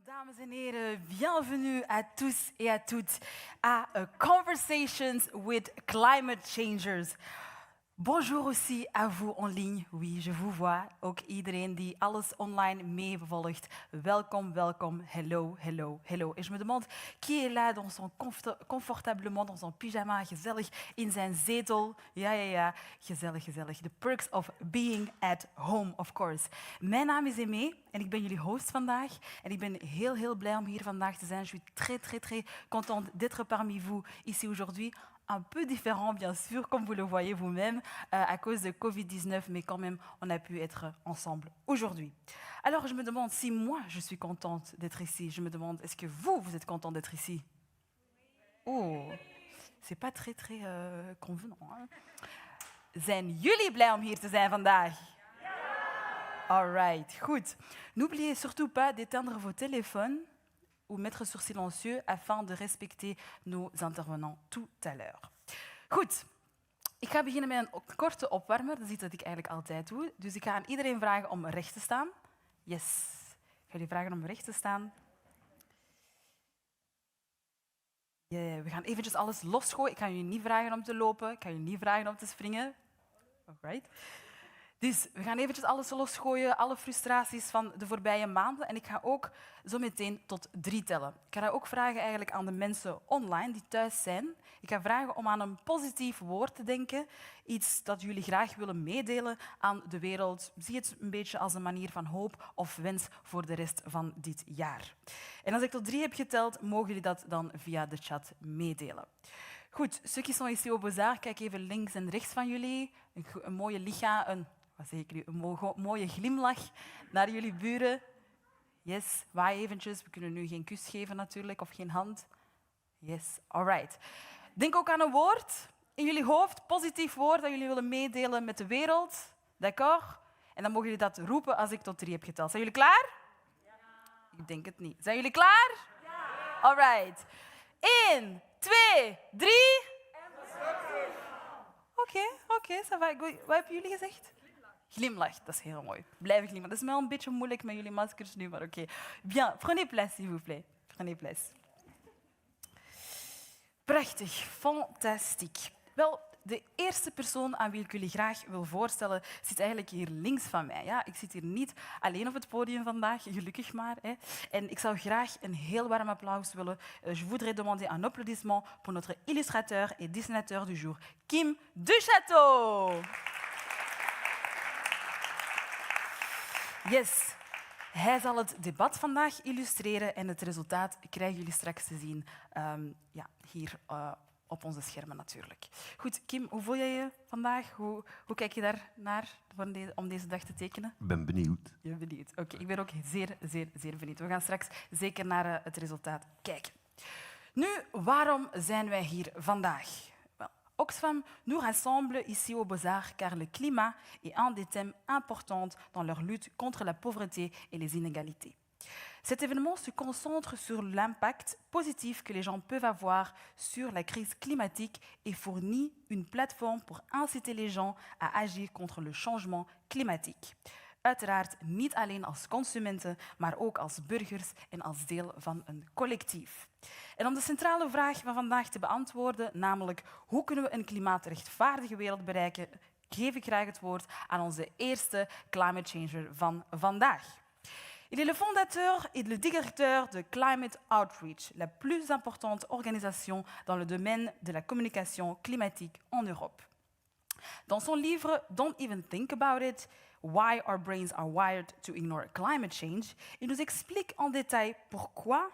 Dames en heren, bienvenue à tous et à toutes à Conversations with Climate Changers. Bonjour aussi à vous en ligne. Oui, je vous vois. Ook iedereen die alles online meevolgt. Welkom, welkom. Hello, hello, hello. Et je me demande qui est là confortablement dans son pyjama, gezellig in zijn zetel. Ja, ja, ja. Gezellig, gezellig. The perks of being at home, of course. Mijn naam is Mais en ik ben jullie host vandaag. En ik ben heel, heel blij om hier vandaag te zijn. Je suis très, très, très contente d'être parmi vous ici aujourd'hui. Un peu différent, bien sûr, comme vous le voyez vous-même, à cause de Covid-19, mais quand même, on a pu être ensemble aujourd'hui. Alors, je me demande si moi, je suis contente d'être ici. Je me demande, est-ce que vous êtes content d'être ici? Oh, c'est pas très, très convenant. Hein? Zijn jullie blij om hier te zijn vandaag? All right, goed. N'oubliez surtout pas d'éteindre vos téléphones ou mettre sur silencieux afin de respecter nos intervenants tout à l'heure. Goed, ik ga beginnen met een korte opwarmer. Dat is iets dat ik eigenlijk altijd doe. Dus ik ga aan iedereen vragen om recht te staan. Yes. Ik ga jullie vragen om recht te staan. Yeah, we gaan eventjes alles losgooien. Ik ga jullie niet vragen om te lopen. Ik ga jullie niet vragen om te springen. Alright. Dus we gaan eventjes alles losgooien, alle frustraties van de voorbije maanden. En ik ga ook zo meteen tot 3 tellen. Ik ga dat ook vragen eigenlijk aan de mensen online die thuis zijn. Ik ga vragen om aan een positief woord te denken. Iets dat jullie graag willen meedelen aan de wereld. Zie het een beetje als een manier van hoop of wens voor de rest van dit jaar. En als ik tot 3 heb geteld, mogen jullie dat dan via de chat meedelen. Goed, ceux qui sont ici au Beaux-Arts, kijk even links en rechts van jullie. Een mooie lichaam, een mooie glimlach naar jullie buren. Yes, waai eventjes. We kunnen nu geen kus geven natuurlijk, of geen hand. Yes, alright. Denk ook aan een woord in jullie hoofd, positief woord dat jullie willen meedelen met de wereld. D'accord? En dan mogen jullie dat roepen als ik tot 3 heb geteld. Zijn jullie klaar? Ja. Ik denk het niet. Zijn jullie klaar? Ja. Alright. 1, 2, 3. Oké, ça va. Wat hebben jullie gezegd? Glimlach, dat is heel mooi. Blijven glimlachen. Dat is wel een beetje moeilijk met jullie maskers nu, maar oké. Bien, prenez place, s'il vous plaît. Prenez place. Prachtig, fantastiek. Wel, de eerste persoon aan wie ik jullie graag wil voorstellen, zit eigenlijk hier links van mij. Ja, ik zit hier niet alleen op het podium vandaag, gelukkig maar. Hè. En ik zou graag een heel warm applaus willen. Je voudrais demander un applaudissement pour notre illustrateur et dessinateur du jour, Kim Duchâteau. Yes. Hij zal het debat vandaag illustreren en het resultaat krijgen jullie straks te zien hier op onze schermen natuurlijk. Goed, Kim, hoe voel jij je vandaag? Hoe kijk je daar naar om deze dag te tekenen? Ik ben benieuwd. Je bent benieuwd. Oké, ik ben ook zeer, zeer, zeer benieuwd. We gaan straks zeker naar het resultaat kijken. Nu, waarom zijn wij hier vandaag? Oxfam nous rassemble ici aux Beaux-Arts car le climat est un des thèmes importants dans leur lutte contre la pauvreté et les inégalités. Cet événement se concentre sur l'impact positif que les gens peuvent avoir sur la crise climatique et fournit une plateforme pour inciter les gens à agir contre le changement climatique. Uiteraard niet alleen als consumenten, maar ook als burgers en als deel van een collectief. En om de centrale vraag van vandaag te beantwoorden, namelijk hoe kunnen we een klimaatrechtvaardige wereld bereiken, geef ik graag het woord aan onze eerste climate changer van vandaag. Il est le fondateur et le directeur de Climate Outreach, la plus importante organisation dans le domaine de la communication climatique en Europe. Dans son livre Don't Even Think About It, Why Our Brains Are Wired to Ignore Climate Change, il nous explique en détail pourquoi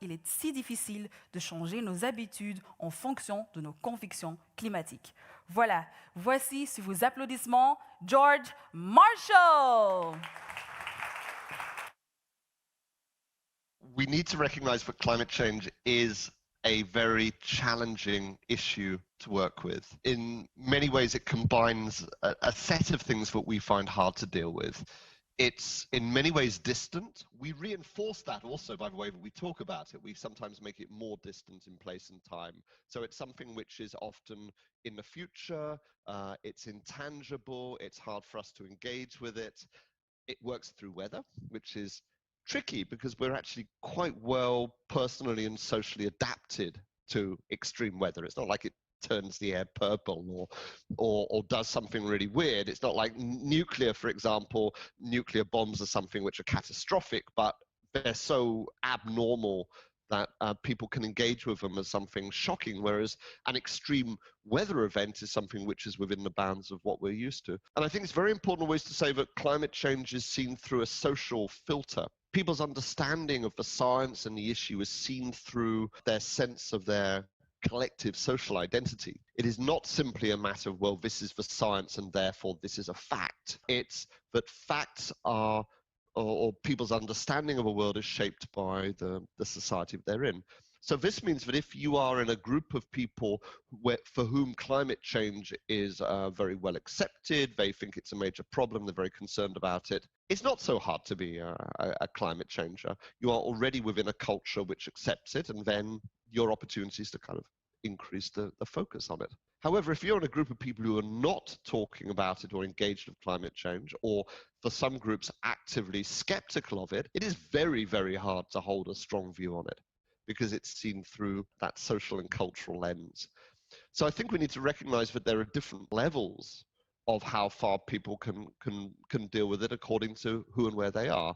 il est si difficile de changer nos habitudes en fonction de nos convictions climatiques. Voilà, voici sous vos applaudissements, George Marshall. We need to recognize that climate change is a very challenging issue to work with. In many ways, it combines a set of things that we find hard to deal with. It's in many ways distant. We reinforce that also by the way that we talk about it. We sometimes make it more distant in place and time. So it's something which is often in the future, it's intangible, it's hard for us to engage with it. It works through weather, which is tricky because we're actually quite well personally and socially adapted to extreme weather. It's not like it turns the air purple or does something really weird. It's not like nuclear, for example. Nuclear bombs are something which are catastrophic, but they're so abnormal that people can engage with them as something shocking, whereas an extreme weather event is something which is within the bounds of what we're used to. And I think it's very important always to say that climate change is seen through a social filter. People's understanding of the science and the issue is seen through their sense of their collective social identity. It is not simply a matter of, well, this is the science and therefore this is a fact. It's that facts are, or people's understanding of a world is shaped by the society they're in. So this means that if you are in a group of people for whom climate change is very well accepted, they think it's a major problem, they're very concerned about it, it's not so hard to be a climate changer. You are already within a culture which accepts it, and then your opportunities to kind of increase the focus on it. However, if you're in a group of people who are not talking about it or engaged with climate change, or for some groups actively skeptical of it, it is very, very hard to hold a strong view on it because it's seen through that social and cultural lens. So I think we need to recognize that there are different levels of how far people can deal with it according to who and where they are,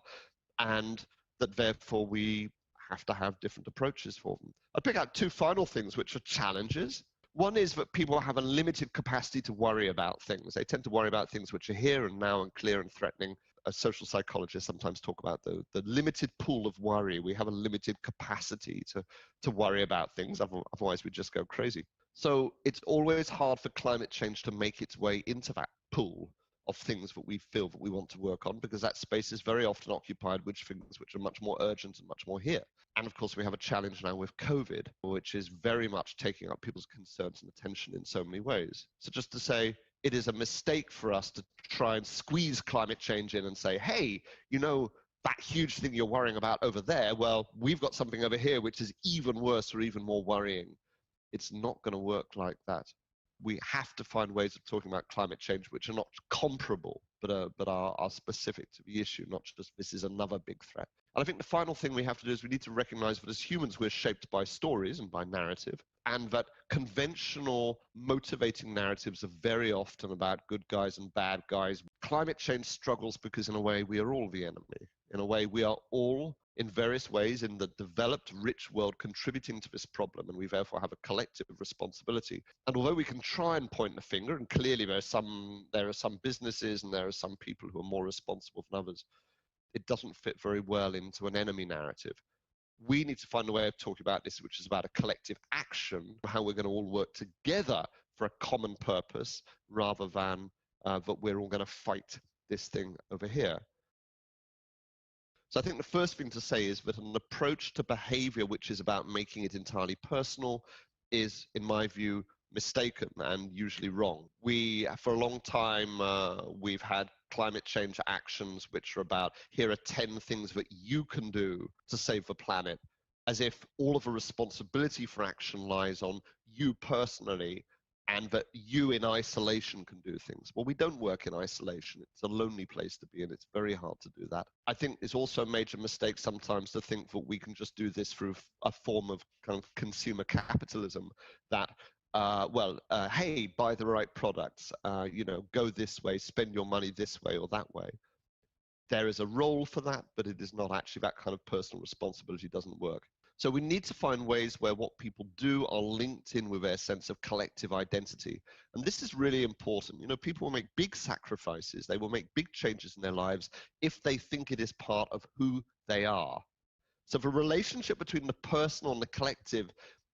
and that therefore we have to have different approaches for them. I'll pick out two final things which are challenges. One is that people have a limited capacity to worry about things. They tend to worry about things which are here and now and clear and threatening. As social psychologists sometimes talk about the limited pool of worry. We have a limited capacity to worry about things, otherwise we just go crazy. So it's always hard for climate change to make its way into that pool of things that we feel that we want to work on, because that space is very often occupied with things which are much more urgent and much more here. And of course, we have a challenge now with COVID, which is very much taking up people's concerns and attention in so many ways. So just to say, it is a mistake for us to try and squeeze climate change in and say, hey, you know, that huge thing you're worrying about over there, well, we've got something over here which is even worse or even more worrying. It's not going to work like that. We have to find ways of talking about climate change which are not comparable, but are specific to the issue, not just this is another big threat. And I think the final thing we have to do is we need to recognize that as humans, we're shaped by stories and by narrative, and that conventional motivating narratives are very often about good guys and bad guys. Climate change struggles because in a way we are all the enemy. In a way we are all in various ways in the developed, rich world contributing to this problem, and we therefore have a collective responsibility. And although we can try and point the finger, and clearly there are some businesses and there are some people who are more responsible than others, it doesn't fit very well into an enemy narrative. We need to find a way of talking about this, which is about a collective action, how we're going to all work together for a common purpose, rather than that we're all going to fight this thing over here. So I think the first thing to say is that an approach to behavior which is about making it entirely personal is, in my view, mistaken and usually wrong. For a long time, we've had climate change actions which are about, here are 10 things that you can do to save the planet, as if all of the responsibility for action lies on you personally, and that you in isolation can do things. Well, we don't work in isolation. It's a lonely place to be, and it's very hard to do that. I think it's also a major mistake sometimes to think that we can just do this through a form of kind of consumer capitalism, that hey, buy the right products, go this way, spend your money this way or that way. There is a role for that, but it is not actually, that kind of personal responsibility doesn't work. So we need to find ways where what people do are linked in with their sense of collective identity. And this is really important. You know, people will make big sacrifices. They will make big changes in their lives if they think it is part of who they are. So the relationship between the personal and the collective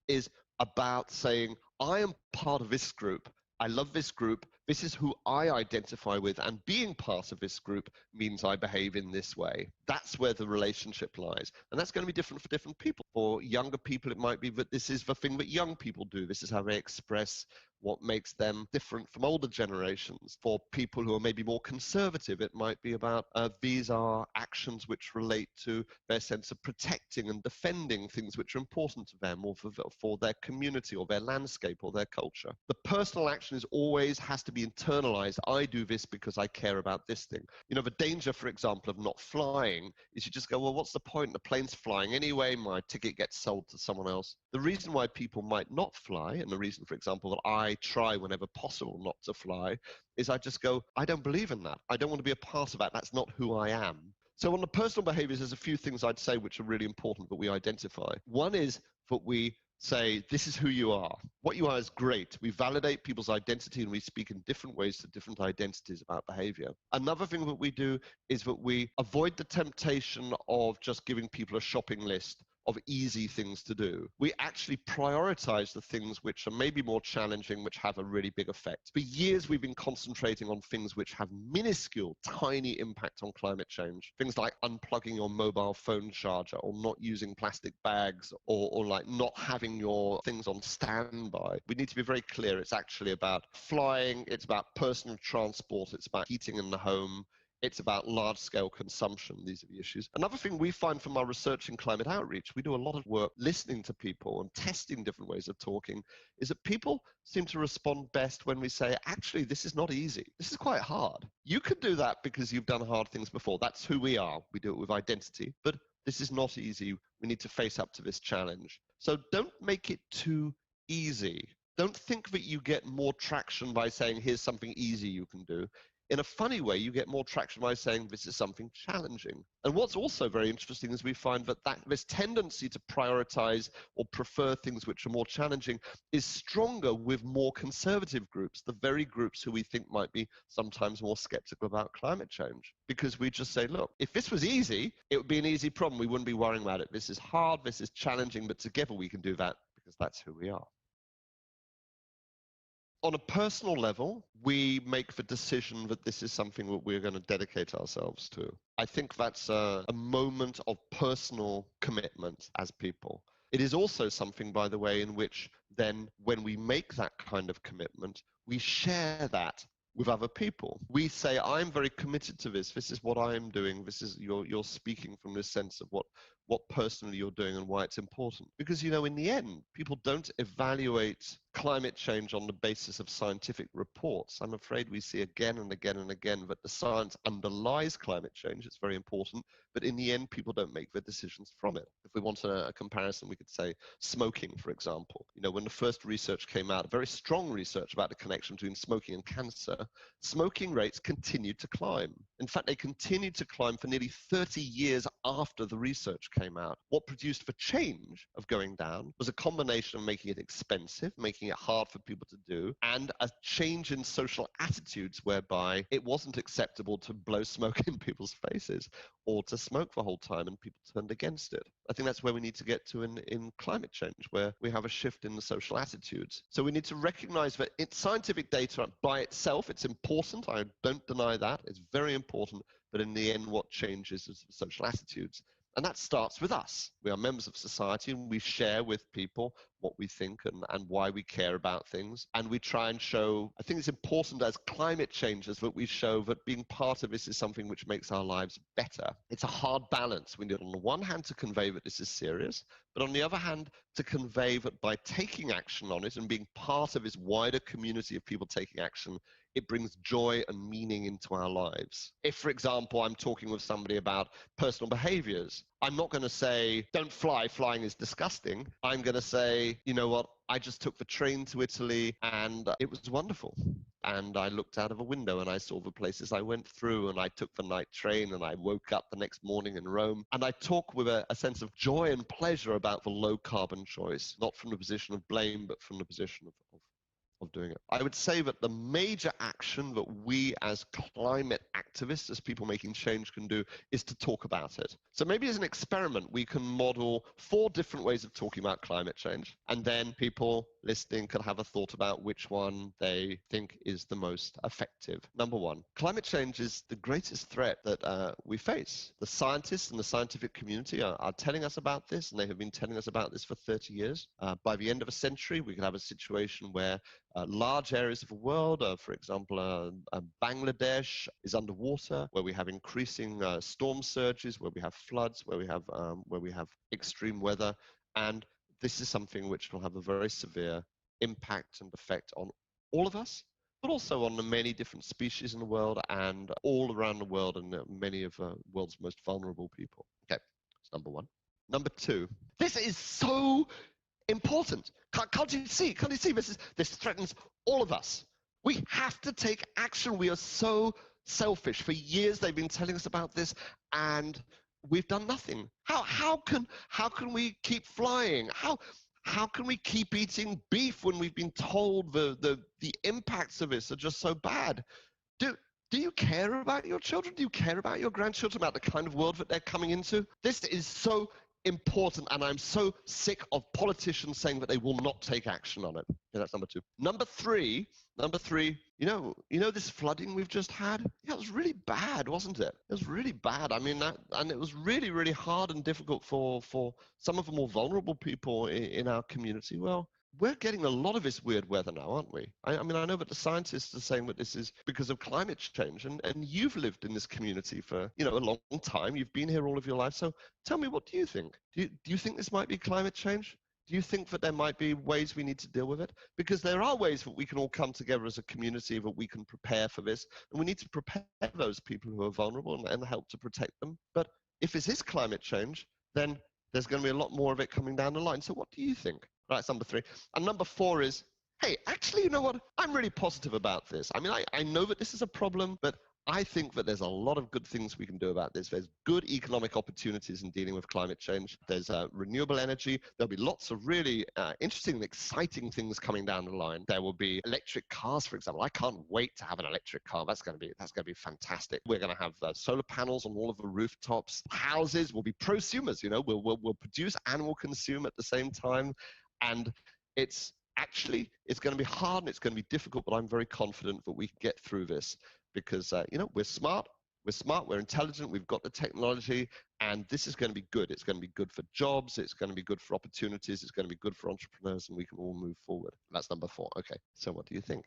is about saying, I am part of this group. I love this group. This is who I identify with. And being part of this group means I behave in this way. That's where the relationship lies. And that's going to be different for different people. For younger people, it might be that this is the thing that young people do. This is how they express what makes them different from older generations. For people who are maybe more conservative, it might be about these are actions which relate to their sense of protecting and defending things which are important to them, or for their community or their landscape or their culture. The personal action is always has to be internalized. I do this because I care about this thing. You know, the danger, for example, of not flying is you just go, well, what's the point? The plane's flying anyway, my ticket gets sold to someone else. The reason why people might not fly, and the reason, for example, that I try whenever possible not to fly, is I just go, I don't believe in that. I don't want to be a part of that. That's not who I am. So on the personal behaviors, there's a few things I'd say which are really important that we identify. One is that we say, this is who you are. What you are is great. We validate people's identity and we speak in different ways to different identities about behavior. Another thing that we do is that we avoid the temptation of just giving people a shopping list of easy things to do. We actually prioritize the things which are maybe more challenging, which have a really big effect. For years, we've been concentrating on things which have minuscule, tiny impact on climate change. Things like unplugging your mobile phone charger, or not using plastic bags, or like not having your things on standby. We need to be very clear. It's actually about flying. It's about personal transport. It's about heating in the home. It's about large-scale consumption. These are the issues. Another thing we find from our research in climate outreach, we do a lot of work listening to people and testing different ways of talking, is that people seem to respond best when we say, actually, this is not easy. This is quite hard. You could do that because you've done hard things before. That's who we are. We do it with identity. But this is not easy. We need to face up to this challenge. So don't make it too easy. Don't think that you get more traction by saying, here's something easy you can do. In a funny way, you get more traction by saying this is something challenging. And what's also very interesting is we find that this tendency to prioritize or prefer things which are more challenging is stronger with more conservative groups, the very groups who we think might be sometimes more skeptical about climate change. Because we just say, look, if this was easy, it would be an easy problem. We wouldn't be worrying about it. This is hard, this is challenging, but together we can do that because that's who we are. On a personal level, we make the decision that this is something that we're going to dedicate ourselves to. I think that's a moment of personal commitment as people. It is also something, by the way, in which then when we make that kind of commitment, we share that with other people. We say, I'm very committed to this. This is what I'm doing. This is you're speaking from this sense of what personally you're doing and why it's important. Because, you know, in the end, people don't evaluate climate change on the basis of scientific reports. I'm afraid we see again and again and again that the science underlies climate change. It's very important. But in the end, people don't make their decisions from it. If we want a comparison, we could say smoking, for example. You know, when the first research came out, very strong research about the connection between smoking and cancer, smoking rates continued to climb. In fact, they continued to climb for nearly 30 years after the research came out. What produced the change of going down was a combination of making it expensive, making it hard for people to do, and a change in social attitudes whereby it wasn't acceptable to blow smoke in people's faces or to smoke the whole time, and people turned against it. I think that's where we need to get to in climate change, where we have a shift in the social attitudes. So we need to recognize that scientific data by itself, it's important. I don't deny that. It's very important. But in the end, what changes is the social attitudes. And that starts with us. We are members of society and we share with people what we think and why we care about things. And we try and show, I think it's important as climate changes that we show that being part of this is something which makes our lives better. It's a hard balance. We need on the one hand to convey that this is serious, but on the other hand, to convey that by taking action on it and being part of this wider community of people taking action, it brings joy and meaning into our lives. If, for example, I'm talking with somebody about personal behaviors, I'm not going to say, don't fly, flying is disgusting. I'm going to say, you know what, I just took the train to Italy and it was wonderful. And I looked out of a window and I saw the places I went through, and I took the night train and I woke up the next morning in Rome. And I talk with a sense of joy and pleasure about the low carbon choice, not from the position of blame, but from the position of doing it. I would say that the major action that we as climate activists, as people making change, can do is to talk about it. So maybe as an experiment, we can model 4 different ways of talking about climate change, and then people listening can have a thought about which one they think is the most effective. Number 1, climate change is the greatest threat that we face. The scientists and the scientific community are telling us about this, and they have been telling us about this for 30 years. By the end of a century, we could have a situation where large areas of the world. For example, Bangladesh is underwater, where we have increasing storm surges, where we have floods, where we have extreme weather, and this is something which will have a very severe impact and effect on all of us, but also on the many different species in the world and all around the world, and many of the world's most vulnerable people. Okay, that's number one. Number two, this is so important. Can't you see? Can't you see? This threatens all of us. We have to take action. We are so selfish. For years they've been telling us about this, and we've done nothing. How can we keep flying? How can we keep eating beef when we've been told the impacts of this are just so bad? Do you care about your children? Do you care about your grandchildren, about the kind of world that they're coming into? This is so important, and I'm so sick of politicians saying that they will not take action on it. Okay, that's number two. Number three, you know this flooding we've just had? Yeah, it was really bad, wasn't it? It was really bad. I mean, and it was really, really hard and difficult for some of the more vulnerable people in our community. Well, we're getting a lot of this weird weather now, aren't we? I mean, I know that the scientists are saying that this is because of climate change, and you've lived in this community for, a long time. You've been here all of your life. So tell me, what do you think? Do you think this might be climate change? Do you think that there might be ways we need to deal with it? Because there are ways that we can all come together as a community, that we can prepare for this, and we need to prepare those people who are vulnerable and help to protect them. But if this is climate change, then there's going to be a lot more of it coming down the line. So what do you think? Right, that's number three. And number four is, hey, actually, you know what? I'm really positive about this. I mean, I know that this is a problem, but I think that there's a lot of good things we can do about this. There's good economic opportunities in dealing with climate change. There's renewable energy. There'll be lots of really interesting and exciting things coming down the line. There will be electric cars, for example. I can't wait to have an electric car. That's going to be fantastic. We're going to have solar panels on all of the rooftops. Houses will be prosumers. We'll produce and we'll consume at the same time. And it's going to be hard and it's going to be difficult, but I'm very confident that we can get through this because, we're smart, we're intelligent, we've got the technology, and this is going to be good. It's going to be good for jobs, it's going to be good for opportunities, it's going to be good for entrepreneurs, and we can all move forward. That's number four. Okay, so what do you think?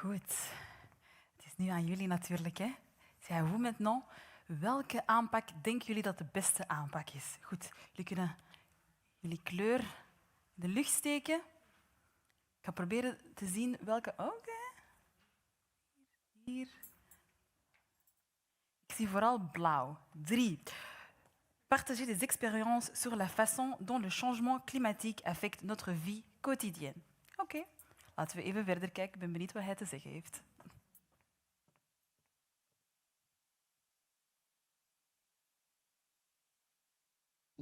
Goed. Het is nu aan jullie natuurlijk, hè. C'est à vous maintenant. Welke aanpak denken jullie dat de beste aanpak is? Goed, jullie kunnen jullie kleur in de lucht steken. Ik ga proberen te zien welke... Oké. Hier. Ik zie vooral blauw. 3. Partagez des expériences sur la façon dont le changement climatique affecte notre vie quotidienne. Oké, laten we even verder kijken. Ik ben benieuwd wat hij te zeggen heeft.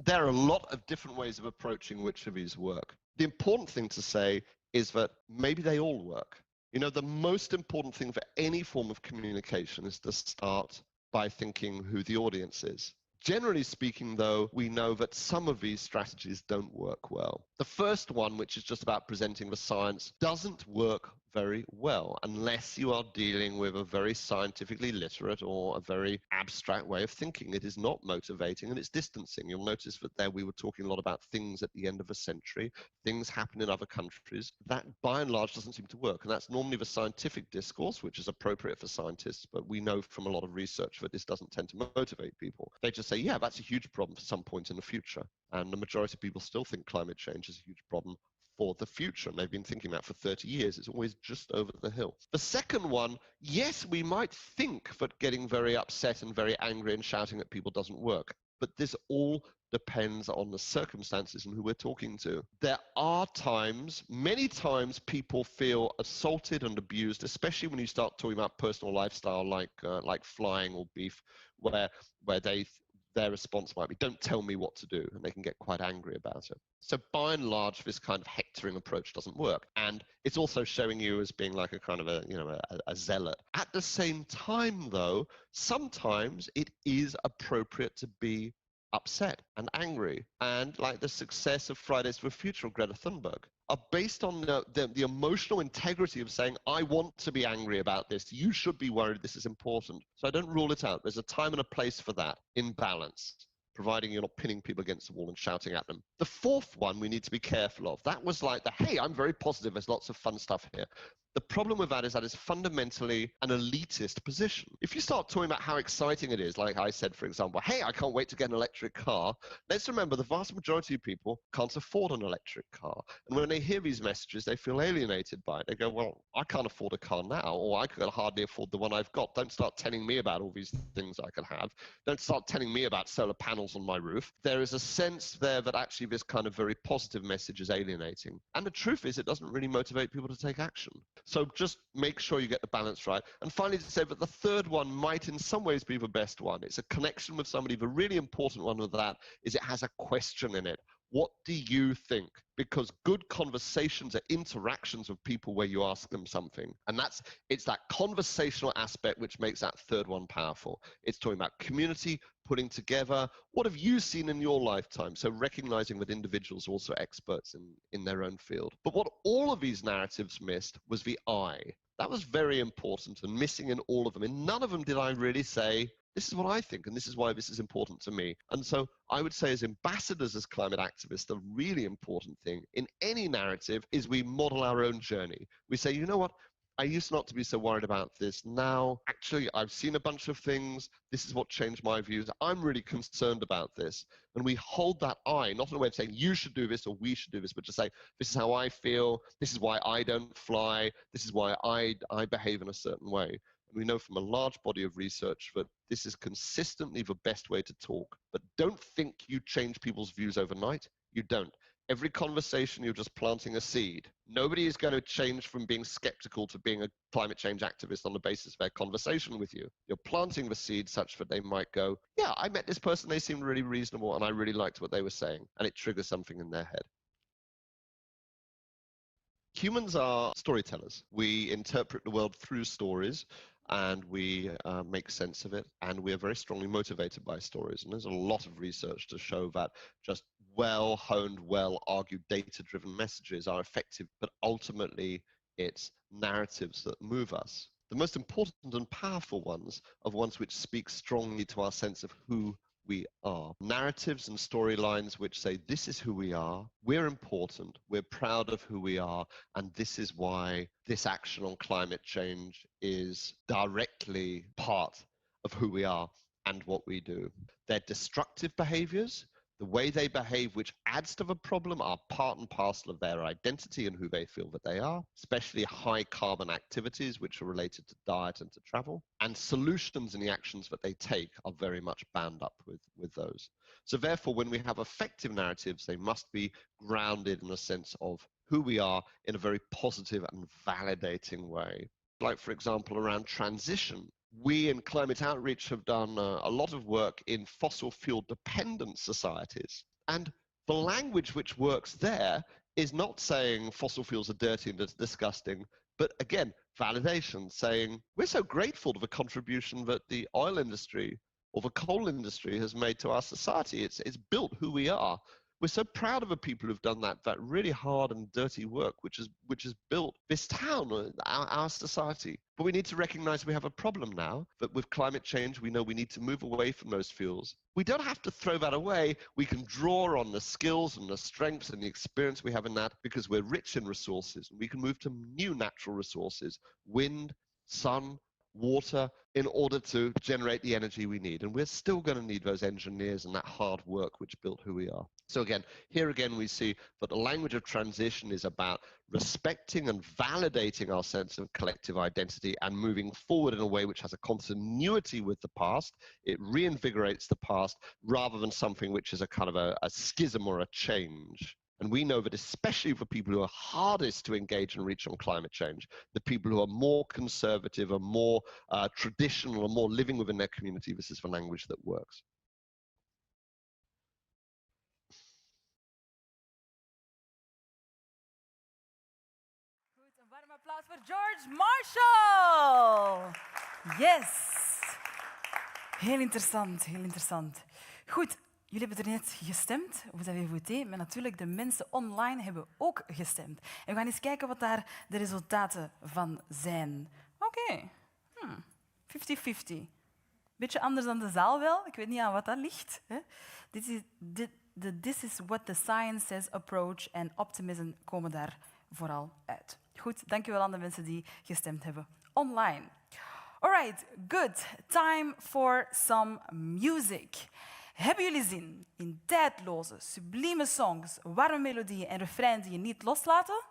There are a lot of different ways of approaching which of these work. The important thing to say is that maybe they all work. The most important thing for any form of communication is to start by thinking who the audience is. Generally speaking, though, we know that some of these strategies don't work well. The first one, which is just about presenting the science, doesn't work very well unless you are dealing with a very scientifically literate or a very abstract way of thinking. It is not motivating and it's distancing. You'll notice that there we were talking a lot about things at the end of a century, things happen in other countries. That by and large doesn't seem to work, and that's normally the scientific discourse, which is appropriate for scientists, but we know from a lot of research that this doesn't tend to motivate people. They just say, yeah, that's a huge problem for some point in the future, and the majority of people still think climate change is a huge problem for the future, and they've been thinking that for 30 years. It's always just over the hill. The second one, yes, we might think that getting very upset and very angry and shouting at people doesn't work, but this all depends on the circumstances and who we're talking to. There are times, many times, people feel assaulted and abused, especially when you start talking about personal lifestyle like flying or beef, where their response might be, don't tell me what to do, and they can get quite angry about it. So by and large, this kind of hectoring approach doesn't work. And it's also showing you as being like a kind of a zealot. At the same time, though, sometimes it is appropriate to be upset and angry. And like the success of Fridays for Future, Greta Thunberg, are based on the emotional integrity of saying, I want to be angry about this. You should be worried. This is important. So I don't rule it out. There's a time and a place for that in balance. providing you're not pinning people against the wall and shouting at them. The fourth one we need to be careful of. That was like the, hey, I'm very positive, there's lots of fun stuff here. The problem with that is fundamentally an elitist position. If you start talking about how exciting it is, like I said, for example, hey, I can't wait to get an electric car, let's remember the vast majority of people can't afford an electric car. And when they hear these messages, they feel alienated by it. They go, well, I can't afford a car now, or I can hardly afford the one I've got. Don't start telling me about all these things I can have. Don't start telling me about solar panels on my roof. There is a sense there that actually this kind of very positive message is alienating. And the truth is, it doesn't really motivate people to take action. So just make sure you get the balance right. And finally, to say that the third one might in some ways be the best one. It's a connection with somebody. The really important one of that is it has a question in it. What do you think? Because good conversations are interactions with people where you ask them something. And it's that conversational aspect which makes that third one powerful. It's talking about community, putting together. What have you seen in your lifetime? So recognizing that individuals are also experts in their own field. But what all of these narratives missed was the I. That was very important and missing in all of them. In none of them did I really say, this is what I think, and this is why this is important to me. And so I would say as ambassadors, as climate activists, the really important thing in any narrative is we model our own journey. We say, you know what? I used not to be so worried about this. Now, actually, I've seen a bunch of things. This is what changed my views. I'm really concerned about this. And we hold that I, not in a way of saying you should do this or we should do this, but just say, this is how I feel. This is why I don't fly. This is why I behave in a certain way. And we know from a large body of research that this is consistently the best way to talk. But don't think you change people's views overnight. You don't. Every conversation, you're just planting a seed. Nobody is going to change from being skeptical to being a climate change activist on the basis of their conversation with you. You're planting the seed such that they might go, yeah, I met this person, they seemed really reasonable, and I really liked what they were saying. And it triggers something in their head. Humans are storytellers. We interpret the world through stories, and we make sense of it, and we are very strongly motivated by stories. And there's a lot of research to show that just well-honed, well-argued, data-driven messages are effective, but ultimately it's narratives that move us. The most important and powerful ones are ones which speak strongly to our sense of who we are. Narratives and storylines which say, this is who we are, we're important, we're proud of who we are, and this is why this action on climate change is directly part of who we are and what we do. They're destructive behaviors. The way they behave, which adds to the problem, are part and parcel of their identity and who they feel that they are, especially high carbon activities, which are related to diet and to travel. And solutions in the actions that they take are very much bound up with those. So therefore, when we have effective narratives, they must be grounded in a sense of who we are in a very positive and validating way. Like, for example, around transition. We in climate outreach have done a lot of work in fossil fuel dependent societies. And the language which works there is not saying fossil fuels are dirty and disgusting, but again, validation, saying we're so grateful to the contribution that the oil industry or the coal industry has made to our society. It's built who we are. We're so proud of the people who've done that really hard and dirty work, which has built this town, our society. But we need to recognize we have a problem now, that with climate change, we know we need to move away from those fuels. We don't have to throw that away. We can draw on the skills and the strengths and the experience we have in that because we're rich in resources. We can move to new natural resources, wind, sun, water, in order to generate the energy we need. And we're still going to need those engineers and that hard work which built who we are. So again, here again, we see that the language of transition is about respecting and validating our sense of collective identity and moving forward in a way which has a continuity with the past. It reinvigorates the past rather than something which is a kind of a schism or a change. And we know that especially for people who are hardest to engage and reach on climate change, the people who are more conservative, are more traditional, are more living within their community, this is the language that works. Goed, een warm applaus voor George Marshall. Yes. Heel interessant, heel interessant. Goed. Jullie hebben er net gestemd, vous avez voté, maar natuurlijk de mensen online hebben ook gestemd. En we gaan eens kijken wat daar de resultaten van zijn. Oké, 50-50. Beetje anders dan de zaal wel. Ik weet niet aan wat dat ligt. Hè? This is what the science says approach en optimism komen daar vooral uit. Goed, dankjewel aan de mensen die gestemd hebben online. Alright, good. Time for some music. Hebben jullie zin in tijdloze, sublieme songs, warme melodieën en refrein die je niet loslaten?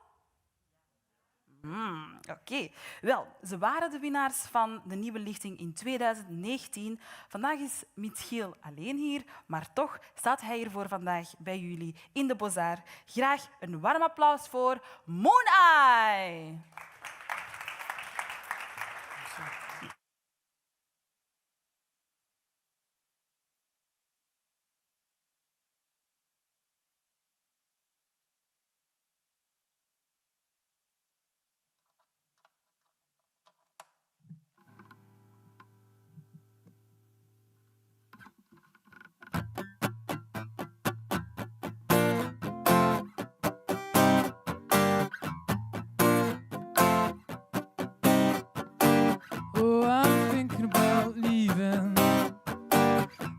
Oké. Wel, ze waren de winnaars van de nieuwe lichting in 2019. Vandaag is Michiel alleen hier, maar toch staat hij hier voor vandaag bij jullie in de Bazaar. Graag een warm applaus voor Maar.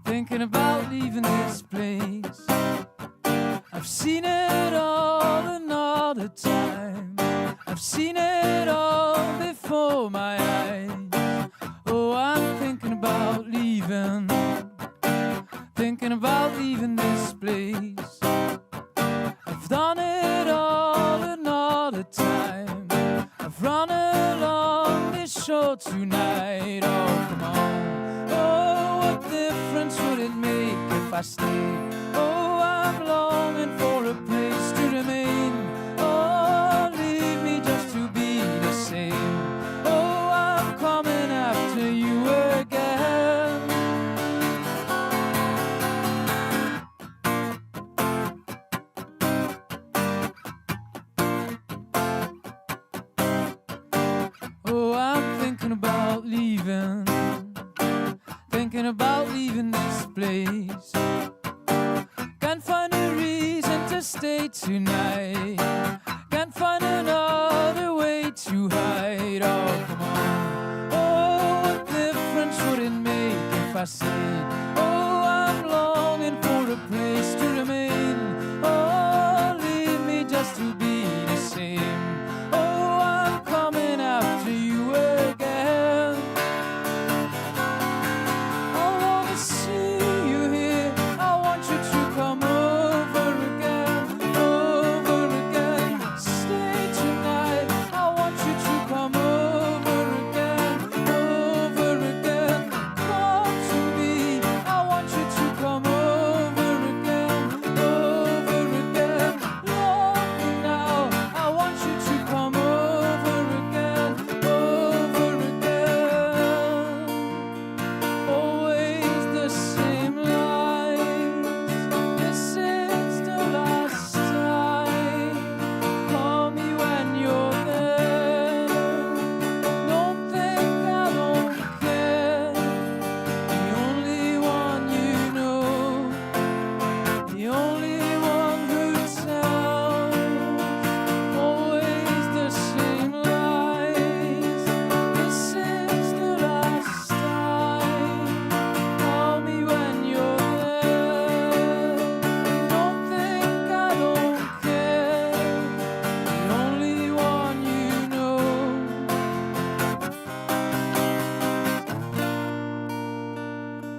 Thinking about leaving this place. I've seen it all another time. I've seen it all before my eyes. Oh, I'm thinking about leaving. Thinking about leaving this place. I've done it all another time. I've run along this shore tonight. Oh, come on. Oh, what difference would it make if I stayed? Oh, I'm longing for a place to remain. Oh, leave me just to be the same. Oh, I'm coming after you again. Oh, I'm thinking about leaving. Thinking about leaving this place. Can't find a reason to stay tonight. Can't find another way to hide. Oh, come on. Oh, what difference would it make if I stayed? Oh, I'm longing for a place to remain. Oh, leave me just to be the same. Oh, I'm coming after you again. I wanna see you here. I want you to come over again, over again. Stay tonight. I want you to come over again, over again. Come to me. I want you to come over again, over again. Love me now. I want you to come over again, over again. Always the same lines. This is the last time. Call me when you're there. Don't think I don't care. The only one you know. The only one who tells. Always the same lies. This is the last time. Call me when you're there. Don't think I don't care. The only one you know.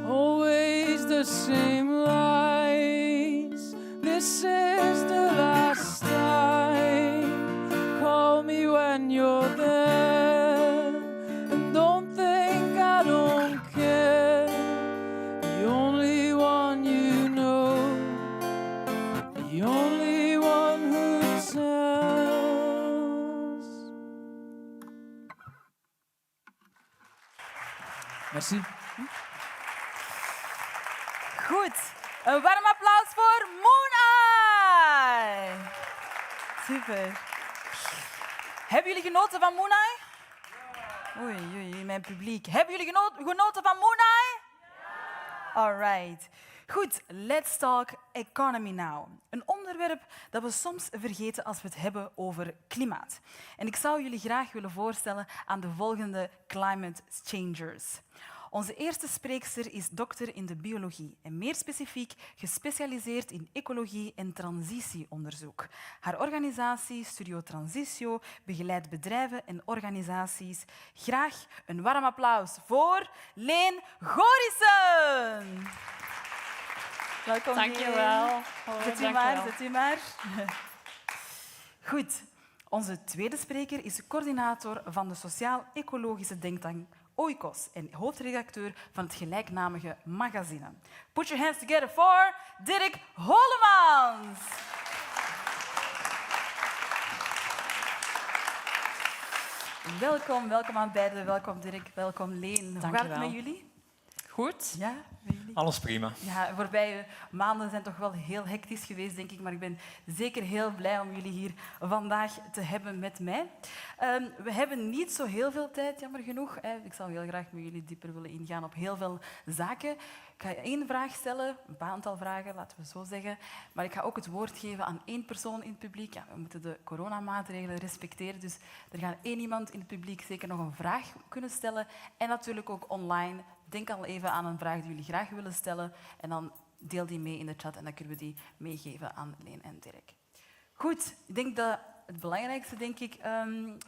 Always the same lies. This is the last time. Call me when you're there. And don't think I don't care. The only one you know. The only one who tells. Merci. Goed. Een warm applaus voor Maar. Super. Hebben jullie genoten van Maar? Oei, oei, mijn publiek. Hebben jullie genoten van Maar? Alright. Goed, let's talk economy now. Een onderwerp dat we soms vergeten als we het hebben over klimaat. En ik zou jullie graag willen voorstellen aan de volgende climate changers. Onze eerste spreekster is dokter in de biologie en meer specifiek gespecialiseerd in ecologie en transitieonderzoek. Haar organisatie Studio Transitio begeleidt bedrijven en organisaties. Graag een warm applaus voor Leen Gorissen. Welkom. Dank je wel. Zet u maar. Goed. Onze tweede spreker is coördinator van de sociaal-ecologische denktank Oikos en hoofdredacteur van het gelijknamige magazine. Put your hands together for Dirk Holemans. Welkom aan beiden. Welkom Dirk, welkom Leen. Hoe gaat het met jullie? Goed. Ja, met jullie? Alles prima. Ja, voorbije maanden zijn toch wel heel hectisch geweest, denk ik. Maar ik ben zeker heel blij om jullie hier vandaag te hebben met mij. We hebben niet zo heel veel tijd, jammer genoeg. Ik zou heel graag met jullie dieper willen ingaan op heel veel zaken. Ik ga 1 vraag stellen, een aantal vragen, laten we zo zeggen. Maar ik ga ook het woord geven aan 1 persoon in het publiek. Ja, we moeten de coronamaatregelen respecteren. Dus er gaat 1 iemand in het publiek zeker nog een vraag kunnen stellen. En natuurlijk ook online. Denk al even aan een vraag die jullie graag willen stellen. En dan deel die mee in de chat en dan kunnen we die meegeven aan Leen en Dirk. Goed, ik denk dat het belangrijkste, denk ik,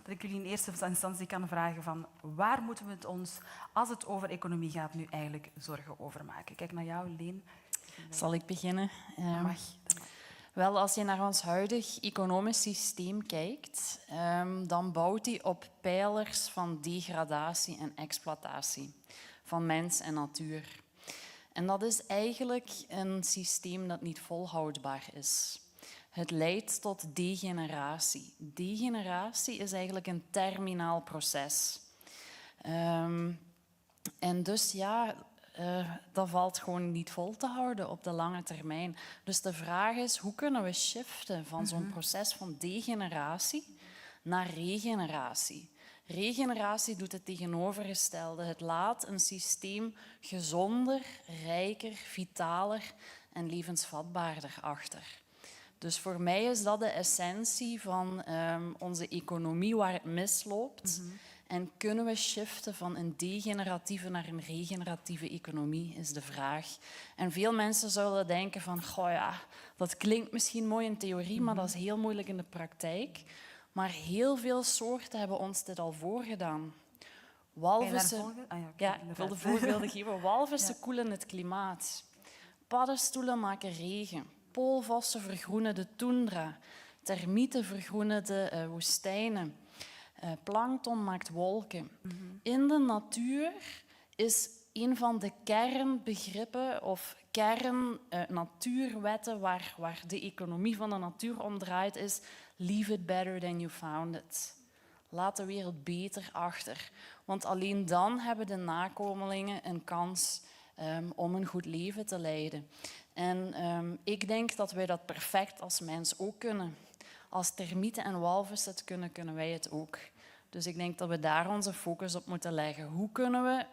dat ik jullie in eerste instantie kan vragen van waar moeten we het ons, als het over economie gaat, nu eigenlijk zorgen over maken? Kijk naar jou, Leen. Zal ik beginnen? Mag. Wel, als je naar ons huidig economisch systeem kijkt, dan bouwt die op pijlers van degradatie en exploitatie van mens en natuur. En dat is eigenlijk een systeem dat niet volhoudbaar is. Het leidt tot degeneratie. Degeneratie is eigenlijk een terminaal proces. En dus ja, dat valt gewoon niet vol te houden op de lange termijn. Dus de vraag is, hoe kunnen we shiften van zo'n proces van degeneratie naar regeneratie? Regeneratie doet het tegenovergestelde. Het laat een systeem gezonder, rijker, vitaler en levensvatbaarder achter. Dus voor mij is dat de essentie van onze economie waar het misloopt. En kunnen we shiften van een degeneratieve naar een regeneratieve economie, is de vraag. En veel mensen zullen denken van, goh ja, dat klinkt misschien mooi in theorie, maar dat is heel moeilijk in de praktijk. Maar heel veel soorten hebben ons dit al voorgedaan. Walvissen, ik wil de voorbeelden geven. Walvissen koelen het klimaat. Paddenstoelen maken regen. Poolvossen vergroenen de toendra. Termieten vergroenen de woestijnen. Plankton maakt wolken. In de natuur is een van de kernbegrippen of kern-natuurwetten waar de economie van de natuur om draait, is leave it better than you found it. Laat de wereld beter achter. Want alleen dan hebben de nakomelingen een kans om een goed leven te leiden. En ik denk dat wij dat perfect als mens ook kunnen. Als termieten en walvissen het kunnen, kunnen wij het ook. Dus ik denk dat we daar onze focus op moeten leggen. Hoe kunnen we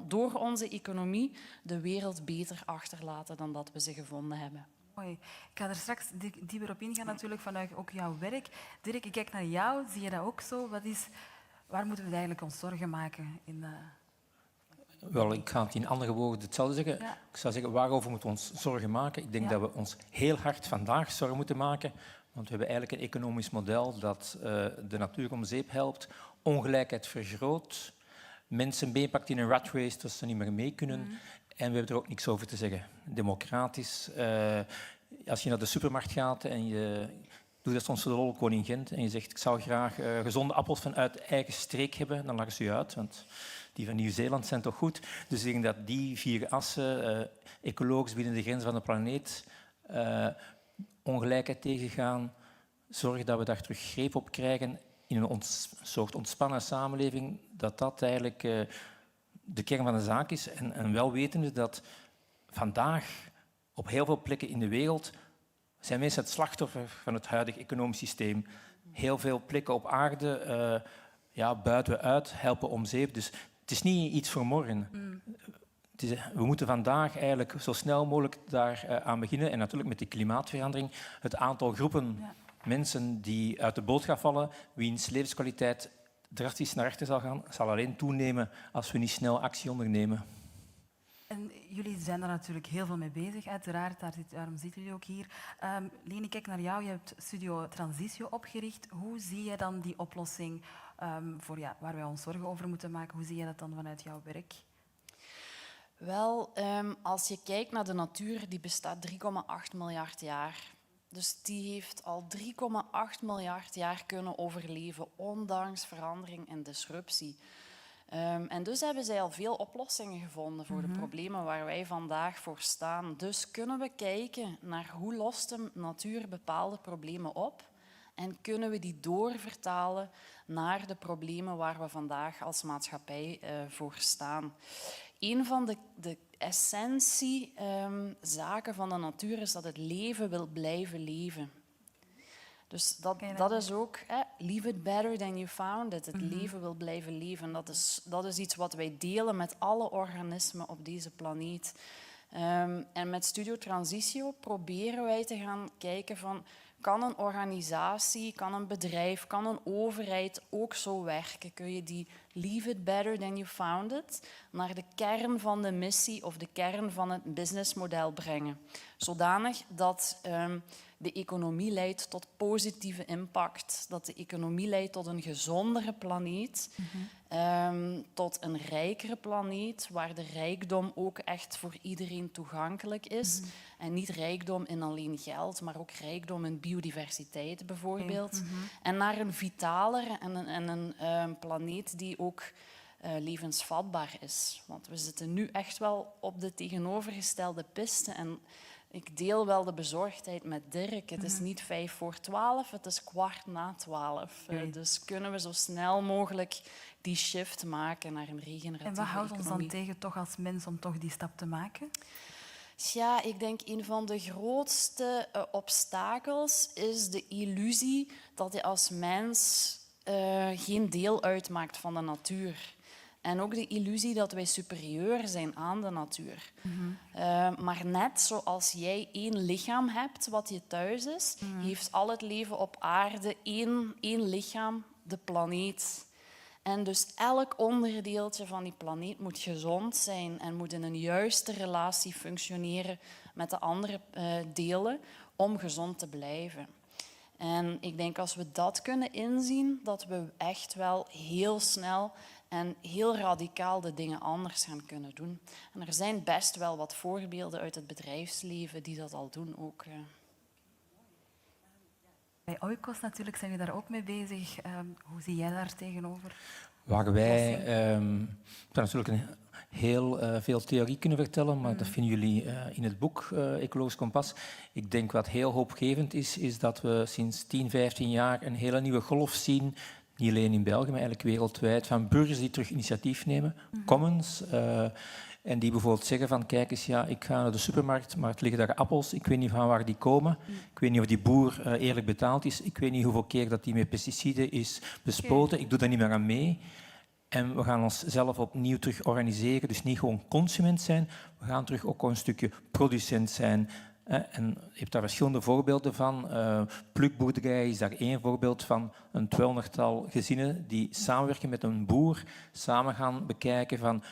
door onze economie de wereld beter achterlaten dan dat we ze gevonden hebben? Mooi. Ik ga er straks dieper op ingaan, natuurlijk, vanuit ook jouw werk. Dirk, ik kijk naar jou. Zie je dat ook zo? Waar moeten we eigenlijk ons zorgen maken? Wel, ik ga het in andere woorden hetzelfde zeggen. Ja. Ik zou zeggen, waarover moeten we ons zorgen maken? Ik denk dat we ons heel hard vandaag zorgen moeten maken. Want we hebben eigenlijk een economisch model dat de natuur om zeep helpt, ongelijkheid vergroot, mensen meepakt in een rat race dat ze niet meer mee kunnen. En we hebben er ook niks over te zeggen. Democratisch. Als je naar de supermarkt gaat en je doet dat soms voor de lol gewoon in Gent en je zegt ik zou graag gezonde appels vanuit eigen streek hebben, dan lachen ze je uit. Want die van Nieuw-Zeeland zijn toch goed. Dus ik denk dat die 4 assen, ecologisch binnen de grenzen van de planeet, ongelijkheid tegengaan, zorgen dat we daar terug greep op krijgen in een soort ontspannen samenleving, dat eigenlijk de kern van de zaak is. En wel wetende dat vandaag op heel veel plekken in de wereld zijn mensen het slachtoffer van het huidige economisch systeem. Heel veel plekken op aarde buiten we uit, helpen om zeep. Dus het is niet iets voor morgen. We moeten vandaag eigenlijk zo snel mogelijk daar aan beginnen. En natuurlijk met die klimaatverandering. Het aantal groepen mensen die uit de boot gaan vallen, wiens levenskwaliteit drastisch naar achter zal gaan, zal alleen toenemen als we niet snel actie ondernemen. En jullie zijn daar natuurlijk heel veel mee bezig, uiteraard. Daarom zitten jullie ook hier. Leni, kijk naar jou. Je hebt Studio Transitio opgericht. Hoe zie je dan die oplossing voor waar wij ons zorgen over moeten maken? Hoe zie je dat dan vanuit jouw werk? Wel, als je kijkt naar de natuur, die bestaat 3,8 miljard jaar. Dus die heeft al 3,8 miljard jaar kunnen overleven, ondanks verandering en disruptie. En dus hebben zij al veel oplossingen gevonden voor de problemen waar wij vandaag voor staan. Dus kunnen we kijken naar hoe lost de natuur bepaalde problemen op en kunnen we die doorvertalen naar de problemen waar we vandaag als maatschappij voor staan. Een van de essentiezaken van de natuur is dat het leven wil blijven leven. Dus dat is ook, leave it better than you found it. Het leven wil blijven leven. Dat is iets wat wij delen met alle organismen op deze planeet. En met Studio Transitio proberen wij te gaan kijken van, kan een organisatie, kan een bedrijf, kan een overheid ook zo werken? Kun je die leave it better than you found it naar de kern van de missie of de kern van het businessmodel brengen? Zodanig dat de economie leidt tot positieve impact, dat de economie leidt tot een gezondere planeet, tot een rijkere planeet, waar de rijkdom ook echt voor iedereen toegankelijk is. En niet rijkdom in alleen geld, maar ook rijkdom in biodiversiteit bijvoorbeeld. En naar een vitalere en een planeet die ook levensvatbaar is. Want we zitten nu echt wel op de tegenovergestelde piste. En ik deel wel de bezorgdheid met Dirk. Het is niet 11:55, het is 11:15. Dus kunnen we zo snel mogelijk die shift maken naar een regeneratieve En wat houdt ons economie. dan tegen toch als mens om toch die stap te maken? Ja, ik denk een van de grootste obstakels is de illusie dat je als mens geen deel uitmaakt van de natuur. En ook de illusie dat wij superieur zijn aan de natuur. Maar net zoals jij één lichaam hebt wat je thuis is, heeft al het leven op aarde één lichaam, de planeet. En dus elk onderdeeltje van die planeet moet gezond zijn en moet in een juiste relatie functioneren met de andere delen om gezond te blijven. En ik denk als we dat kunnen inzien, dat we echt wel heel snel en heel radicaal de dingen anders gaan kunnen doen. En er zijn best wel wat voorbeelden uit het bedrijfsleven die dat al doen ook. Bij Oikos natuurlijk zijn jullie daar ook mee bezig. Hoe zie jij daar tegenover? Waar wij natuurlijk heel veel theorie kunnen vertellen, maar dat vinden jullie in het boek Ecologisch Kompas. Ik denk wat heel hoopgevend is dat we sinds 10, 15 jaar een hele nieuwe golf zien, niet alleen in België, maar eigenlijk wereldwijd, van burgers die terug initiatief nemen, commons, en die bijvoorbeeld zeggen van, kijk eens, ja, ik ga naar de supermarkt, maar het liggen daar appels, ik weet niet van waar die komen, ik weet niet of die boer eerlijk betaald is, ik weet niet hoeveel keer dat die met pesticiden is bespoten, ik doe daar niet meer aan mee. En we gaan ons zelf opnieuw terug organiseren, dus niet gewoon consument zijn, we gaan terug ook een stukje producent zijn. En je hebt daar verschillende voorbeelden van. Plukboerderij is daar één voorbeeld van. Een 200-tal gezinnen die samenwerken met een boer, samen gaan bekijken van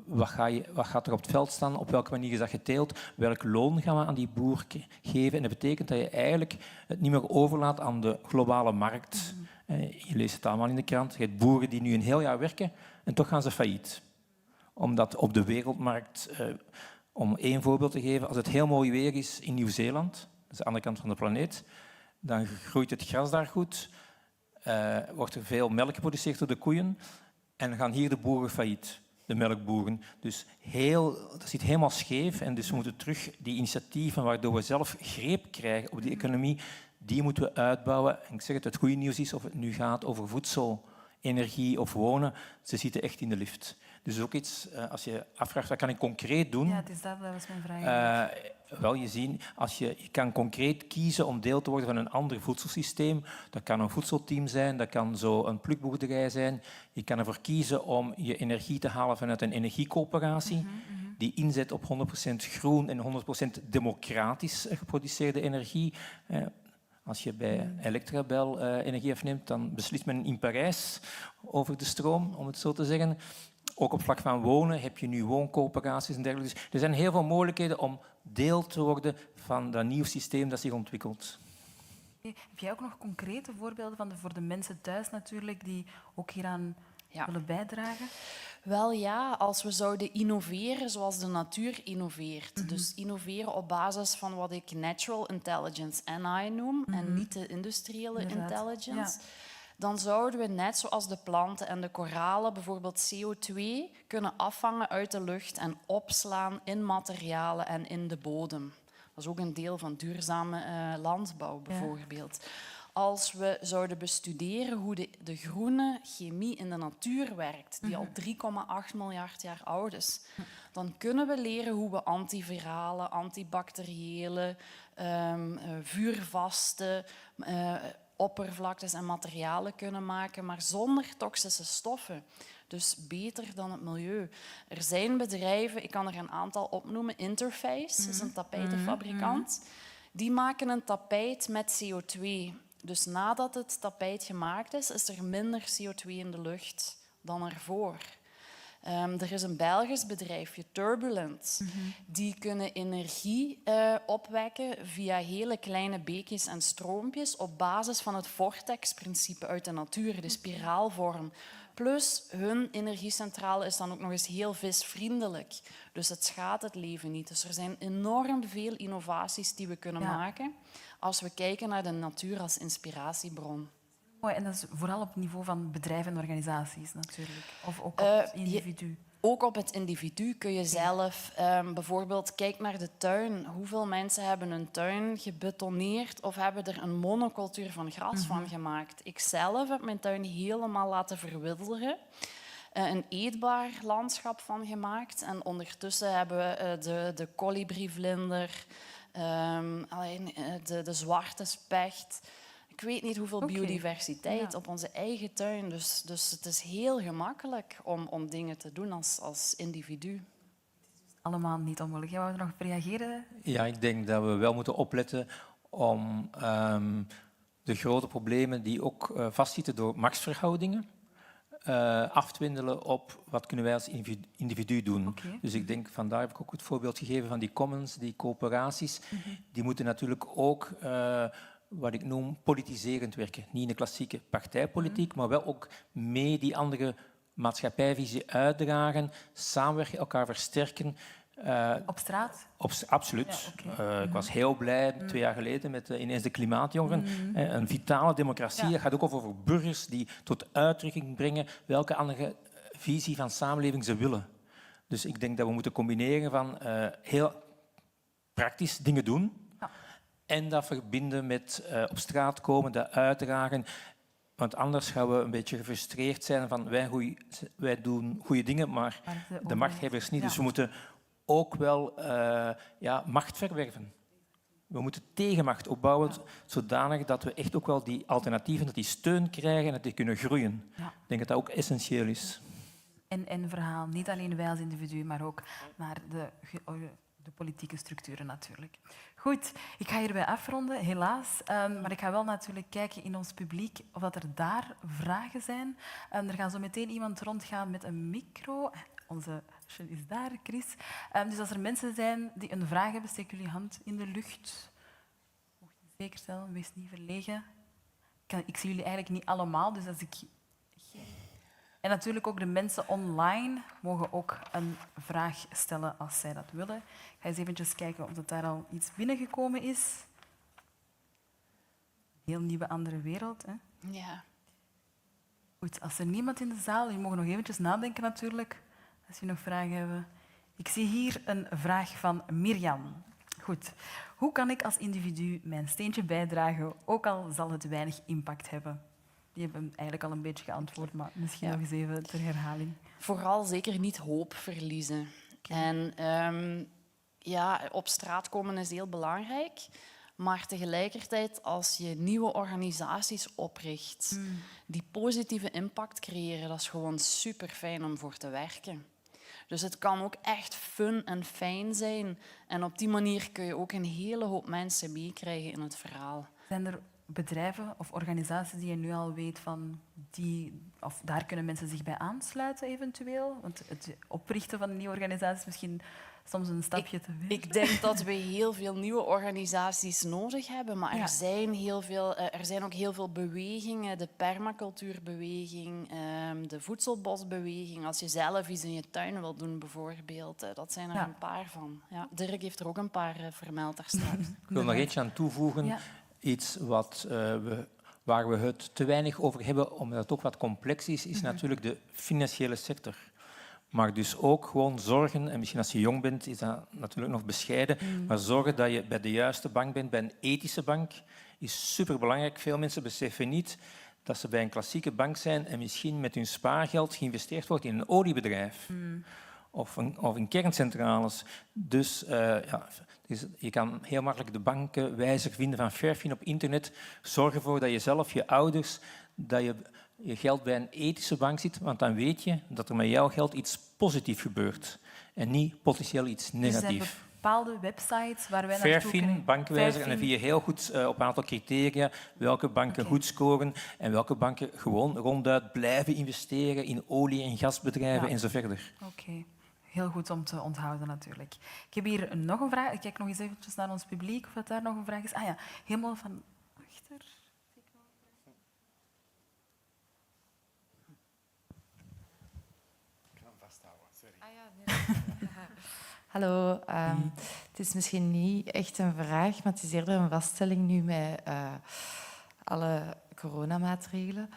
wat gaat er op het veld staan, op welke manier is dat geteeld, welk loon gaan we aan die boer geven. En dat betekent dat je eigenlijk het niet meer overlaat aan de globale markt. Je leest het allemaal in de krant. Je hebt boeren die nu een heel jaar werken en toch gaan ze failliet. Omdat op de wereldmarkt, om één voorbeeld te geven, als het heel mooi weer is in Nieuw-Zeeland, dat is de andere kant van de planeet, dan groeit het gras daar goed, wordt er veel melk geproduceerd door de koeien en dan gaan hier de boeren failliet. De melkboeren. Dus dat zit helemaal scheef en dus we moeten terug die initiatieven waardoor we zelf greep krijgen op die economie, die moeten we uitbouwen. En ik zeg het goede nieuws is of het nu gaat over voedsel, energie of wonen, ze zitten echt in de lift. Dus ook iets, als je afvraagt wat kan ik concreet doen. Ja, het is dat was mijn vraag. Wel, je kan concreet kiezen om deel te worden van een ander voedselsysteem. Dat kan een voedselteam zijn, dat kan zo een plukboerderij zijn. Je kan ervoor kiezen om je energie te halen vanuit een energiecoöperatie die inzet op 100% groen en 100% democratisch geproduceerde energie. Als je bij Electrabel energie afneemt, dan beslist men in Parijs over de stroom, om het zo te zeggen. Ook op vlak van wonen heb je nu wooncoöperaties en dergelijke. Dus er zijn heel veel mogelijkheden om deel te worden van dat nieuw systeem dat zich ontwikkelt. Heb jij ook nog concrete voorbeelden voor de mensen thuis natuurlijk, die ook hieraan willen bijdragen? Wel ja, als we zouden innoveren zoals de natuur innoveert. Dus innoveren op basis van wat ik natural intelligence, NI noem, en niet de industriële intelligence. Ja. Dan zouden we net zoals de planten en de koralen bijvoorbeeld CO2 kunnen afvangen uit de lucht en opslaan in materialen en in de bodem. Dat is ook een deel van duurzame landbouw bijvoorbeeld. Ja. Als we zouden bestuderen hoe de groene chemie in de natuur werkt, die al 3,8 miljard jaar oud is, dan kunnen we leren hoe we antivirale, antibacteriële, vuurvaste oppervlaktes en materialen kunnen maken, maar zonder toxische stoffen. Dus beter dan het milieu. Er zijn bedrijven, ik kan er een aantal opnoemen. Interface is een tapijtenfabrikant. Die maken een tapijt met CO2. Dus nadat het tapijt gemaakt is, is er minder CO2 in de lucht dan ervoor. Er is een Belgisch bedrijfje, Turbulent. Die kunnen energie opwekken via hele kleine beekjes en stroompjes op basis van het vortex-principe uit de natuur, de spiraalvorm. Plus, hun energiecentrale is dan ook nog eens heel visvriendelijk. Dus het schaadt het leven niet. Dus er zijn enorm veel innovaties die we kunnen maken als we kijken naar de natuur als inspiratiebron. Mooi, en dat is vooral op het niveau van bedrijven en organisaties natuurlijk? Of ook op het individu? Ook op het individu kun je zelf bijvoorbeeld kijken naar de tuin. Hoeveel mensen hebben hun tuin gebetoneerd of hebben er een monocultuur van gras van gemaakt? Ik zelf heb mijn tuin helemaal laten verwilderen. Een eetbaar landschap van gemaakt. En ondertussen hebben we de kolibrievlinder, de zwarte specht. Ik weet niet hoeveel biodiversiteit op onze eigen tuin. Dus het is heel gemakkelijk om dingen te doen als individu. Allemaal niet onmogelijk. Jij wou er nog op reageren? Ja, ik denk dat we wel moeten opletten om de grote problemen die ook vastzitten door machtsverhoudingen af te wendelen op wat kunnen wij als individu doen. Dus ik denk, vandaar heb ik ook het voorbeeld gegeven van die commons, die coöperaties. Die moeten natuurlijk ook wat ik noem politiserend werken. Niet in de klassieke partijpolitiek, maar wel ook mee die andere maatschappijvisie uitdragen, samenwerken, elkaar versterken. Op straat? Absoluut. Ja, ik was heel blij 2 jaar geleden met ineens de klimaatjongeren. Een vitale democratie. Dat gaat ook over burgers die tot uitdrukking brengen welke andere visie van samenleving ze willen. Dus ik denk dat we moeten combineren van heel praktisch dingen doen en dat verbinden met op straat komen, dat uitdragen. Want anders gaan we een beetje gefrustreerd zijn van wij doen goede dingen, maar de machthebbers niet. Dus we moeten ook wel macht verwerven. We moeten tegenmacht opbouwen, zodanig dat we echt ook wel die alternatieven, dat die steun krijgen en dat die kunnen groeien. Ik denk dat dat ook essentieel is. En verhaal, niet alleen wij als individu, maar ook naar de politieke structuren natuurlijk. Goed, ik ga hierbij afronden, helaas. Maar ik ga wel natuurlijk kijken in ons publiek of dat er daar vragen zijn. Er gaat zo meteen iemand rondgaan met een micro. Onze is daar, Chris. Dus als er mensen zijn die een vraag hebben, steek jullie hand in de lucht. Mocht je zeker stellen, wees niet verlegen. Ik zie jullie eigenlijk niet allemaal, dus als ik... En natuurlijk ook de mensen online mogen ook een vraag stellen als zij dat willen. Ik ga eens eventjes kijken of daar al iets binnengekomen is. Een heel nieuwe andere wereld. Hè? Ja. Goed, als er niemand in de zaal is, je mag nog eventjes nadenken natuurlijk, als je nog vragen hebben. Ik zie hier een vraag van Mirjam. Goed. Hoe kan ik als individu mijn steentje bijdragen, ook al zal het weinig impact hebben? Die hebben eigenlijk al een beetje geantwoord, maar misschien nog eens even ter herhaling. Vooral zeker niet hoop verliezen. En op straat komen is heel belangrijk. Maar tegelijkertijd, als je nieuwe organisaties opricht, die positieve impact creëren, dat is gewoon super fijn om voor te werken. Dus het kan ook echt fun en fijn zijn. En op die manier kun je ook een hele hoop mensen meekrijgen in het verhaal. Zijn er bedrijven of organisaties die je nu al weet van of daar kunnen mensen zich bij aansluiten eventueel? Want het oprichten van een nieuwe organisatie is misschien soms een stapje te ver. Ik denk dat we heel veel nieuwe organisaties nodig hebben, maar Ja. er zijn ook heel veel bewegingen. De permacultuurbeweging, de voedselbosbeweging. Als je zelf iets in je tuin wilt doen, bijvoorbeeld. Dat zijn er Ja. een paar van. Ja, Dirk heeft er ook een paar vermeld daar straks. Ik wil nog eentje aan toevoegen. Ja. Iets waar we het te weinig over hebben, omdat het ook wat complex is natuurlijk de financiële sector. Maar dus ook gewoon zorgen, en misschien als je jong bent is dat natuurlijk nog bescheiden, maar zorgen dat je bij de juiste bank bent, bij een ethische bank, is superbelangrijk. Veel mensen beseffen niet dat ze bij een klassieke bank zijn en misschien met hun spaargeld geïnvesteerd wordt in een oliebedrijf. Of in kerncentrales. Dus je kan heel makkelijk de bankenwijzer vinden van Fairfin op internet. Zorg ervoor dat je zelf, je ouders, dat je geld bij een ethische bank zit, want dan weet je dat er met jouw geld iets positiefs gebeurt en niet potentieel iets negatiefs. Er zijn bepaalde websites waar wij naartoe Fairfin, kunnen. bankwijzer, en dan Fairfin. zie je heel goed op een aantal criteria welke banken goed scoren en welke banken gewoon ronduit blijven investeren in olie- en gasbedrijven en zo verder. Oké. Heel goed om te onthouden natuurlijk. Ik heb hier nog een vraag. Ik kijk nog eens eventjes naar ons publiek of dat daar nog een vraag is. Ah ja, helemaal van achter. Hallo, het is misschien niet echt een vraag, maar het is eerder een vaststelling nu met alle coronamaatregelen.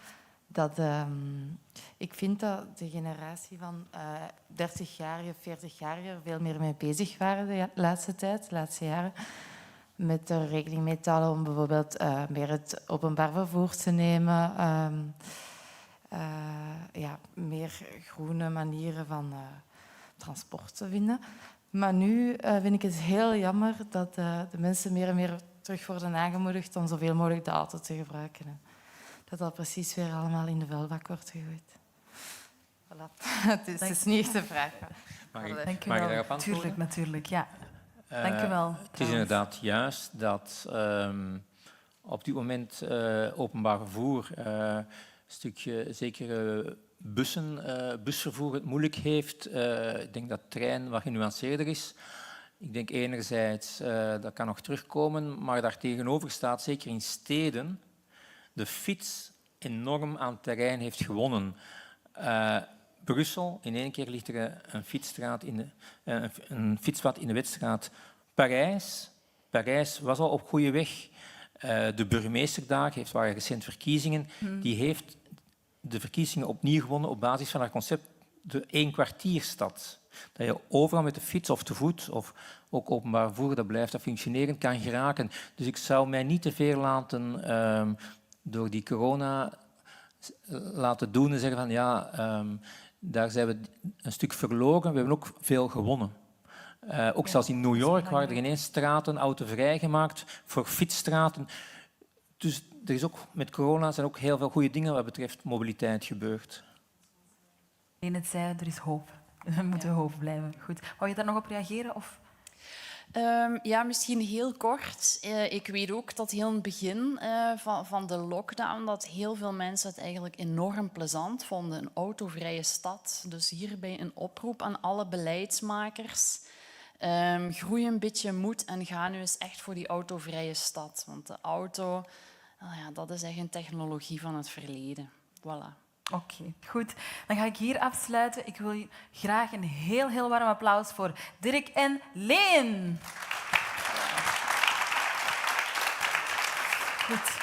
Dat, ik vind dat de generatie van 30-jarigen, 40-jarigen er veel meer mee bezig waren de laatste jaren. Met er rekening mee te houden om bijvoorbeeld meer het openbaar vervoer te nemen. Meer groene manieren van transport te vinden. Maar nu vind ik het heel jammer dat de mensen meer en meer terug worden aangemoedigd om zoveel mogelijk de auto te gebruiken. Dat dat precies weer allemaal in de vuilbak wordt gegooid. Voilà. Het is niet echt een vraag. Mag Dank u ik wel. daarop antwoorden? Tuurlijk, natuurlijk. Ja. Dank u wel. Het is inderdaad juist dat op dit moment openbaar vervoer een stukje zeker busvervoer het moeilijk heeft. Ik denk dat trein wat genuanceerder is. Ik denk enerzijds, dat kan nog terugkomen, maar daartegenover staat zeker in steden de fiets enorm aan terrein heeft gewonnen. Brussel, in één keer ligt er een fietspad in de Wetstraat. Parijs was al op goede weg. De burgemeester daar waren recent verkiezingen. Die heeft de verkiezingen opnieuw gewonnen op basis van haar concept de 1 kwartierstad. Dat je overal met de fiets of te voet of ook openbaar vervoer, dat blijft dat functioneren, kan geraken. Dus ik zou mij niet te veel laten door die corona laten doen en zeggen van daar zijn we een stuk verloren. We hebben ook veel gewonnen. Ook zelfs in New York waren er ineens straten autovrij gemaakt voor fietsstraten. Dus er is ook, met corona zijn ook heel veel goede dingen wat betreft mobiliteit gebeurd. Het zei, er is hoop. We moeten hoop blijven. Goed. Wou je daar nog op reageren? Of? Misschien heel kort. Ik weet ook dat heel in het begin van de lockdown dat heel veel mensen het eigenlijk enorm plezant vonden. Een autovrije stad. Dus hierbij een oproep aan alle beleidsmakers. Groei een beetje moed en ga nu eens echt voor die autovrije stad. Want de auto, dat is echt een technologie van het verleden. Voilà. Oké, goed. Dan ga ik hier afsluiten. Ik wil je graag een heel warm applaus voor Dirk en Leen. Goed.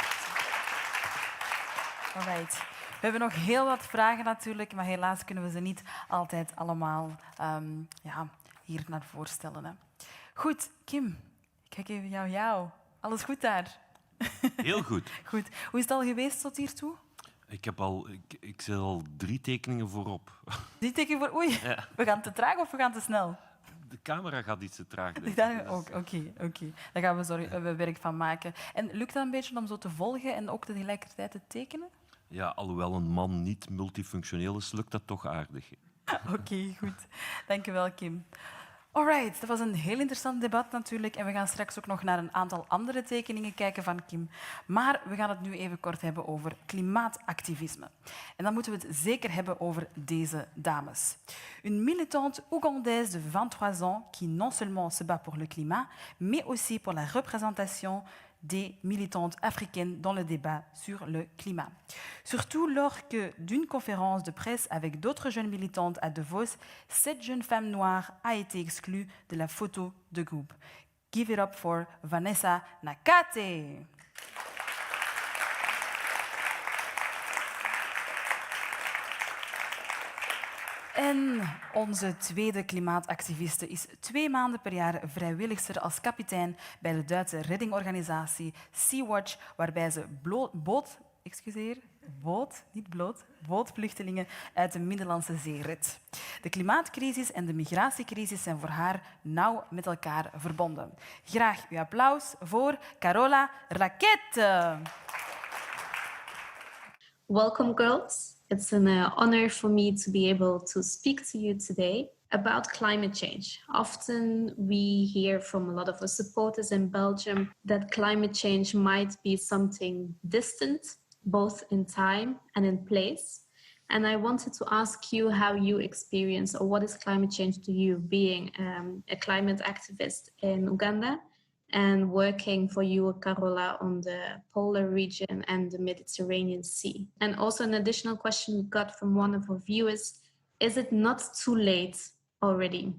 Alright. We hebben nog heel wat vragen natuurlijk, maar helaas kunnen we ze niet altijd allemaal hier naar voren stellen. Hè. Goed, Kim. Ik kijk even jou. Alles goed daar? Heel goed. Goed. Hoe is het al geweest tot hiertoe? Ik zet al 3 tekeningen voorop. Die teken voor... Oei, Ja. we gaan te traag of we gaan te snel? De camera gaat iets te traag. denk ik. Oké. Daar gaan we werk van maken. En lukt dat een beetje om zo te volgen en ook tegelijkertijd te tekenen? Ja, alhoewel een man niet multifunctioneel is, lukt dat toch aardig. Oké, goed. Dank je wel, Kim. Alright, dat was een heel interessant debat natuurlijk. En we gaan straks ook nog naar een aantal andere tekeningen kijken van Kim. Maar we gaan het nu even kort hebben over klimaatactivisme. En dan moeten we het zeker hebben over deze dames. Une militante ougandaise de 23 ans qui non seulement se bat pour le climat, mais aussi pour la représentation des militantes africaines dans le débat sur le climat. Surtout lors que d'une conférence de presse avec d'autres jeunes militantes à Davos, cette jeune femme noire a été exclue de la photo de groupe. Give it up for Vanessa Nakate. En onze tweede klimaatactiviste is 2 maanden per jaar vrijwilligster als kapitein bij de Duitse reddingorganisatie Sea-Watch, waarbij ze bootvluchtelingen uit de Middellandse Zee redt. De klimaatcrisis en de migratiecrisis zijn voor haar nauw met elkaar verbonden. Graag uw applaus voor Carola Raquette. Welcome, girls. It's an honor for me to be able to speak to you today about climate change. Often we hear from a lot of our supporters in Belgium that climate change might be something distant, both in time and in place. And I wanted to ask you how you experience, or what is climate change to you, being a climate activist in Uganda and working for you, Carola, on the polar region and the Mediterranean Sea. And also an additional question we got from one of our viewers: is it not too late already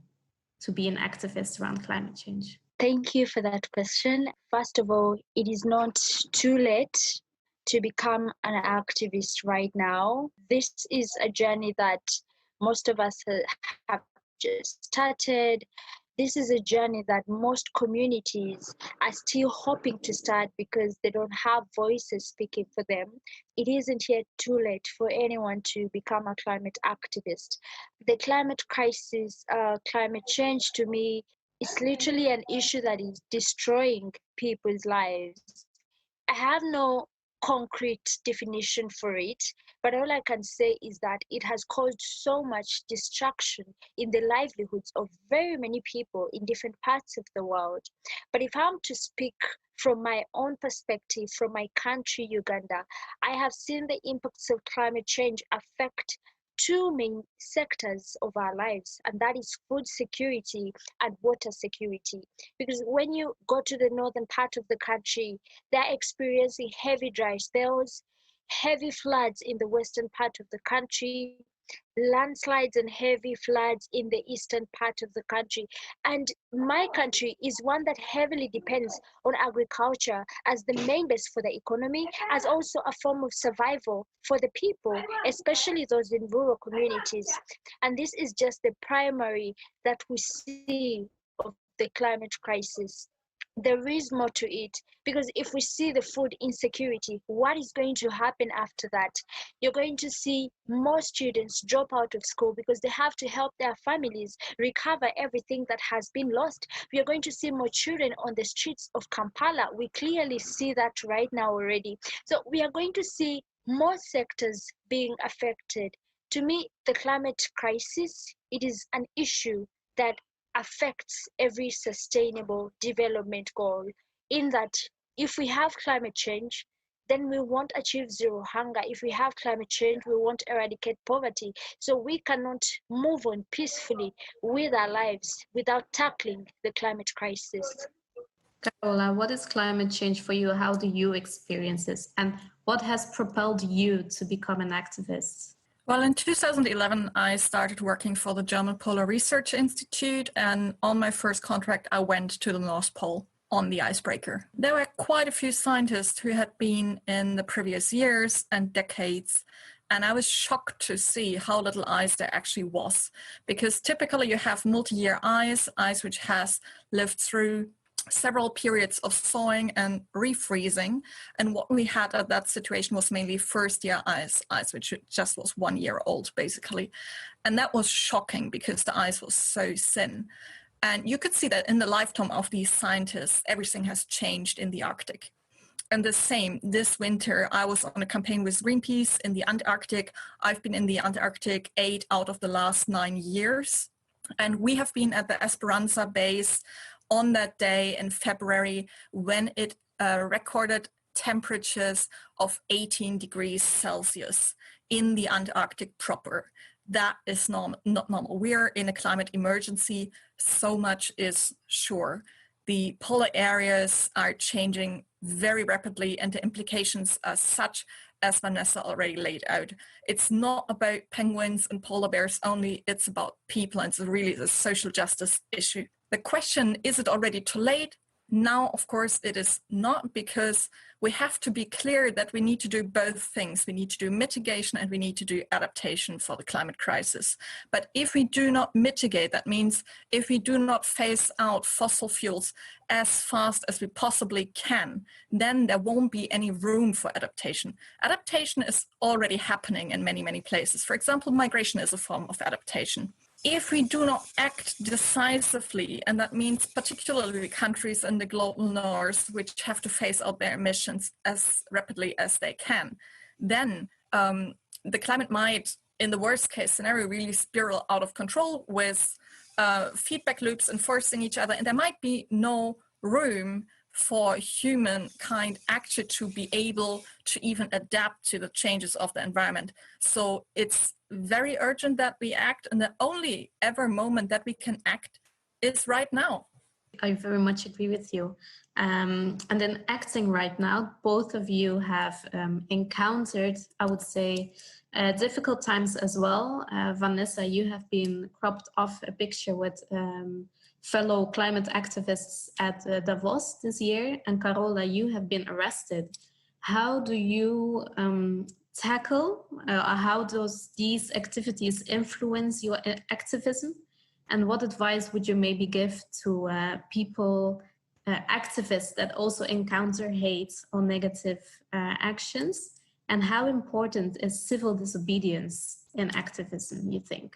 to be an activist around climate change? Thank you for that question. First of all, it is not too late to become an activist right now. This is a journey that most of us have just started. This is a journey that most communities are still hoping to start because they don't have voices speaking for them. It isn't yet too late for anyone to become a climate activist. The climate crisis, climate change, to me, is literally an issue that is destroying people's lives. I have no concrete definition for it, but all I can say is that it has caused so much destruction in the livelihoods of very many people in different parts of the world. But if I'm to speak from my own perspective, from my country, Uganda, I have seen the impacts of climate change affect 2 main sectors of our lives, and that is food security and water security. Because when you go to the northern part of the country, they're experiencing heavy dry spells, heavy floods in the western part of the country, landslides and heavy floods in the eastern part of the country. And my country is one that heavily depends on agriculture as the main base for the economy, as also a form of survival for the people, especially those in rural communities. And this is just the primary that we see of the climate crisis. There is more to it, because if we see the food insecurity, what is going to happen after that? You're going to see more students drop out of school because they have to help their families recover everything that has been lost. We are going to see more children on the streets of Kampala. We clearly see that right now already. So we are going to see more sectors being affected. To me, the climate crisis, it is an issue that affects every sustainable development goal, in that if we have climate change, then we won't achieve zero hunger. If we have climate change, we won't eradicate poverty. So we cannot move on peacefully with our lives without tackling the climate crisis. Carola, what is climate change for you? How do you experience this? And what has propelled you to become an activist? Well, in 2011, I started working for the German Polar Research Institute, and on my first contract, I went to the North Pole on the icebreaker. There were quite a few scientists who had been in the previous years and decades, and I was shocked to see how little ice there actually was, because typically you have multi-year ice which has lived through several periods of thawing and refreezing, and what we had at that situation was mainly first-year ice which just was 1 year old basically, and that was shocking because the ice was so thin. And you could see that in the lifetime of these scientists, everything has changed in the Arctic. And the same this winter, I was on a campaign with Greenpeace in the Antarctic. I've been in the Antarctic 8 out of the last 9 years. And we have been at the Esperanza base on that day in February when it recorded temperatures of 18 degrees Celsius in the Antarctic proper. That is not normal. We are in a climate emergency. So much is sure. The polar areas are changing very rapidly, and the implications are such as Vanessa already laid out. It's not about penguins and polar bears only, it's about people, and it's really a social justice issue. The question, is it already too late? Now, of course, it is not, because we have to be clear that we need to do both things. We need to do mitigation and we need to do adaptation for the climate crisis. But if we do not mitigate, that means if we do not phase out fossil fuels as fast as we possibly can, then there won't be any room for adaptation. Adaptation is already happening in many, many places. For example, migration is a form of adaptation. If we do not act decisively, and that means particularly countries in the global north, which have to phase out their emissions as rapidly as they can, then the climate might, in the worst case scenario, really spiral out of control with feedback loops enforcing each other. And there might be no room for humankind actually to be able to even adapt to the changes of the environment. So it's very urgent that we act, and the only ever moment that we can act is right now. I very much agree with you. And then acting right now, both of you have encountered, I would say, difficult times as well. Vanessa, you have been cropped off a picture with fellow climate activists at Davos this year, and Carola, you have been arrested. How do you tackle, how does these activities influence your activism? And what advice would you maybe give to people, activists that also encounter hate or negative actions? And how important is civil disobedience in activism, you think?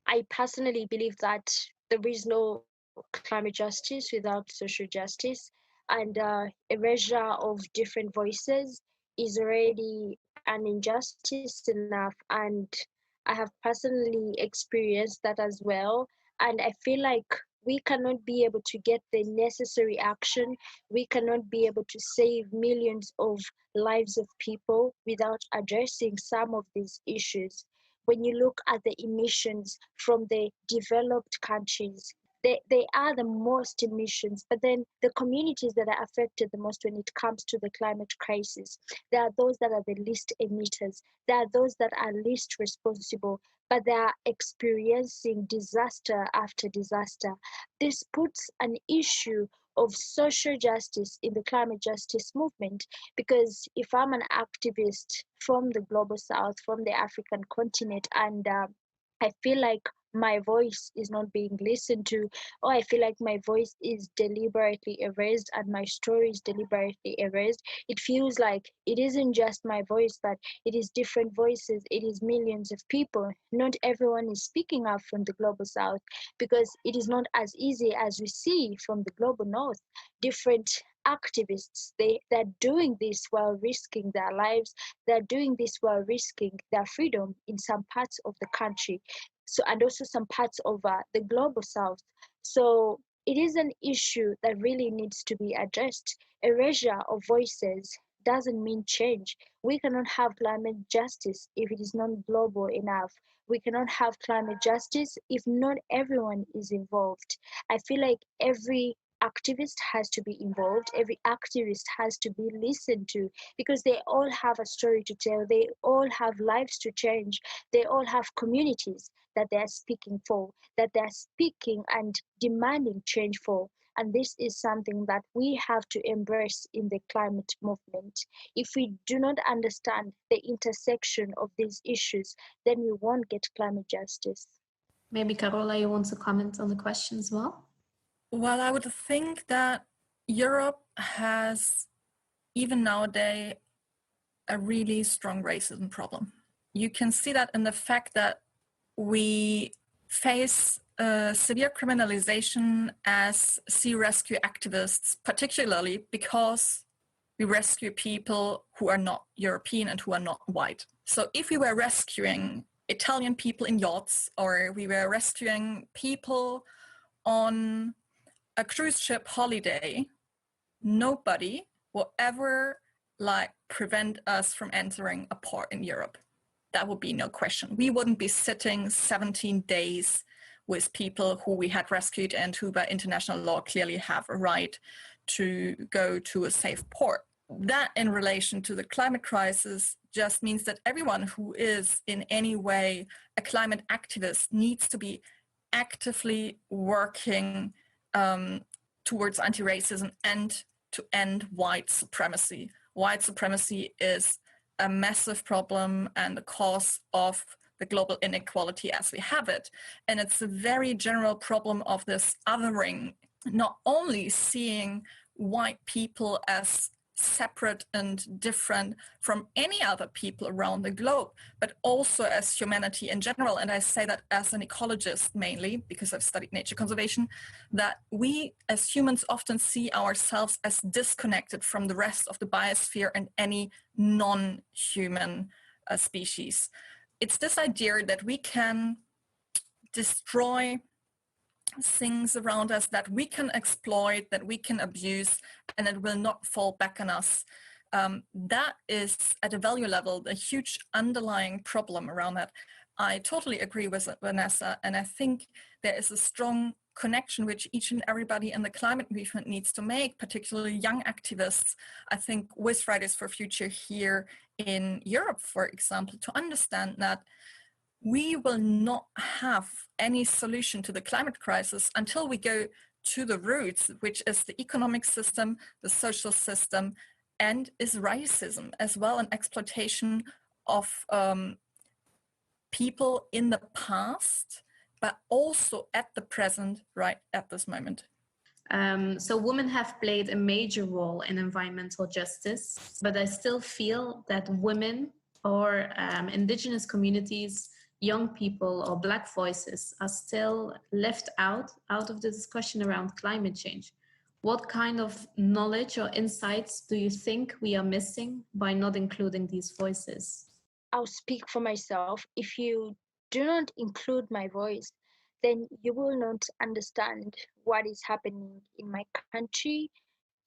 I personally believe that there is no climate justice without social justice, and erasure of different voices is already an injustice enough, and I have personally experienced that as well. And I feel like we cannot be able to get the necessary action, we cannot be able to save millions of lives of people without addressing some of these issues. When you look at the emissions from the developed countries, they are the most emissions, but then the communities that are affected the most when it comes to the climate crisis, they are those that are the least emitters, they are those that are least responsible, but they are experiencing disaster after disaster. This puts an issue of social justice in the climate justice movement, because if I'm an activist from the global south, from the African continent, and I feel like my voice is not being listened to, or I feel like my voice is deliberately erased and my story is deliberately erased, it feels like it isn't just my voice, but it is different voices, it is millions of people. Not everyone is speaking up from the global south, because it is not as easy as we see from the global north. Different activists, they're doing this while risking their lives, they're doing this while risking their freedom in some parts of the country, so and also some parts of the global south. So it is an issue that really needs to be addressed. Erasure of voices doesn't mean change. We cannot have climate justice if it is not global enough. We cannot have climate justice if not everyone is involved. I feel like every activist has to be involved, every activist has to be listened to, because they all have a story to tell, they all have lives to change, they all have communities that they are speaking for, that they are speaking and demanding change for. And this is something that we have to embrace in the climate movement. If we do not understand the intersection of these issues, then we won't get climate justice. Maybe Carola, you want to comment on the question as well? Well, I would think that Europe has, even nowadays, a really strong racism problem. You can see that in the fact that we face severe criminalization as sea rescue activists, particularly because we rescue people who are not European and who are not white. So if we were rescuing Italian people in yachts, or we were rescuing people on a cruise ship holiday, nobody will ever prevent us from entering a port in Europe. That would be no question. We wouldn't be sitting 17 days with people who we had rescued and who by international law clearly have a right to go to a safe port. That in relation to the climate crisis just means that everyone who is in any way a climate activist needs to be actively working towards anti-racism and to end white supremacy. White supremacy is a massive problem and the cause of the global inequality as we have it. And it's a very general problem of this othering, not only seeing white people as separate and different from any other people around the globe, but also as humanity in general. And I say that as an ecologist mainly, because I've studied nature conservation, that we as humans often see ourselves as disconnected from the rest of the biosphere and any non-human species. It's this idea that we can destroy things around us, that we can exploit, that we can abuse, and it will not fall back on us. That is, at a value level, a huge underlying problem around that. I totally agree with Vanessa, and I think there is a strong connection which each and everybody in the climate movement needs to make, particularly young activists. I think with Fridays for Future here in Europe, for example, to understand that we will not have any solution to the climate crisis until we go to the roots, which is the economic system, the social system, and is racism as well, an exploitation of people in the past, but also at the present, right at this moment. So women have played a major role in environmental justice, but I still feel that women or indigenous communities, young people or Black voices are still left out of the discussion around climate change. What kind of knowledge or insights do you think we are missing by not including these voices? I'll speak for myself. If you do not include my voice, then you will not understand what is happening in my country.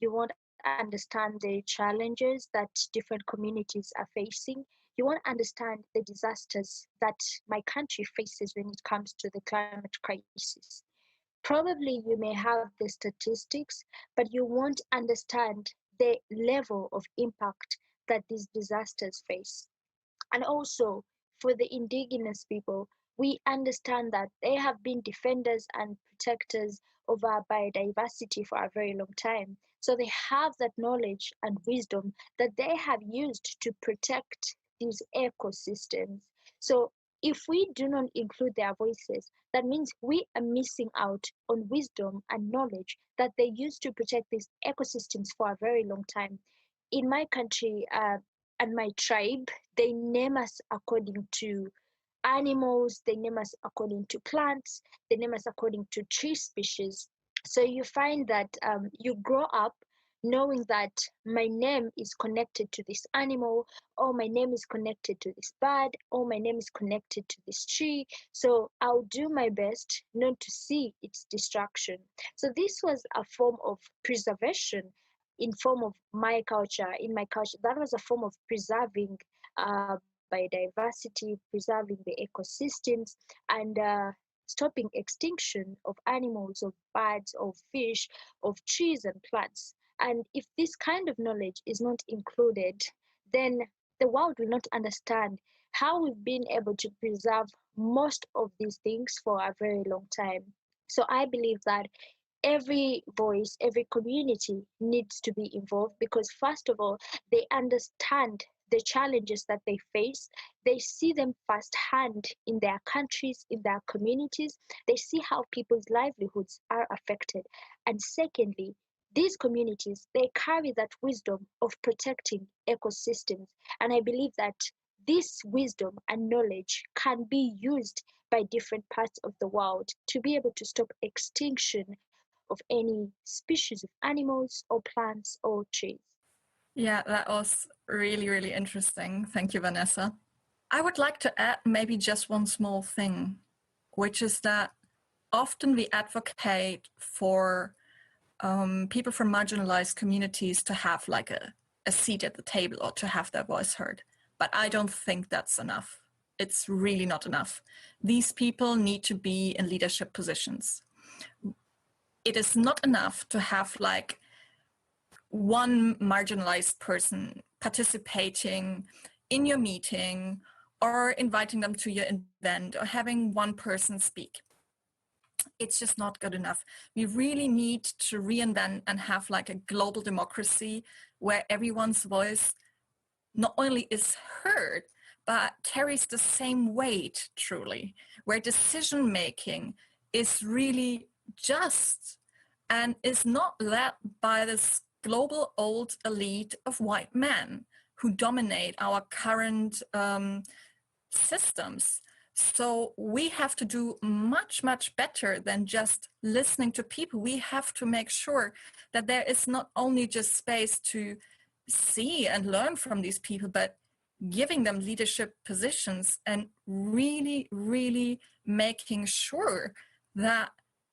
You won't understand the challenges that different communities are facing. You won't understand the disasters that my country faces when it comes to the climate crisis. Probably you may have the statistics, but you won't understand the level of impact that these disasters face. And also, for the indigenous people, we understand that they have been defenders and protectors of our biodiversity for a very long time. So they have that knowledge and wisdom that they have used to protect these ecosystems. So if we do not include their voices, that means we are missing out on wisdom and knowledge that they used to protect these ecosystems for a very long time. In my country, and my tribe, they name us according to animals, they name us according to plants, they name us according to tree species. So you find that you grow up knowing that my name is connected to this animal, or my name is connected to this bird, or my name is connected to this tree. So I'll do my best not to see its destruction. So this was a form of preservation in form of my culture. In my culture, that was a form of preserving biodiversity, preserving the ecosystems, and stopping extinction of animals, of birds, of fish, of trees and plants. And if this kind of knowledge is not included, then the world will not understand how we've been able to preserve most of these things for a very long time. So I believe that every voice, every community needs to be involved, because first of all, they understand the challenges that they face. They see them firsthand in their countries, in their communities. They see how people's livelihoods are affected. And secondly, these communities, they carry that wisdom of protecting ecosystems. And I believe that this wisdom and knowledge can be used by different parts of the world to be able to stop extinction of any species of animals or plants or trees. Yeah, that was really, really interesting. Thank you, Vanessa. I would like to add maybe just one small thing, which is that often we advocate for people from marginalized communities to have like a seat at the table or to have their voice heard. But I don't think that's enough. It's really not enough. These people need to be in leadership positions. It is not enough to have like one marginalized person participating in your meeting or inviting them to your event or having one person speak. It's just not good enough. We really need to reinvent and have like a global democracy where everyone's voice not only is heard, but carries the same weight, truly, where decision-making is really just and is not led by this global old elite of white men who dominate our current systems. So we have to do much, much better than just listening to people. We have to make sure that there is not only just space to see and learn from these people, but giving them leadership positions and really, really making sure that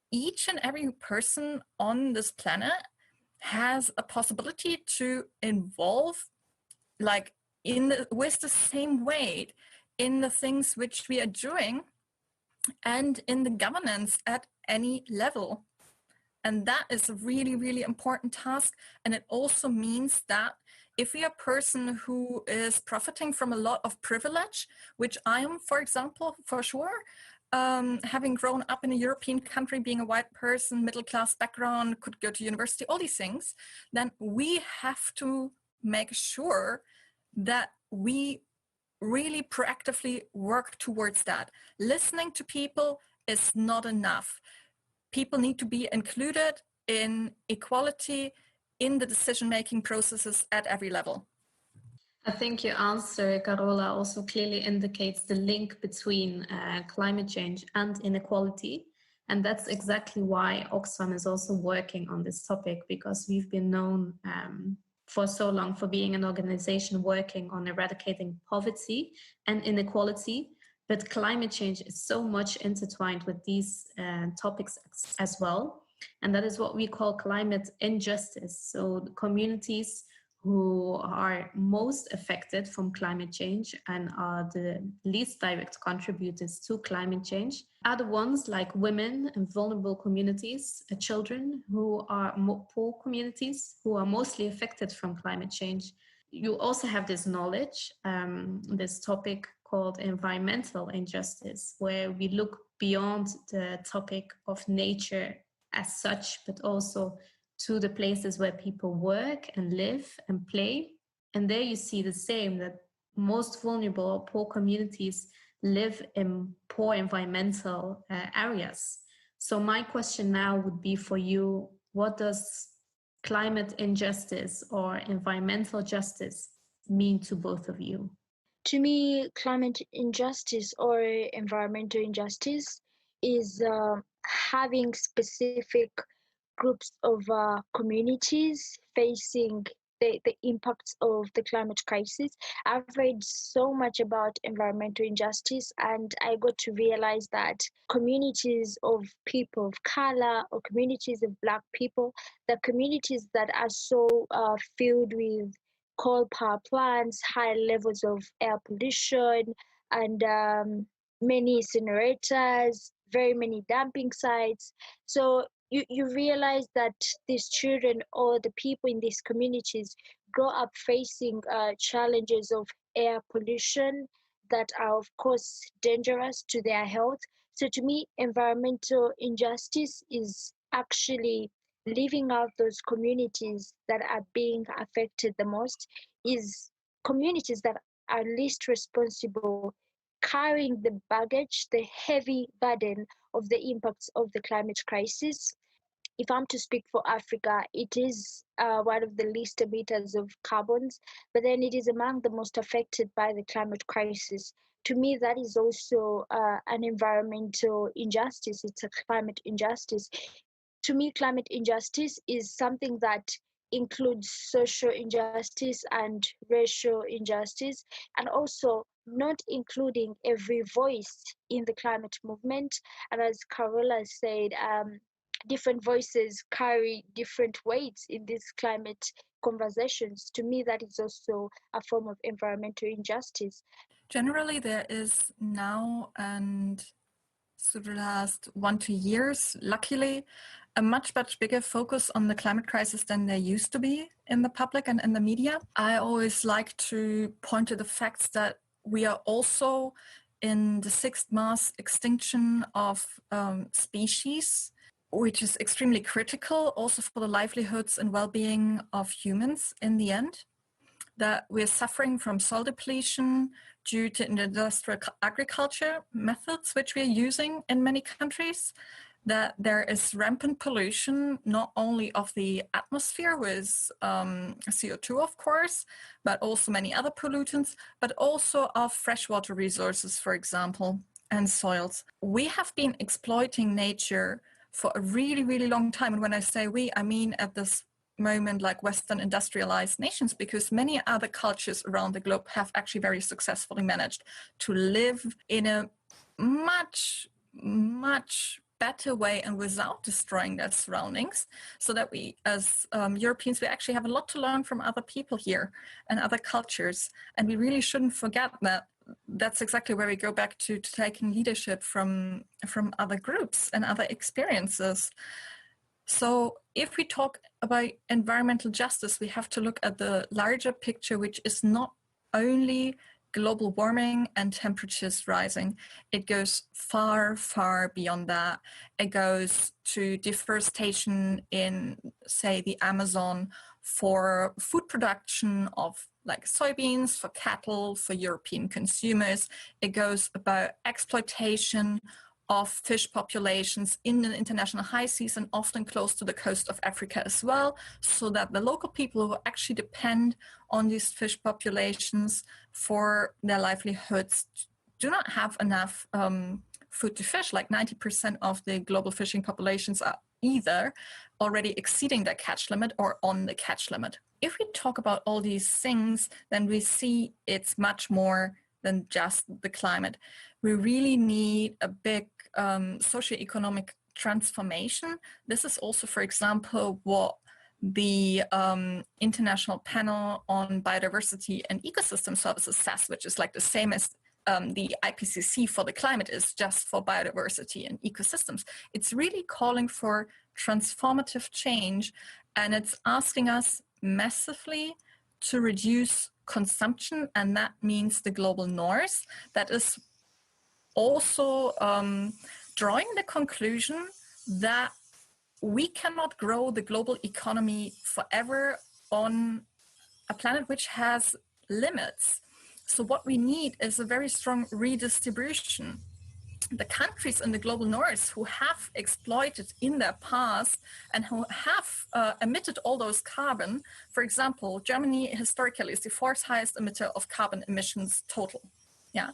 each and every person on this planet has a possibility to involve like with the same weight in the things which we are doing and in the governance at any level. And that is a really, really important task. And it also means that if you're a person who is profiting from a lot of privilege, which I am, for example, for sure, having grown up in a European country, being a white person, middle-class background, could go to university, all these things, then we have to make sure that we really proactively work towards that. Listening to people is not enough. People need to be included in equality in the decision-making processes at every level. I think your answer, Carola, also clearly indicates the link between climate change and inequality. And that's exactly why Oxfam is also working on this topic, because we've been known for so long for being an organization working on eradicating poverty and inequality. But climate change is so much intertwined with these topics as well. And that is what we call climate injustice. So the communities who are most affected from climate change and are the least direct contributors to climate change are the ones like women and vulnerable communities, children who are poor communities who are mostly affected from climate change. You also have this knowledge, this topic called environmental injustice, where we look beyond the topic of nature as such, but also to the places where people work and live and play. And there you see the same, that most vulnerable or poor communities live in poor environmental areas. So my question now would be for you, what does climate injustice or environmental justice mean to both of you? To me, climate injustice or environmental injustice is having specific groups of communities facing the impacts of the climate crisis. I've read so much about environmental injustice, and I got to realize that communities of people of color or communities of Black people, the communities that are so filled with coal power plants, high levels of air pollution, and many incinerators, very many dumping sites. So you realize that these children or the people in these communities grow up facing challenges of air pollution that are, of course, dangerous to their health. So to me, environmental injustice is actually leaving out those communities that are being affected the most, is communities that are least responsible, carrying the baggage, the heavy burden of the impacts of the climate crisis. If I'm to speak for Africa, it is one of the least emitters of carbons, but then it is among the most affected by the climate crisis. To me, that is also an environmental injustice. It's a climate injustice. To me, climate injustice is something that includes social injustice and racial injustice, and also not including every voice in the climate movement. And as Carola said, different voices carry different weights in these climate conversations. To me, that is also a form of environmental injustice. Generally, there is now, and through the last 1-2 years, luckily, a much bigger focus on the climate crisis than there used to be in the public and in the media. I always like to point to the facts that we are also in the 6th mass extinction of species, which is extremely critical also for the livelihoods and well-being of humans in the end. That we're suffering from soil depletion due to industrial agriculture methods, which we're using in many countries, that there is rampant pollution, not only of the atmosphere with CO2, of course, but also many other pollutants, but also of freshwater resources, for example, and soils. We have been exploiting nature for a really, really long time. And when I say we, I mean at this moment like Western industrialized nations, because many other cultures around the globe have actually very successfully managed to live in a much better way and without destroying their surroundings, so that we as Europeans, we actually have a lot to learn from other people here and other cultures. And we really shouldn't forget that. That's exactly where we go back to taking leadership from other groups and other experiences. So if we talk about environmental justice, we have to look at the larger picture, which is not only global warming and temperatures rising. It goes far, far beyond that. It goes to deforestation in, say, the Amazon for food production of like soybeans, for cattle, for European consumers. It goes about exploitation of fish populations in the international high seas and often close to the coast of Africa as well, so that the local people who actually depend on these fish populations for their livelihoods do not have enough food to fish. Like 90% of the global fishing populations are either already exceeding their catch limit or on the catch limit. If we talk about all these things, then we see it's much more than just the climate. We really need a big socioeconomic transformation. This is also, for example, what the International Panel on Biodiversity and Ecosystem Services says, which is like the same as the IPCC for the climate is just for biodiversity and ecosystems. It's really calling for transformative change, and it's asking us massively to reduce consumption, and that means the global north. That is also drawing the conclusion that we cannot grow the global economy forever on a planet which has limits. So what we need is a very strong redistribution. The countries in the global north who have exploited in their past and who have emitted all those carbon, for example, Germany historically is the 4th highest emitter of carbon emissions total. Yeah,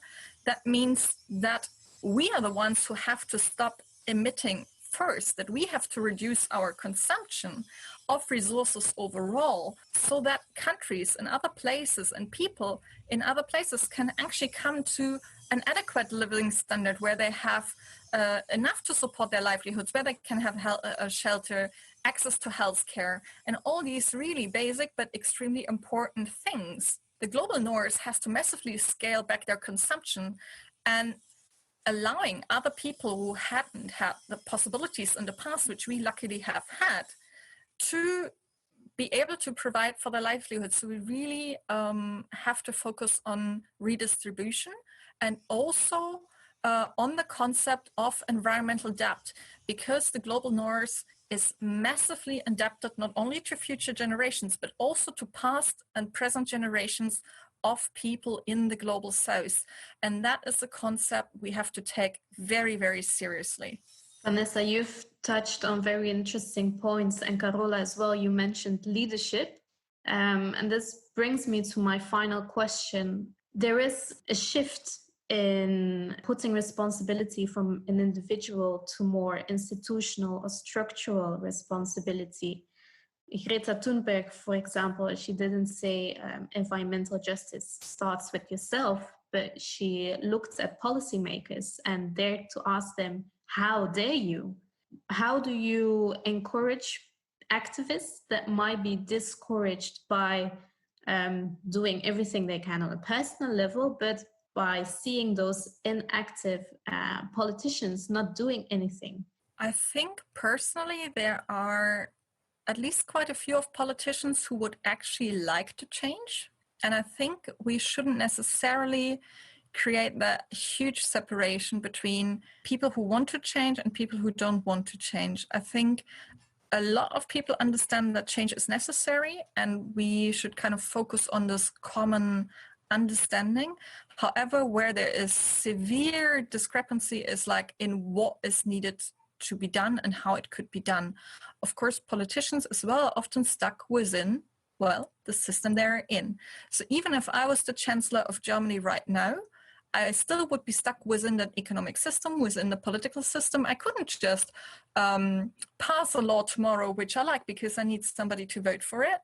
that means that we are the ones who have to stop emitting first, that we have to reduce our consumption of resources overall, so that countries in other places and people in other places can actually come to an adequate living standard where they have enough to support their livelihoods, where they can have shelter, access to healthcare, and all these really basic but extremely important things. The global north has to massively scale back their consumption and allowing other people who hadn't had the possibilities in the past, which we luckily have had, to be able to provide for their livelihood. So we really have to focus on redistribution and also on the concept of environmental debt, because the global north is massively indebted not only to future generations, but also to past and present generations of people in the global south. And that is a concept we have to take very, very seriously. Vanessa, you've touched on very interesting points, and Carola as well, you mentioned leadership. And this brings me to my final question. There is a shift in putting responsibility from an individual to more institutional or structural responsibility. Greta Thunberg, for example, she didn't say environmental justice starts with yourself. but she looked at policymakers and dared to ask them, how dare you? How do you encourage activists that might be discouraged by doing everything they can on a personal level, but by seeing those inactive politicians not doing anything? I think personally there are at least quite a few of politicians who would actually like to change. And I think we shouldn't necessarily create that huge separation between people who want to change and people who don't want to change. I think a lot of people understand that change is necessary and we should kind of focus on this common understanding. However, where there is severe discrepancy is like in what is needed to be done and how it could be done. Of course, politicians as well are often stuck within, well, the system they're in. So even if I was the Chancellor of Germany right now, I still would be stuck within the economic system, within the political system. I couldn't just pass a law tomorrow, which I like because I need somebody to vote for it.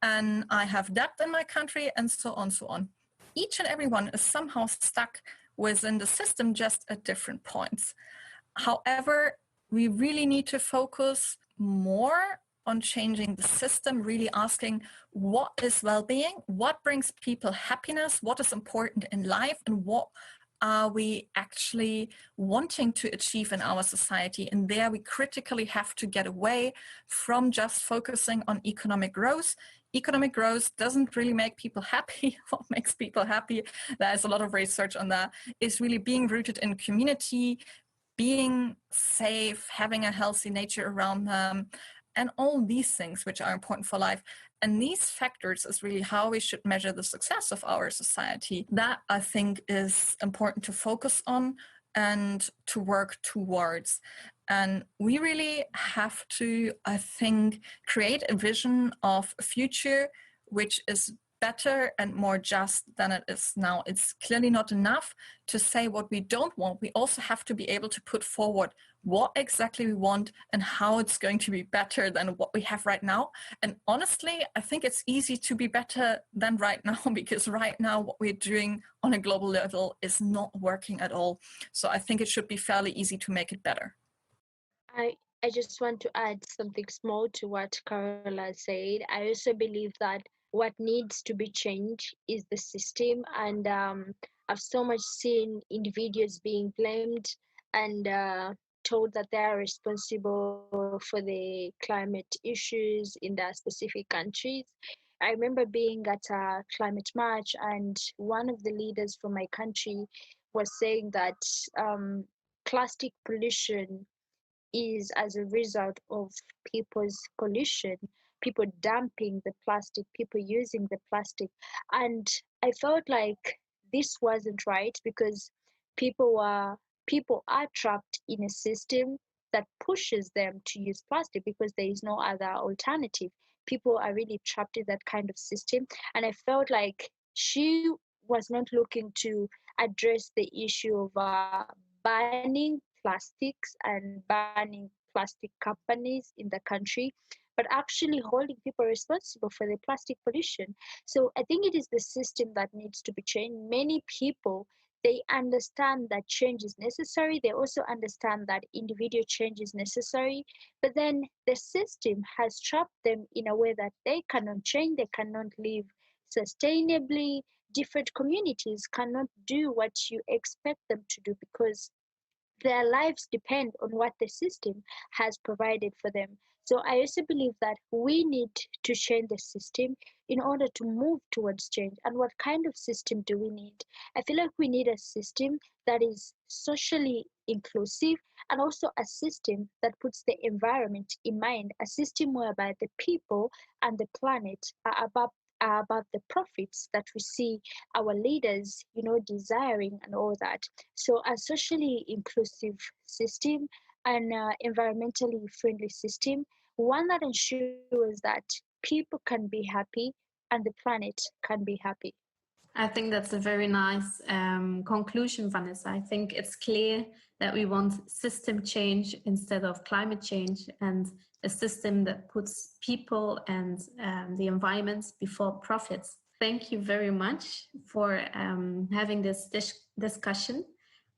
And I have debt in my country and so on, so on. Each and everyone is somehow stuck within the system, just at different points. However, we really need to focus more on changing the system, really asking what is well-being, what brings people happiness, what is important in life, and what are we actually wanting to achieve in our society. And there we critically have to get away from just focusing on economic growth. Economic growth doesn't really make people happy. What makes people happy, there's a lot of research on that, is really being rooted in community, being safe, having a healthy nature around them, and all these things which are important for life. And these factors is really how we should measure the success of our society. That, I think, is important to focus on and to work towards. And we really have to, I think, create a vision of a future which is better and more just than it is now. It's clearly not enough to say what we don't want. We also have to be able to put forward what exactly we want and how it's going to be better than what we have right now. And honestly, I think it's easy to be better than right now, because right now what we're doing on a global level is not working at all. So I think it should be fairly easy to make it better. I just want to add something small to what Carola said. I also believe that what needs to be changed is the system, and I've so much seen individuals being blamed and told that they are responsible for the climate issues in their specific countries. I remember being at a climate march, and one of the leaders from my country was saying that plastic pollution is as a result of people's pollution, people dumping the plastic, people using the plastic. And I felt like this wasn't right, because people are trapped in a system that pushes them to use plastic because there is no other alternative. People are really trapped in that kind of system. And I felt like she was not looking to address the issue of banning plastics and banning plastic companies in the country, but actually holding people responsible for the plastic pollution. So I think it is the system that needs to be changed. Many people, they understand that change is necessary. They also understand that individual change is necessary, but then the system has trapped them in a way that they cannot change, they cannot live sustainably. Different communities cannot do what you expect them to do because their lives depend on what the system has provided for them. So I also believe that we need to change the system in order to move towards change. And what kind of system do we need? I feel like we need a system that is socially inclusive, and also a system that puts the environment in mind, a system whereby the people and the planet are above the profits that we see our leaders, desiring and all that. So a socially inclusive system, and environmentally friendly system, one that ensures that people can be happy and the planet can be happy. I think that's a very nice conclusion, Vanessa. I think it's clear that we want system change instead of climate change, and a system that puts people and the environment before profits. thank you very much for having this discussion.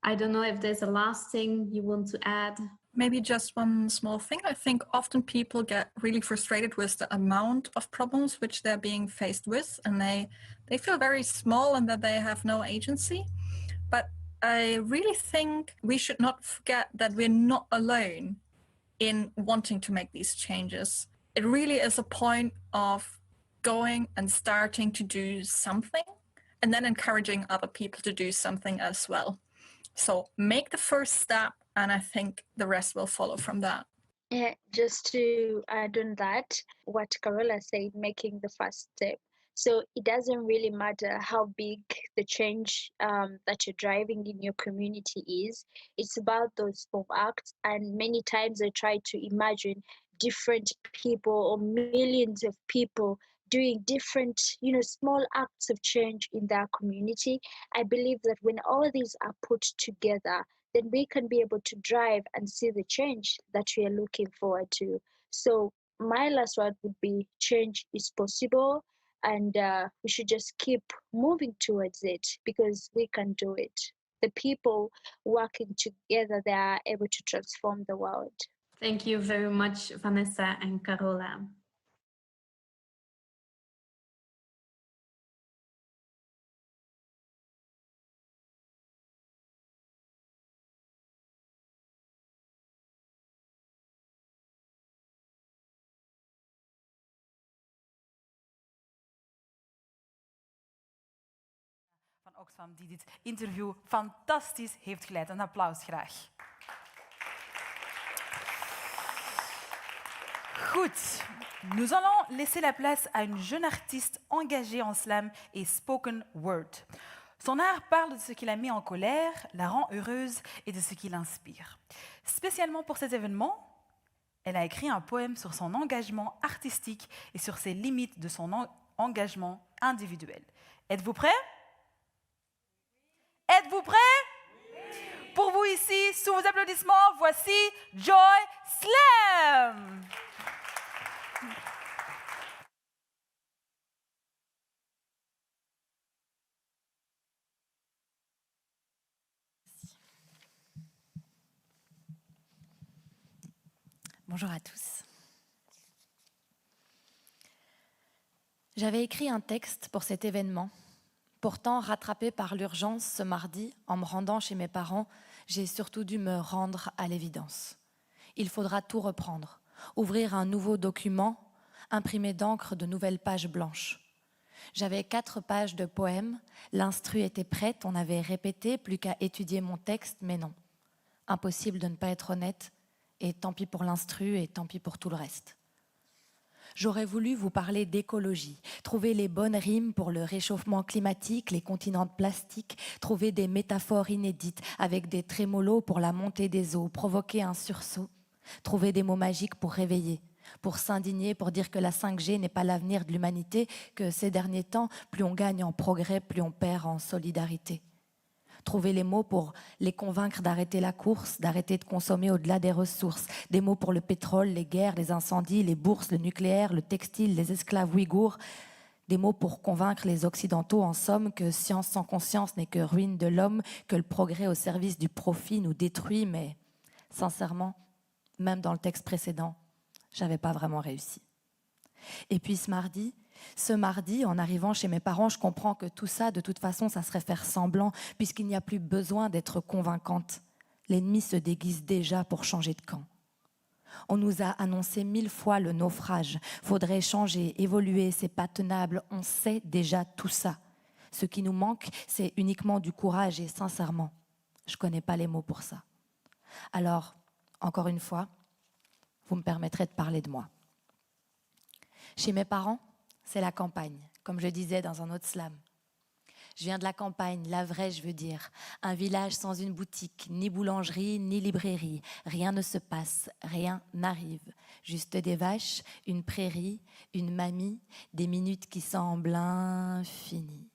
I don't know if there's a last thing you want to add. Maybe just one small thing. I think often people get really frustrated with the amount of problems which they're being faced with, and they feel very small and that they have no agency. But I really think we should not forget that we're not alone in wanting to make these changes. It really is a point of going and starting to do something and then encouraging other people to do something as well. So make the first step, and I think the rest will follow from that. Yeah, just to add on that, what Carola said, making the first step. So it doesn't really matter how big the change that you're driving in your community is. It's about those small acts. And many times I try to imagine different people or millions of people doing different, small acts of change in their community. I believe that when all these are put together, then we can be able to drive and see the change that we are looking forward to. So my last word would be change is possible, and we should just keep moving towards it because we can do it. The people working together, they are able to transform the world. Thank you very much, Vanessa and Carola. Van Oxfam die dit interview fantastisch heeft geleid. Een applaus graag. Goed, nous allons laisser la place à une jeune artiste engagée en slam et spoken word. Son art parle de ce qui la met en colère, la rend heureuse et de ce qui l'inspire. Spécialement pour cet événement, elle a écrit un poème sur son engagement artistique et sur ses limites de son engagement individuel. Êtes-vous prêts? Êtes-vous prêts? Oui. Pour vous ici, sous vos applaudissements, voici Joy Slam. Bonjour à tous. J'avais écrit un texte pour cet événement. Pourtant, rattrapée par l'urgence ce mardi, en me rendant chez mes parents, j'ai surtout dû me rendre à l'évidence. Il faudra tout reprendre, ouvrir un nouveau document, imprimer d'encre de nouvelles pages blanches. J'avais 4 pages de poèmes, l'instru était prête, on avait répété, plus qu'à étudier mon texte, mais non. Impossible de ne pas être honnête, et tant pis pour l'instru et tant pis pour tout le reste. J'aurais voulu vous parler d'écologie, trouver les bonnes rimes pour le réchauffement climatique, les continents de plastique, trouver des métaphores inédites avec des trémolos pour la montée des eaux, provoquer un sursaut, trouver des mots magiques pour réveiller, pour s'indigner, pour dire que la 5G n'est pas l'avenir de l'humanité, que ces derniers temps, plus on gagne en progrès, plus on perd en solidarité. Trouver les mots pour les convaincre d'arrêter la course, d'arrêter de consommer au-delà des ressources. Des mots pour le pétrole, les guerres, les incendies, les bourses, le nucléaire, le textile, les esclaves ouïghours. Des mots pour convaincre les Occidentaux, en somme, que science sans conscience n'est que ruine de l'homme, que le progrès au service du profit nous détruit. Mais sincèrement, même dans le texte précédent, j'avais pas vraiment réussi. Et puis ce mardi, en arrivant chez mes parents, je comprends que tout ça, de toute façon, ça serait faire semblant, puisqu'il n'y a plus besoin d'être convaincante. L'ennemi se déguise déjà pour changer de camp. On nous a annoncé 1000 fois le naufrage. Faudrait changer, évoluer, c'est pas tenable. On sait déjà tout ça. Ce qui nous manque, c'est uniquement du courage et sincèrement, je connais pas les mots pour ça. Alors, encore une fois, vous me permettrez de parler de moi. Chez mes parents, c'est la campagne, comme je disais dans un autre slam. Je viens de la campagne, la vraie, je veux dire. Un village sans une boutique, ni boulangerie, ni librairie. Rien ne se passe, rien n'arrive. Juste des vaches, une prairie, une mamie, des minutes qui semblent infinies.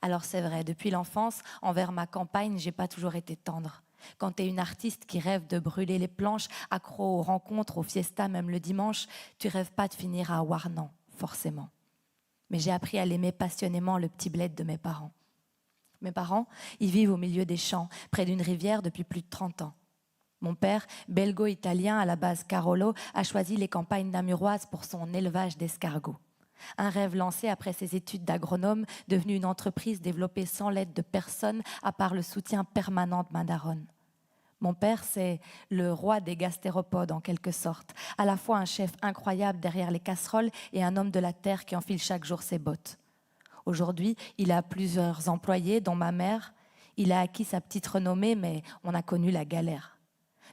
Alors c'est vrai, depuis l'enfance, envers ma campagne, j'ai pas toujours été tendre. Quand t'es une artiste qui rêve de brûler les planches, accro aux rencontres, aux fiestas, même le dimanche, tu rêves pas de finir à Warnan, forcément. Mais j'ai appris à l'aimer passionnément, le petit bled de mes parents. Mes parents, ils vivent au milieu des champs, près d'une rivière depuis plus de 30 ans. Mon père, belgo-italien à la base Carolo, a choisi les campagnes namuroises pour son élevage d'escargots. Un rêve lancé après ses études d'agronome, devenu une entreprise développée sans l'aide de personne, à part le soutien permanent de ma daronne. Mon père, c'est le roi des gastéropodes en quelque sorte, à la fois un chef incroyable derrière les casseroles et un homme de la terre qui enfile chaque jour ses bottes. Aujourd'hui, il a plusieurs employés, dont ma mère. Il a acquis sa petite renommée, mais on a connu la galère.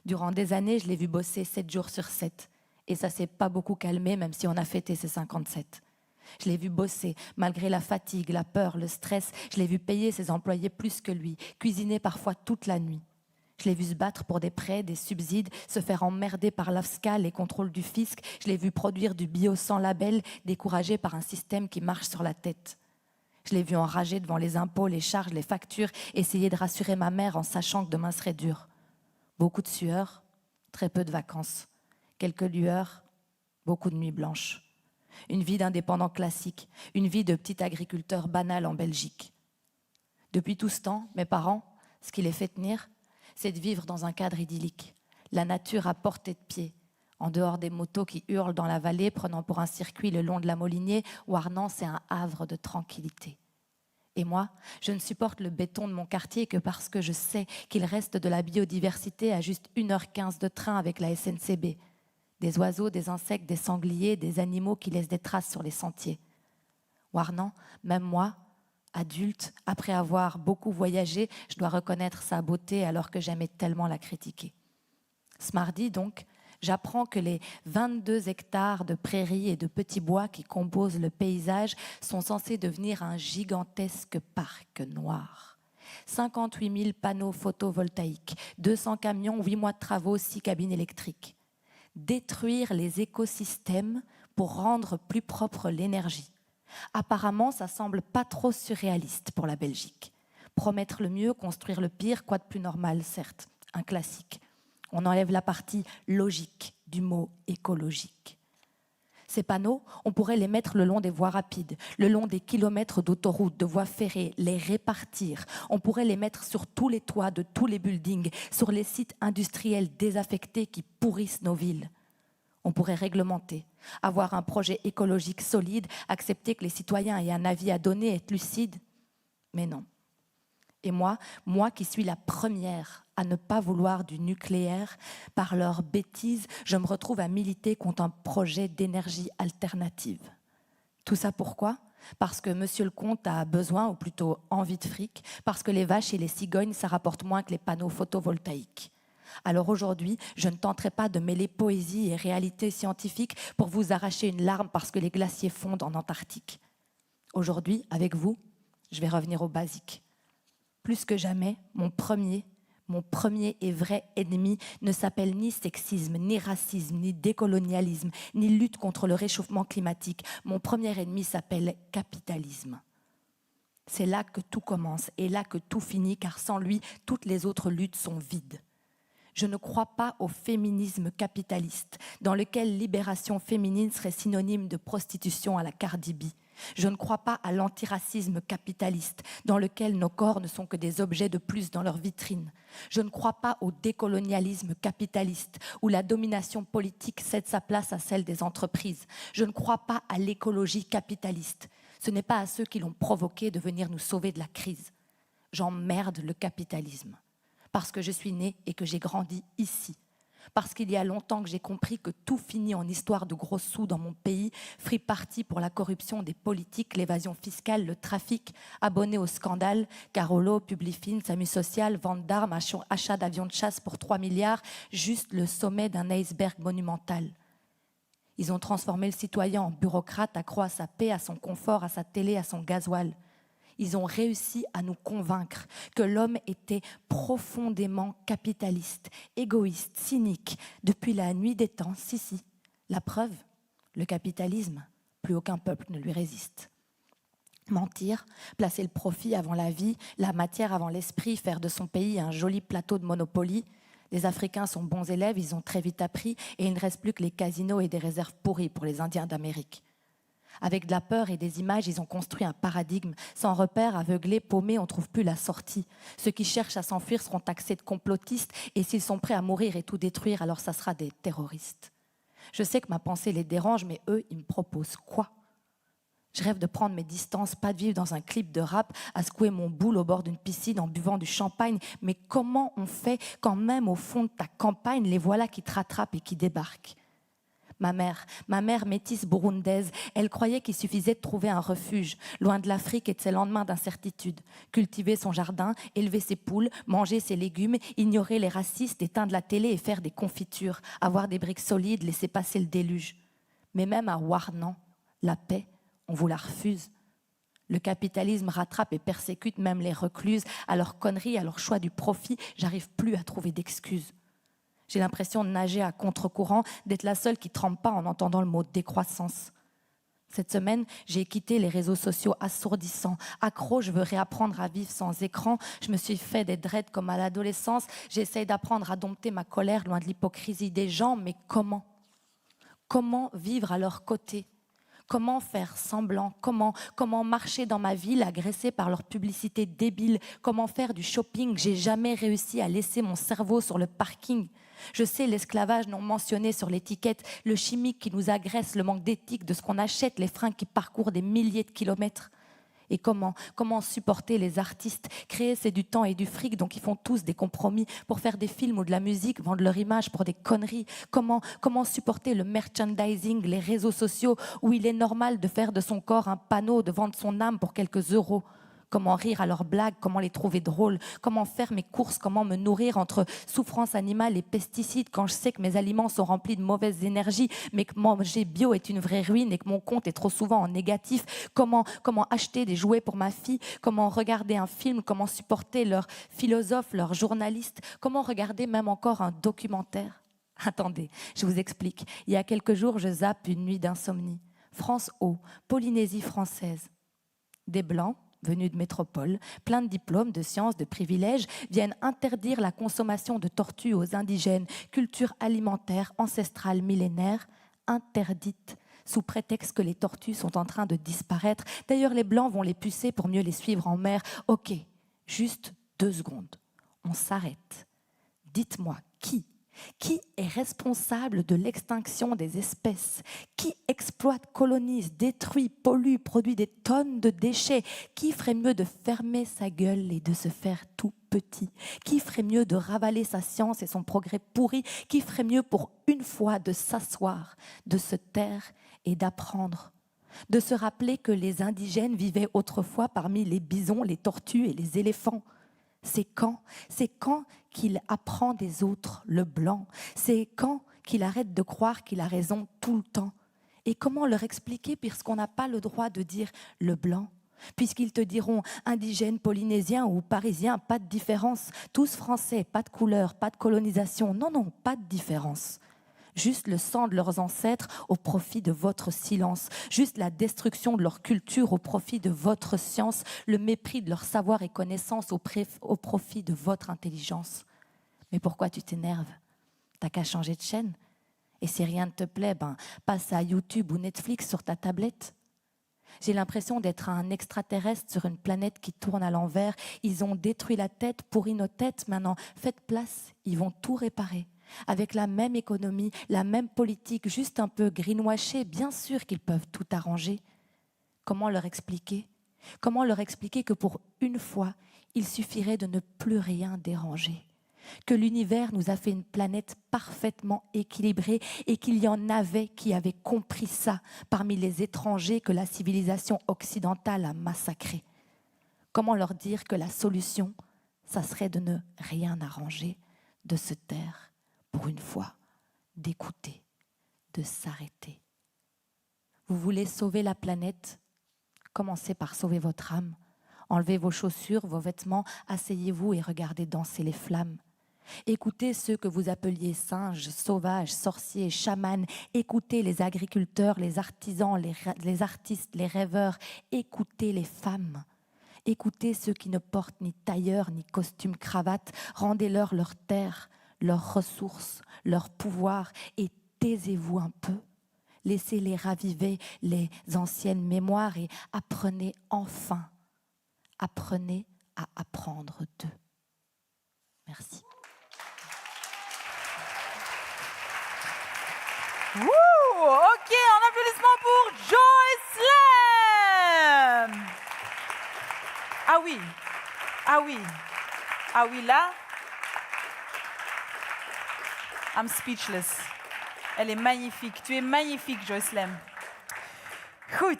Durant des années, je l'ai vu bosser 7 jours sur 7. Et ça s'est pas beaucoup calmé, même si on a fêté ses 57. Je l'ai vu bosser, malgré la fatigue, la peur, le stress. Je l'ai vu payer ses employés plus que lui, cuisiner parfois toute la nuit. Je l'ai vu se battre pour des prêts, des subsides, se faire emmerder par l'AFSCA, les contrôles du fisc. Je l'ai vu produire du bio sans label, découragé par un système qui marche sur la tête. Je l'ai vu enragé devant les impôts, les charges, les factures, essayer de rassurer ma mère en sachant que demain serait dur. Beaucoup de sueur, très peu de vacances. Quelques lueurs, beaucoup de nuits blanches. Une vie d'indépendant classique, une vie de petit agriculteur banal en Belgique. Depuis tout ce temps, mes parents, ce qui les fait tenir, c'est de vivre dans un cadre idyllique. La nature à portée de pied, en dehors des motos qui hurlent dans la vallée, prenant pour un circuit le long de la Molinier, où Arnan, c'est un havre de tranquillité. Et moi, je ne supporte le béton de mon quartier que parce que je sais qu'il reste de la biodiversité à juste 1h15 de train avec la SNCB. Des oiseaux, des insectes, des sangliers, des animaux qui laissent des traces sur les sentiers. Warnan, même moi, adulte, après avoir beaucoup voyagé, je dois reconnaître sa beauté alors que j'aimais tellement la critiquer. Ce mardi, donc, j'apprends que les 22 hectares de prairies et de petits bois qui composent le paysage sont censés devenir un gigantesque parc noir. 58 000 panneaux photovoltaïques, 200 camions, 8 mois de travaux, 6 cabines électriques. Détruire les écosystèmes pour rendre plus propre l'énergie. Apparemment, ça semble pas trop surréaliste pour la Belgique. Promettre le mieux, construire le pire, quoi de plus normal, certes, un classique. On enlève la partie logique du mot écologique. Ces panneaux, on pourrait les mettre le long des voies rapides, le long des kilomètres d'autoroutes, de voies ferrées, les répartir. On pourrait les mettre sur tous les toits de tous les buildings, sur les sites industriels désaffectés qui pourrissent nos villes. On pourrait réglementer, avoir un projet écologique solide, accepter que les citoyens aient un avis à donner, être lucides. Mais non. Et moi qui suis la première à ne pas vouloir du nucléaire, par leurs bêtises, je me retrouve à militer contre un projet d'énergie alternative. Tout ça pourquoi ? Parce que monsieur le comte a besoin, ou plutôt envie de fric, parce que les vaches et les cigognes, ça rapporte moins que les panneaux photovoltaïques. Alors aujourd'hui, je ne tenterai pas de mêler poésie et réalité scientifique pour vous arracher une larme parce que les glaciers fondent en Antarctique. Aujourd'hui, avec vous, je vais revenir au basique. Plus que jamais, mon premier et vrai ennemi ne s'appelle ni sexisme, ni racisme, ni décolonialisme, ni lutte contre le réchauffement climatique. Mon premier ennemi s'appelle capitalisme. C'est là que tout commence et là que tout finit, car sans lui, toutes les autres luttes sont vides. Je ne crois pas au féminisme capitaliste, dans lequel libération féminine serait synonyme de prostitution à la Cardi B. Je ne crois pas à l'antiracisme capitaliste, dans lequel nos corps ne sont que des objets de plus dans leur vitrine. Je ne crois pas au décolonialisme capitaliste, où la domination politique cède sa place à celle des entreprises. Je ne crois pas à l'écologie capitaliste. Ce n'est pas à ceux qui l'ont provoqué de venir nous sauver de la crise. J'emmerde le capitalisme. Parce que je suis née et que j'ai grandi ici. Parce qu'il y a longtemps que j'ai compris que tout finit en histoire de gros sous dans mon pays, free party pour la corruption des politiques, l'évasion fiscale, le trafic, abonné au scandale, Carolo, Publifin, Samu Social, vente d'armes, achat d'avions de chasse pour 3 milliards, juste le sommet d'un iceberg monumental. Ils ont transformé le citoyen en bureaucrate, accro à sa paix, à son confort, à sa télé, à son gasoil. Ils ont réussi à nous convaincre que l'homme était profondément capitaliste, égoïste, cynique, depuis la nuit des temps. Si. La preuve, le capitalisme, plus aucun peuple ne lui résiste. Mentir, placer le profit avant la vie, la matière avant l'esprit, faire de son pays un joli plateau de Monopoly. Les Africains sont bons élèves, ils ont très vite appris et il ne reste plus que les casinos et des réserves pourries pour les Indiens d'Amérique. Avec de la peur et des images, ils ont construit un paradigme. Sans repère, aveuglés, paumés, on ne trouve plus la sortie. Ceux qui cherchent à s'enfuir seront taxés de complotistes et s'ils sont prêts à mourir et tout détruire, alors ça sera des terroristes. Je sais que ma pensée les dérange, mais eux, ils me proposent quoi ? Je rêve de prendre mes distances, pas de vivre dans un clip de rap, à secouer mon boule au bord d'une piscine en buvant du champagne. Mais comment on fait quand même au fond de ta campagne, les voilà qui te rattrapent et qui débarquent ? Ma mère métisse burundaise, elle croyait qu'il suffisait de trouver un refuge, loin de l'Afrique et de ses lendemains d'incertitude. Cultiver son jardin, élever ses poules, manger ses légumes, ignorer les racistes, éteindre la télé et faire des confitures, avoir des briques solides, laisser passer le déluge. Mais même à Warnan, la paix, on vous la refuse. Le capitalisme rattrape et persécute même les recluses. À leurs conneries, à leur choix du profit, j'arrive plus à trouver d'excuses. J'ai l'impression de nager à contre-courant, d'être la seule qui ne trempe pas en entendant le mot décroissance. Cette semaine, j'ai quitté les réseaux sociaux assourdissants. Accro, je veux réapprendre à vivre sans écran. Je me suis fait des dreads comme à l'adolescence. J'essaye d'apprendre à dompter ma colère loin de l'hypocrisie des gens, mais comment ? Comment vivre à leur côté ? Comment faire semblant ? Comment marcher dans ma ville agressée par leur publicité débile ? Comment faire du shopping ? J'ai jamais réussi à laisser mon cerveau sur le parking. Je sais l'esclavage non mentionné sur l'étiquette, le chimique qui nous agresse, le manque d'éthique de ce qu'on achète, les fringues qui parcourent des milliers de kilomètres. Et comment supporter les artistes ? Créer, c'est du temps et du fric, donc ils font tous des compromis pour faire des films ou de la musique, vendre leur image pour des conneries. Comment supporter le merchandising, les réseaux sociaux, où il est normal de faire de son corps un panneau, de vendre son âme pour quelques euros ? Comment rire à leurs blagues, comment les trouver drôles, comment faire mes courses, comment me nourrir entre souffrance animale et pesticides quand je sais que mes aliments sont remplis de mauvaises énergies, mais que manger bio est une vraie ruine et que mon compte est trop souvent en négatif. Comment acheter des jouets pour ma fille, comment regarder un film, comment supporter leurs philosophes, leurs journalistes, comment regarder même encore un documentaire. Attendez, je vous explique. Il y a quelques jours, je zappe une nuit d'insomnie. France O, Polynésie française. Des Blancs, venus de métropole, pleins de diplômes, de sciences, de privilèges, viennent interdire la consommation de tortues aux indigènes, culture alimentaire ancestrale millénaire, interdite, sous prétexte que les tortues sont en train de disparaître. D'ailleurs, les Blancs vont les pucer pour mieux les suivre en mer. Ok, juste 2 secondes. On s'arrête. Dites-moi, qui est responsable de l'extinction des espèces? Qui exploite, colonise, détruit, pollue, produit des tonnes de déchets? Qui ferait mieux de fermer sa gueule et de se faire tout petit? Qui ferait mieux de ravaler sa science et son progrès pourri? Qui ferait mieux pour une fois de s'asseoir, de se taire et d'apprendre? De se rappeler que les indigènes vivaient autrefois parmi les bisons, les tortues et les éléphants. C'est quand qu'il apprend des autres, le blanc. C'est quand qu'il arrête de croire qu'il a raison tout le temps. Et comment leur expliquer puisqu'on n'a pas le droit de dire le blanc? Puisqu'ils te diront indigènes, polynésiens ou parisiens, pas de différence. Tous français, pas de couleur, pas de colonisation. Non, pas de différence. Juste le sang de leurs ancêtres au profit de votre silence. Juste la destruction de leur culture au profit de votre science. Le mépris de leur savoir et connaissance au profit de votre intelligence. Mais pourquoi tu t'énerves? T'as qu'à changer de chaîne. Et si rien ne te plaît, passe à YouTube ou Netflix sur ta tablette. J'ai l'impression d'être un extraterrestre sur une planète qui tourne à l'envers. Ils ont détruit la tête, pourri nos têtes. Maintenant, faites place, ils vont tout réparer. Avec la même économie, la même politique, juste un peu greenwashée, bien sûr qu'ils peuvent tout arranger. Comment leur expliquer? Comment leur expliquer que pour une fois, il suffirait de ne plus rien déranger? Que l'univers nous a fait une planète parfaitement équilibrée et qu'il y en avait qui avaient compris ça parmi les étrangers que la civilisation occidentale a massacrés? Comment leur dire que la solution, ça serait de ne rien arranger, de se taire? Pour une fois, d'écouter, de s'arrêter. Vous voulez sauver la planète? Commencez par sauver votre âme. Enlevez vos chaussures, vos vêtements, asseyez-vous et regardez danser les flammes. Écoutez ceux que vous appeliez singes, sauvages, sorciers, chamans. Écoutez les agriculteurs, les artisans, les artistes, les rêveurs. Écoutez les femmes. Écoutez ceux qui ne portent ni tailleur ni costume cravate. Rendez-leur leur terre, leurs ressources, leur pouvoir et taisez-vous un peu. Laissez-les raviver les anciennes mémoires et apprenez enfin. Apprenez à apprendre d'eux. Merci. Ok, un applaudissement pour Joycelem. Ah oui, ah oui, ah oui, là, I'm speechless. Elle est magnifique. Tu es magnifique, Joycelem. Goed.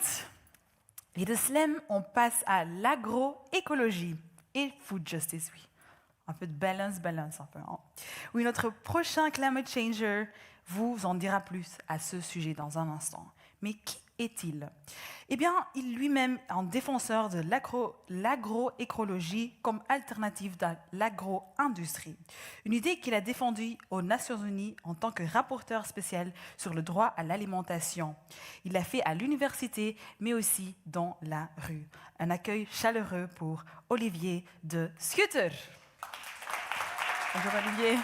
Et de Slem, on passe à l'agroécologie et food justice, oui. Un peu de balance un peu. Hein. Oui, notre prochain climate changer vous en dira plus à ce sujet dans un instant. Mais qui est-il? Eh bien, il lui-même est un défenseur de l'agroécologie comme alternative à l'agro-industrie. Une idée qu'il a défendue aux Nations Unies en tant que rapporteur spécial sur le droit à l'alimentation. Il l'a fait à l'université, mais aussi dans la rue. Un accueil chaleureux pour Olivier de Schutter. Bonjour Olivier.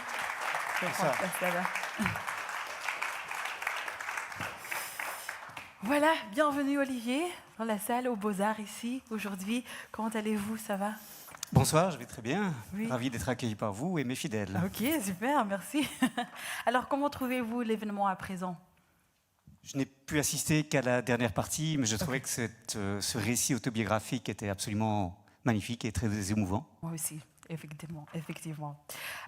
Voilà, bienvenue Olivier dans la salle aux Beaux-Arts ici aujourd'hui. Comment allez-vous, ça va? Bonsoir, je vais très bien. Oui. Ravi d'être accueilli par vous et mes fidèles. Ok, super, merci. Alors, comment trouvez-vous l'événement à présent? Je n'ai pu assister qu'à la dernière partie, mais je trouvais que ce récit autobiographique était absolument magnifique et très émouvant. Moi aussi. Effectivement.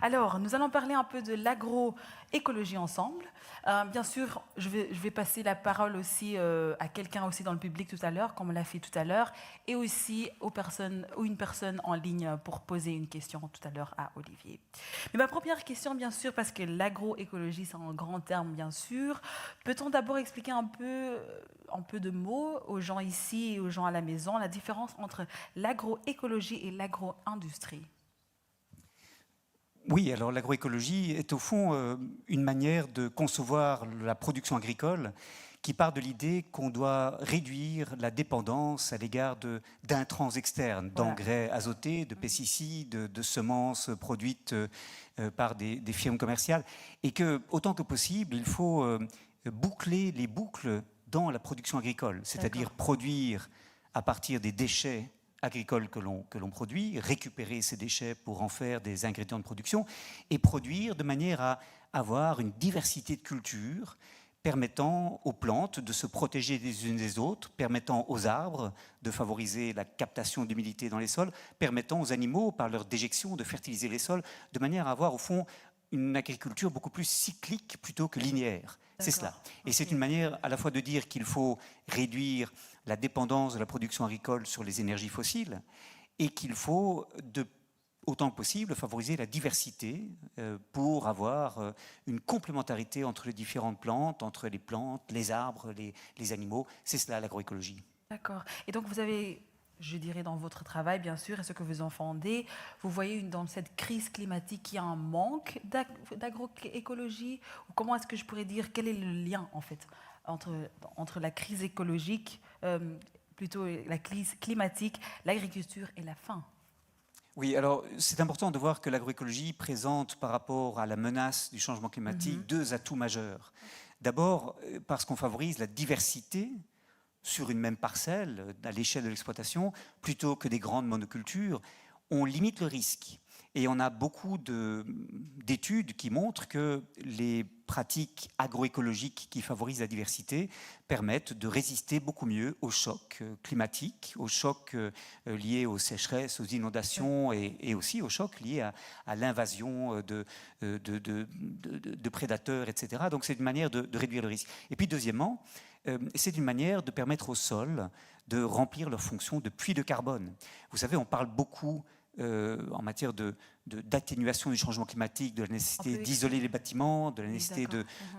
Alors, nous allons parler un peu de l'agroécologie ensemble. Bien sûr, je vais passer la parole aussi à quelqu'un aussi dans le public tout à l'heure, comme on l'a fait tout à l'heure, et aussi une personne en ligne pour poser une question tout à l'heure à Olivier. Mais ma première question, bien sûr, parce que l'agroécologie, c'est un grand terme, bien sûr. Peut-on d'abord expliquer un peu de mots aux gens ici et aux gens à la maison, la différence entre l'agroécologie et l'agro-industrie? Oui, alors l'agroécologie est au fond une manière de concevoir la production agricole qui part de l'idée qu'on doit réduire la dépendance à l'égard d'intrants externes, d'engrais azotés, de pesticides, de semences produites par des firmes commerciales, et que, autant que possible, il faut boucler les boucles dans la production agricole, c'est-à-dire produire à partir des déchets agricoles que l'on produit, récupérer ces déchets pour en faire des ingrédients de production et produire de manière à avoir une diversité de cultures permettant aux plantes de se protéger les unes des autres, permettant aux arbres de favoriser la captation d'humidité dans les sols, permettant aux animaux, par leur déjection, de fertiliser les sols, de manière à avoir au fond une agriculture beaucoup plus cyclique plutôt que linéaire. C'est cela. Et c'est une manière à la fois de dire qu'il faut réduire la dépendance de la production agricole sur les énergies fossiles et qu'il faut, autant que possible, favoriser la diversité pour avoir une complémentarité entre les différentes plantes, entre les plantes, les arbres, les animaux. C'est cela l'agroécologie. D'accord. Et donc vous avez, je dirais dans votre travail bien sûr, et ce que vous en fondez, vous voyez dans cette crise climatique qu'il y a un manque d'agroécologie, ou comment est-ce que je pourrais dire, quel est le lien en fait entre la crise écologique, plutôt la crise climatique, l'agriculture et la faim? Oui, alors c'est important de voir que l'agroécologie présente par rapport à la menace du changement climatique deux atouts majeurs. D'abord parce qu'on favorise la diversité sur une même parcelle, à l'échelle de l'exploitation, plutôt que des grandes monocultures, on limite le risque. Et on a beaucoup d'études qui montrent que les pratiques agroécologiques qui favorisent la diversité permettent de résister beaucoup mieux aux chocs climatiques, aux chocs liés aux sécheresses, aux inondations et aussi aux chocs liés à l'invasion de prédateurs, etc. Donc c'est une manière de réduire le risque. Et puis deuxièmement, c'est une manière de permettre aux sols de remplir leur fonction de puits de carbone. Vous savez, on parle beaucoup en matière d'atténuation du changement climatique, de la nécessité d'isoler les bâtiments, de la nécessité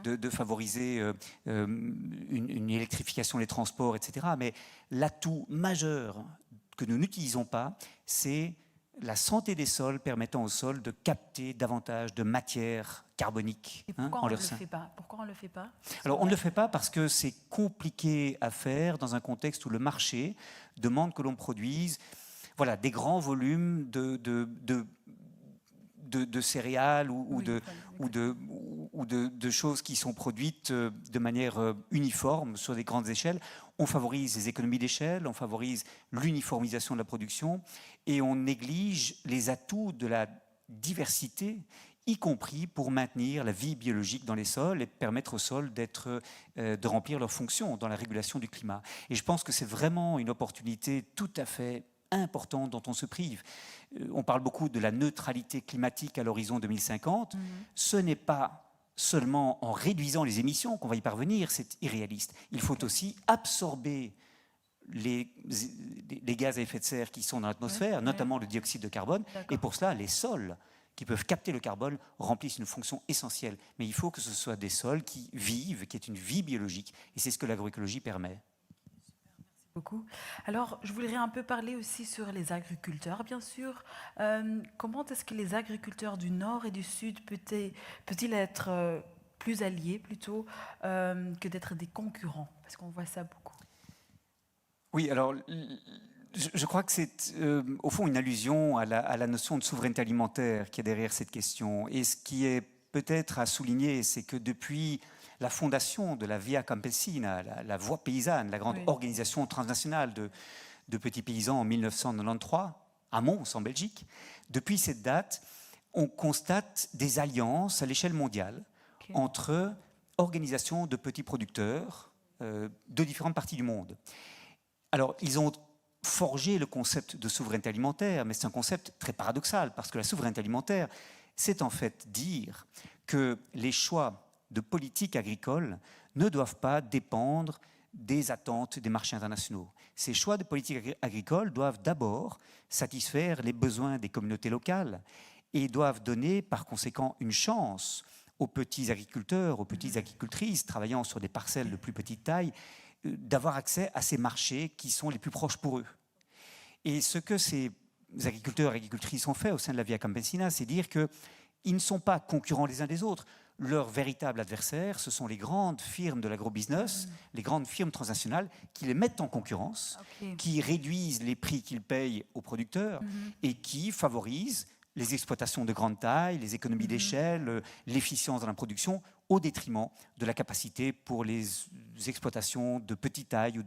de favoriser une électrification des transports, etc. Mais l'atout majeur que nous n'utilisons pas, c'est la santé des sols permettant aux sols de capter davantage de matière carbonique en leur sein. Pourquoi on ne le fait pas? Alors on ne le fait pas parce que c'est compliqué à faire dans un contexte où le marché demande que l'on produise des grands volumes de céréales ou de choses qui sont produites de manière uniforme sur des grandes échelles. On favorise les économies d'échelle, on favorise l'uniformisation de la production et on néglige les atouts de la diversité, y compris pour maintenir la vie biologique dans les sols et permettre aux sols de remplir leurs fonctions dans la régulation du climat. Et je pense que c'est vraiment une opportunité tout à fait importante dont on se prive. On parle beaucoup de la neutralité climatique à l'horizon 2050. Ce n'est pas seulement en réduisant les émissions qu'on va y parvenir, c'est irréaliste. Il faut aussi absorber les gaz à effet de serre qui sont dans l'atmosphère, notamment le dioxyde de carbone, et pour cela, les sols qui peuvent capter le carbone remplissent une fonction essentielle. Mais il faut que ce soit des sols qui vivent, qui aient une vie biologique, et c'est ce que l'agroécologie permet. Beaucoup. Alors, je voudrais un peu parler aussi sur les agriculteurs, bien sûr. Comment est-ce que les agriculteurs du Nord et du Sud peut-il être plus alliés plutôt que d'être des concurrents? Parce qu'on voit ça beaucoup. Oui, alors je crois que c'est au fond une allusion à la notion de souveraineté alimentaire qui est derrière cette question. Et ce qui est peut-être à souligner, c'est que depuis la fondation de la Via Campesina, la voie paysanne, la grande organisation transnationale de petits paysans en 1993, à Mons, en Belgique, depuis cette date, on constate des alliances à l'échelle mondiale entre organisations de petits producteurs de différentes parties du monde. Alors, ils ont forgé le concept de souveraineté alimentaire, mais c'est un concept très paradoxal, parce que la souveraineté alimentaire, c'est en fait dire que les choix de politique agricole ne doivent pas dépendre des attentes des marchés internationaux. Ces choix de politique agricole doivent d'abord satisfaire les besoins des communautés locales et doivent donner par conséquent une chance aux petits agriculteurs, aux petites agricultrices travaillant sur des parcelles de plus petite taille, d'avoir accès à ces marchés qui sont les plus proches pour eux. Et ce que ces agriculteurs et agricultrices ont fait au sein de la Via Campesina, c'est dire qu'ils ne sont pas concurrents les uns des autres. Leur véritable adversaire, ce sont les grandes firmes de l'agrobusiness, les grandes firmes transnationales qui les mettent en concurrence, qui réduisent les prix qu'ils payent aux producteurs et qui favorisent les exploitations de grande taille, les économies d'échelle, l'efficience dans la production, au détriment de la capacité pour les exploitations de petite taille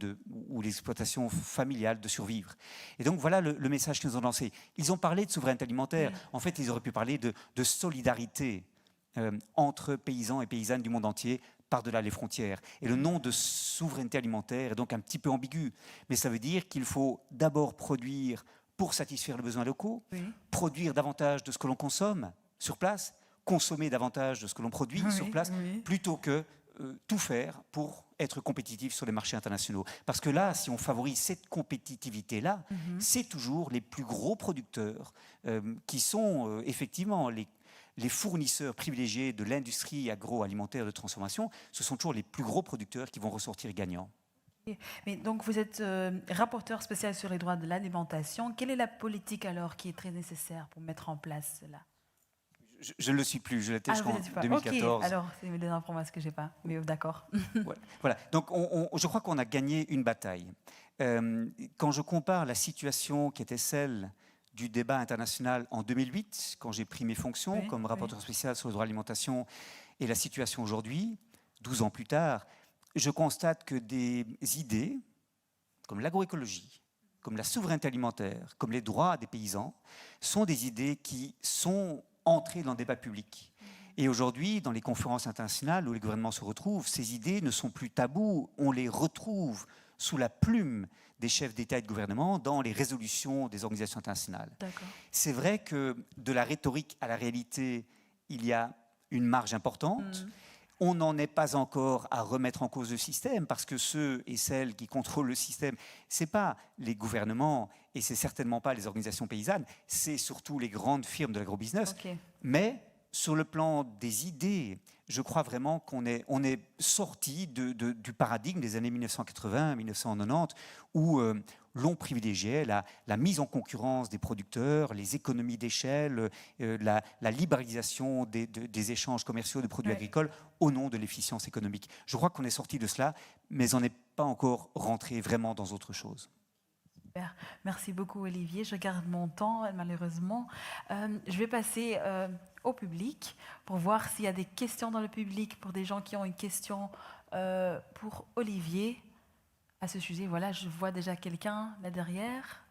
ou les exploitations familiales de survivre. Et donc voilà le message qu'ils ont lancé. Ils ont parlé de souveraineté alimentaire. En fait, ils auraient pu parler de solidarité entre paysans et paysannes du monde entier par-delà les frontières. Et le nom de souveraineté alimentaire est donc un petit peu ambigu, mais ça veut dire qu'il faut d'abord produire pour satisfaire les besoins locaux, produire davantage de ce que l'on consomme sur place, consommer davantage de ce que l'on produit sur place, plutôt que tout faire pour être compétitif sur les marchés internationaux. Parce que là, si on favorise cette compétitivité-là, c'est toujours les plus gros producteurs qui sont effectivement les fournisseurs privilégiés de l'industrie agroalimentaire de transformation. Ce sont toujours les plus gros producteurs qui vont ressortir gagnants. Mais donc vous êtes rapporteur spécial sur les droits de l'alimentation. Quelle est la politique alors qui est très nécessaire pour mettre en place cela? Je ne le suis plus, je l'étais jusqu'en 2014. Alors, c'est des informations que je n'ai pas, mais d'accord. Voilà. Donc je crois qu'on a gagné une bataille. Quand je compare la situation qui était celle du débat international en 2008, quand j'ai pris mes fonctions comme rapporteur spécial sur le droit de l'alimentation, et la situation aujourd'hui, 12 ans plus tard, je constate que des idées comme l'agroécologie, comme la souveraineté alimentaire, comme les droits des paysans, sont des idées qui sont entrées dans le débat public. Et aujourd'hui, dans les conférences internationales où les gouvernements se retrouvent, ces idées ne sont plus tabous, on les retrouve sous la plume des chefs d'État et de gouvernement dans les résolutions des organisations internationales. C'est vrai que de la rhétorique à la réalité, il y a une marge importante. On n'en est pas encore à remettre en cause le système, parce que ceux et celles qui contrôlent le système, ce n'est pas les gouvernements et ce n'est certainement pas les organisations paysannes, c'est surtout les grandes firmes de l'agrobusiness. Mais sur le plan des idées, je crois vraiment qu'on est sorti du paradigme des années 1980-1990 où l'on privilégiait la mise en concurrence des producteurs, les économies d'échelle, la libéralisation des échanges commerciaux de produits agricoles au nom de l'efficience économique. Je crois qu'on est sorti de cela, mais on n'est pas encore rentré vraiment dans autre chose. Super. Merci beaucoup, Olivier. Je garde mon temps, malheureusement. Je vais passer au public pour voir s'il y a des questions dans le public, pour des gens qui ont une question pour Olivier à ce sujet. Voilà, je vois déjà quelqu'un là derrière.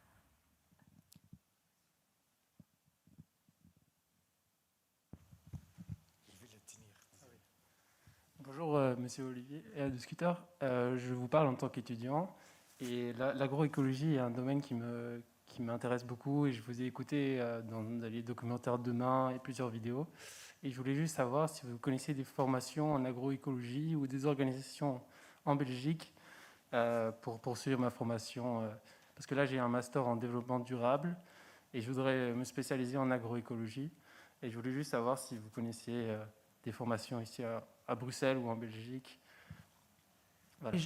Bonjour, monsieur Olivier et discuteur. Je vous parle en tant qu'étudiant. Et l'agroécologie est un domaine qui m'intéresse beaucoup et je vous ai écouté dans les documentaires Demain et plusieurs vidéos. Et je voulais juste savoir si vous connaissez des formations en agroécologie ou des organisations en Belgique pour poursuivre ma formation. Parce que là, j'ai un master en développement durable et je voudrais me spécialiser en agroécologie. Et je voulais juste savoir si vous connaissiez des formations ici à Bruxelles ou en Belgique. Voilà.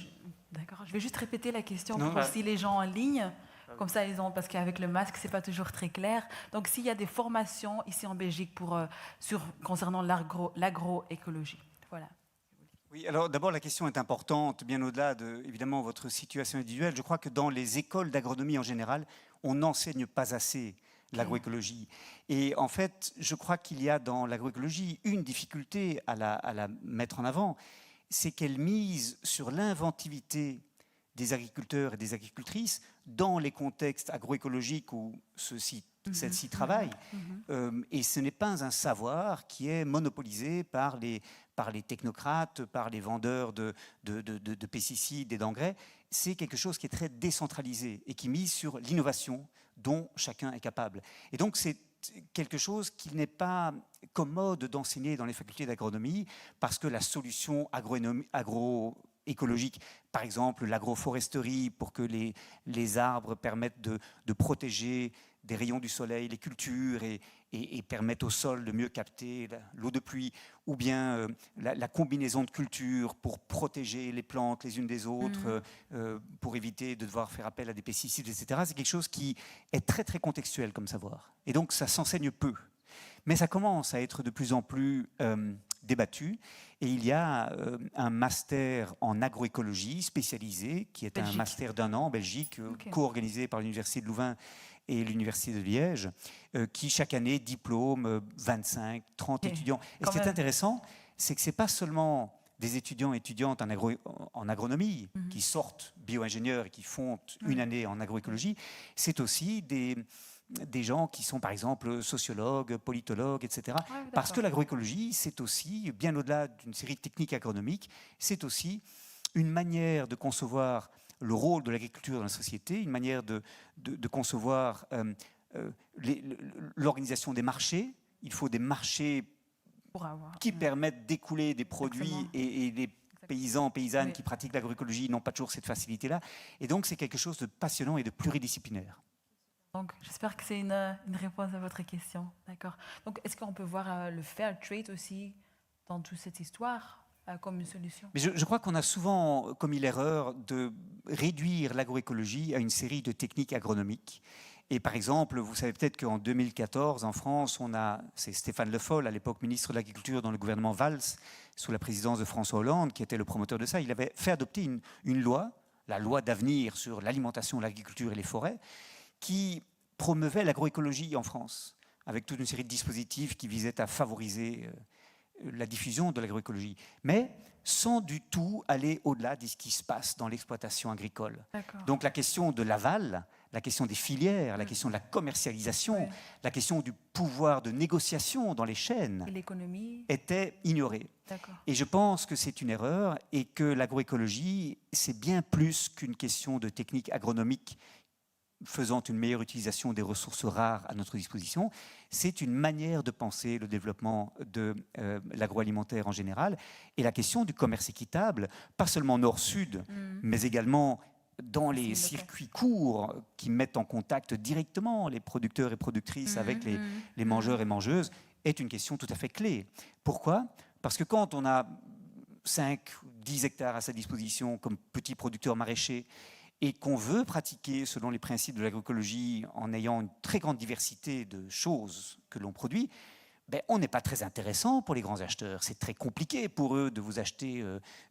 D'accord, je vais juste répéter la question pour aussi les gens en ligne. Comme ça, ils ont, parce qu'avec le masque, c'est pas toujours très clair. Donc, s'il y a des formations ici en Belgique concernant l'agroécologie. Voilà. Oui, alors d'abord, la question est importante, bien au-delà de, évidemment, votre situation individuelle. Je crois que dans les écoles d'agronomie en général, on n'enseigne pas assez l'agroécologie. Et en fait, je crois qu'il y a dans l'agroécologie une difficulté à la mettre en avant, c'est qu'elle mise sur l'inventivité des agriculteurs et des agricultrices dans les contextes agroécologiques où celles-ci travaillent. Et ce n'est pas un savoir qui est monopolisé par les technocrates, par les vendeurs de pesticides et d'engrais. C'est quelque chose qui est très décentralisé et qui mise sur l'innovation dont chacun est capable. Et donc, c'est quelque chose qui n'est pas commode d'enseigner dans les facultés d'agronomie parce que la solution agroécologique, par exemple l'agroforesterie pour que les arbres permettent de protéger des rayons du soleil les cultures et permettent au sol de mieux capter l'eau de pluie, ou bien la combinaison de cultures pour protéger les plantes les unes des autres, pour éviter de devoir faire appel à des pesticides, etc. C'est quelque chose qui est très très contextuel comme savoir. Et donc ça s'enseigne peu. Mais ça commence à être de plus en plus débattu. Et il y a un master en agroécologie spécialisé, qui est un master d'1 an en Belgique, co-organisé par l'Université de Louvain et l'Université de Liège, qui chaque année diplôme 25, 30 étudiants. Et ce qui est intéressant, c'est que ce n'est pas seulement des étudiants et étudiantes en agronomie qui sortent bio-ingénieurs et qui font une année en agroécologie, c'est aussi des gens qui sont par exemple sociologues, politologues, etc. Parce que l'agroécologie, c'est aussi, bien au-delà d'une série de techniques agronomiques, c'est aussi une manière de concevoir le rôle de l'agriculture dans la société, une manière de concevoir l'organisation des marchés. Il faut des marchés qui permettent d'écouler des produits et les paysans, paysannes qui pratiquent l'agroécologie n'ont pas toujours cette facilité-là. Et donc, c'est quelque chose de passionnant et de pluridisciplinaire. Donc, j'espère que c'est une réponse à votre question. D'accord. Donc, est-ce qu'on peut voir le fair trade aussi dans toute cette histoire comme une solution? Mais je crois qu'on a souvent commis l'erreur de réduire l'agroécologie à une série de techniques agronomiques. Et par exemple, vous savez peut-être qu'en 2014, en France, c'est Stéphane Le Foll, à l'époque ministre de l'Agriculture dans le gouvernement Valls, sous la présidence de François Hollande, qui était le promoteur de ça. Il avait fait adopter une loi, la loi d'avenir sur l'alimentation, l'agriculture et les forêts, qui promeuvait l'agroécologie en France, avec toute une série de dispositifs qui visaient à favoriser la diffusion de l'agroécologie, mais sans du tout aller au-delà de ce qui se passe dans l'exploitation agricole. Donc la question de l'aval, la question des filières, la question de la commercialisation, la question du pouvoir de négociation dans les chaînes était ignorée. Et je pense que c'est une erreur et que l'agroécologie, c'est bien plus qu'une question de technique agronomique faisant une meilleure utilisation des ressources rares à notre disposition. C'est une manière de penser le développement de l'agroalimentaire en général et la question du commerce équitable, pas seulement nord-sud, mais également dans les circuits courts qui mettent en contact directement les producteurs et productrices avec les mangeurs et mangeuses, est une question tout à fait clé. Pourquoi ? Parce que quand on a 5 ou 10 hectares à sa disposition comme petit producteur maraîcher et qu'on veut pratiquer selon les principes de l'agroécologie en ayant une très grande diversité de choses que l'on produit, on n'est pas très intéressant pour les grands acheteurs. C'est très compliqué pour eux de vous acheter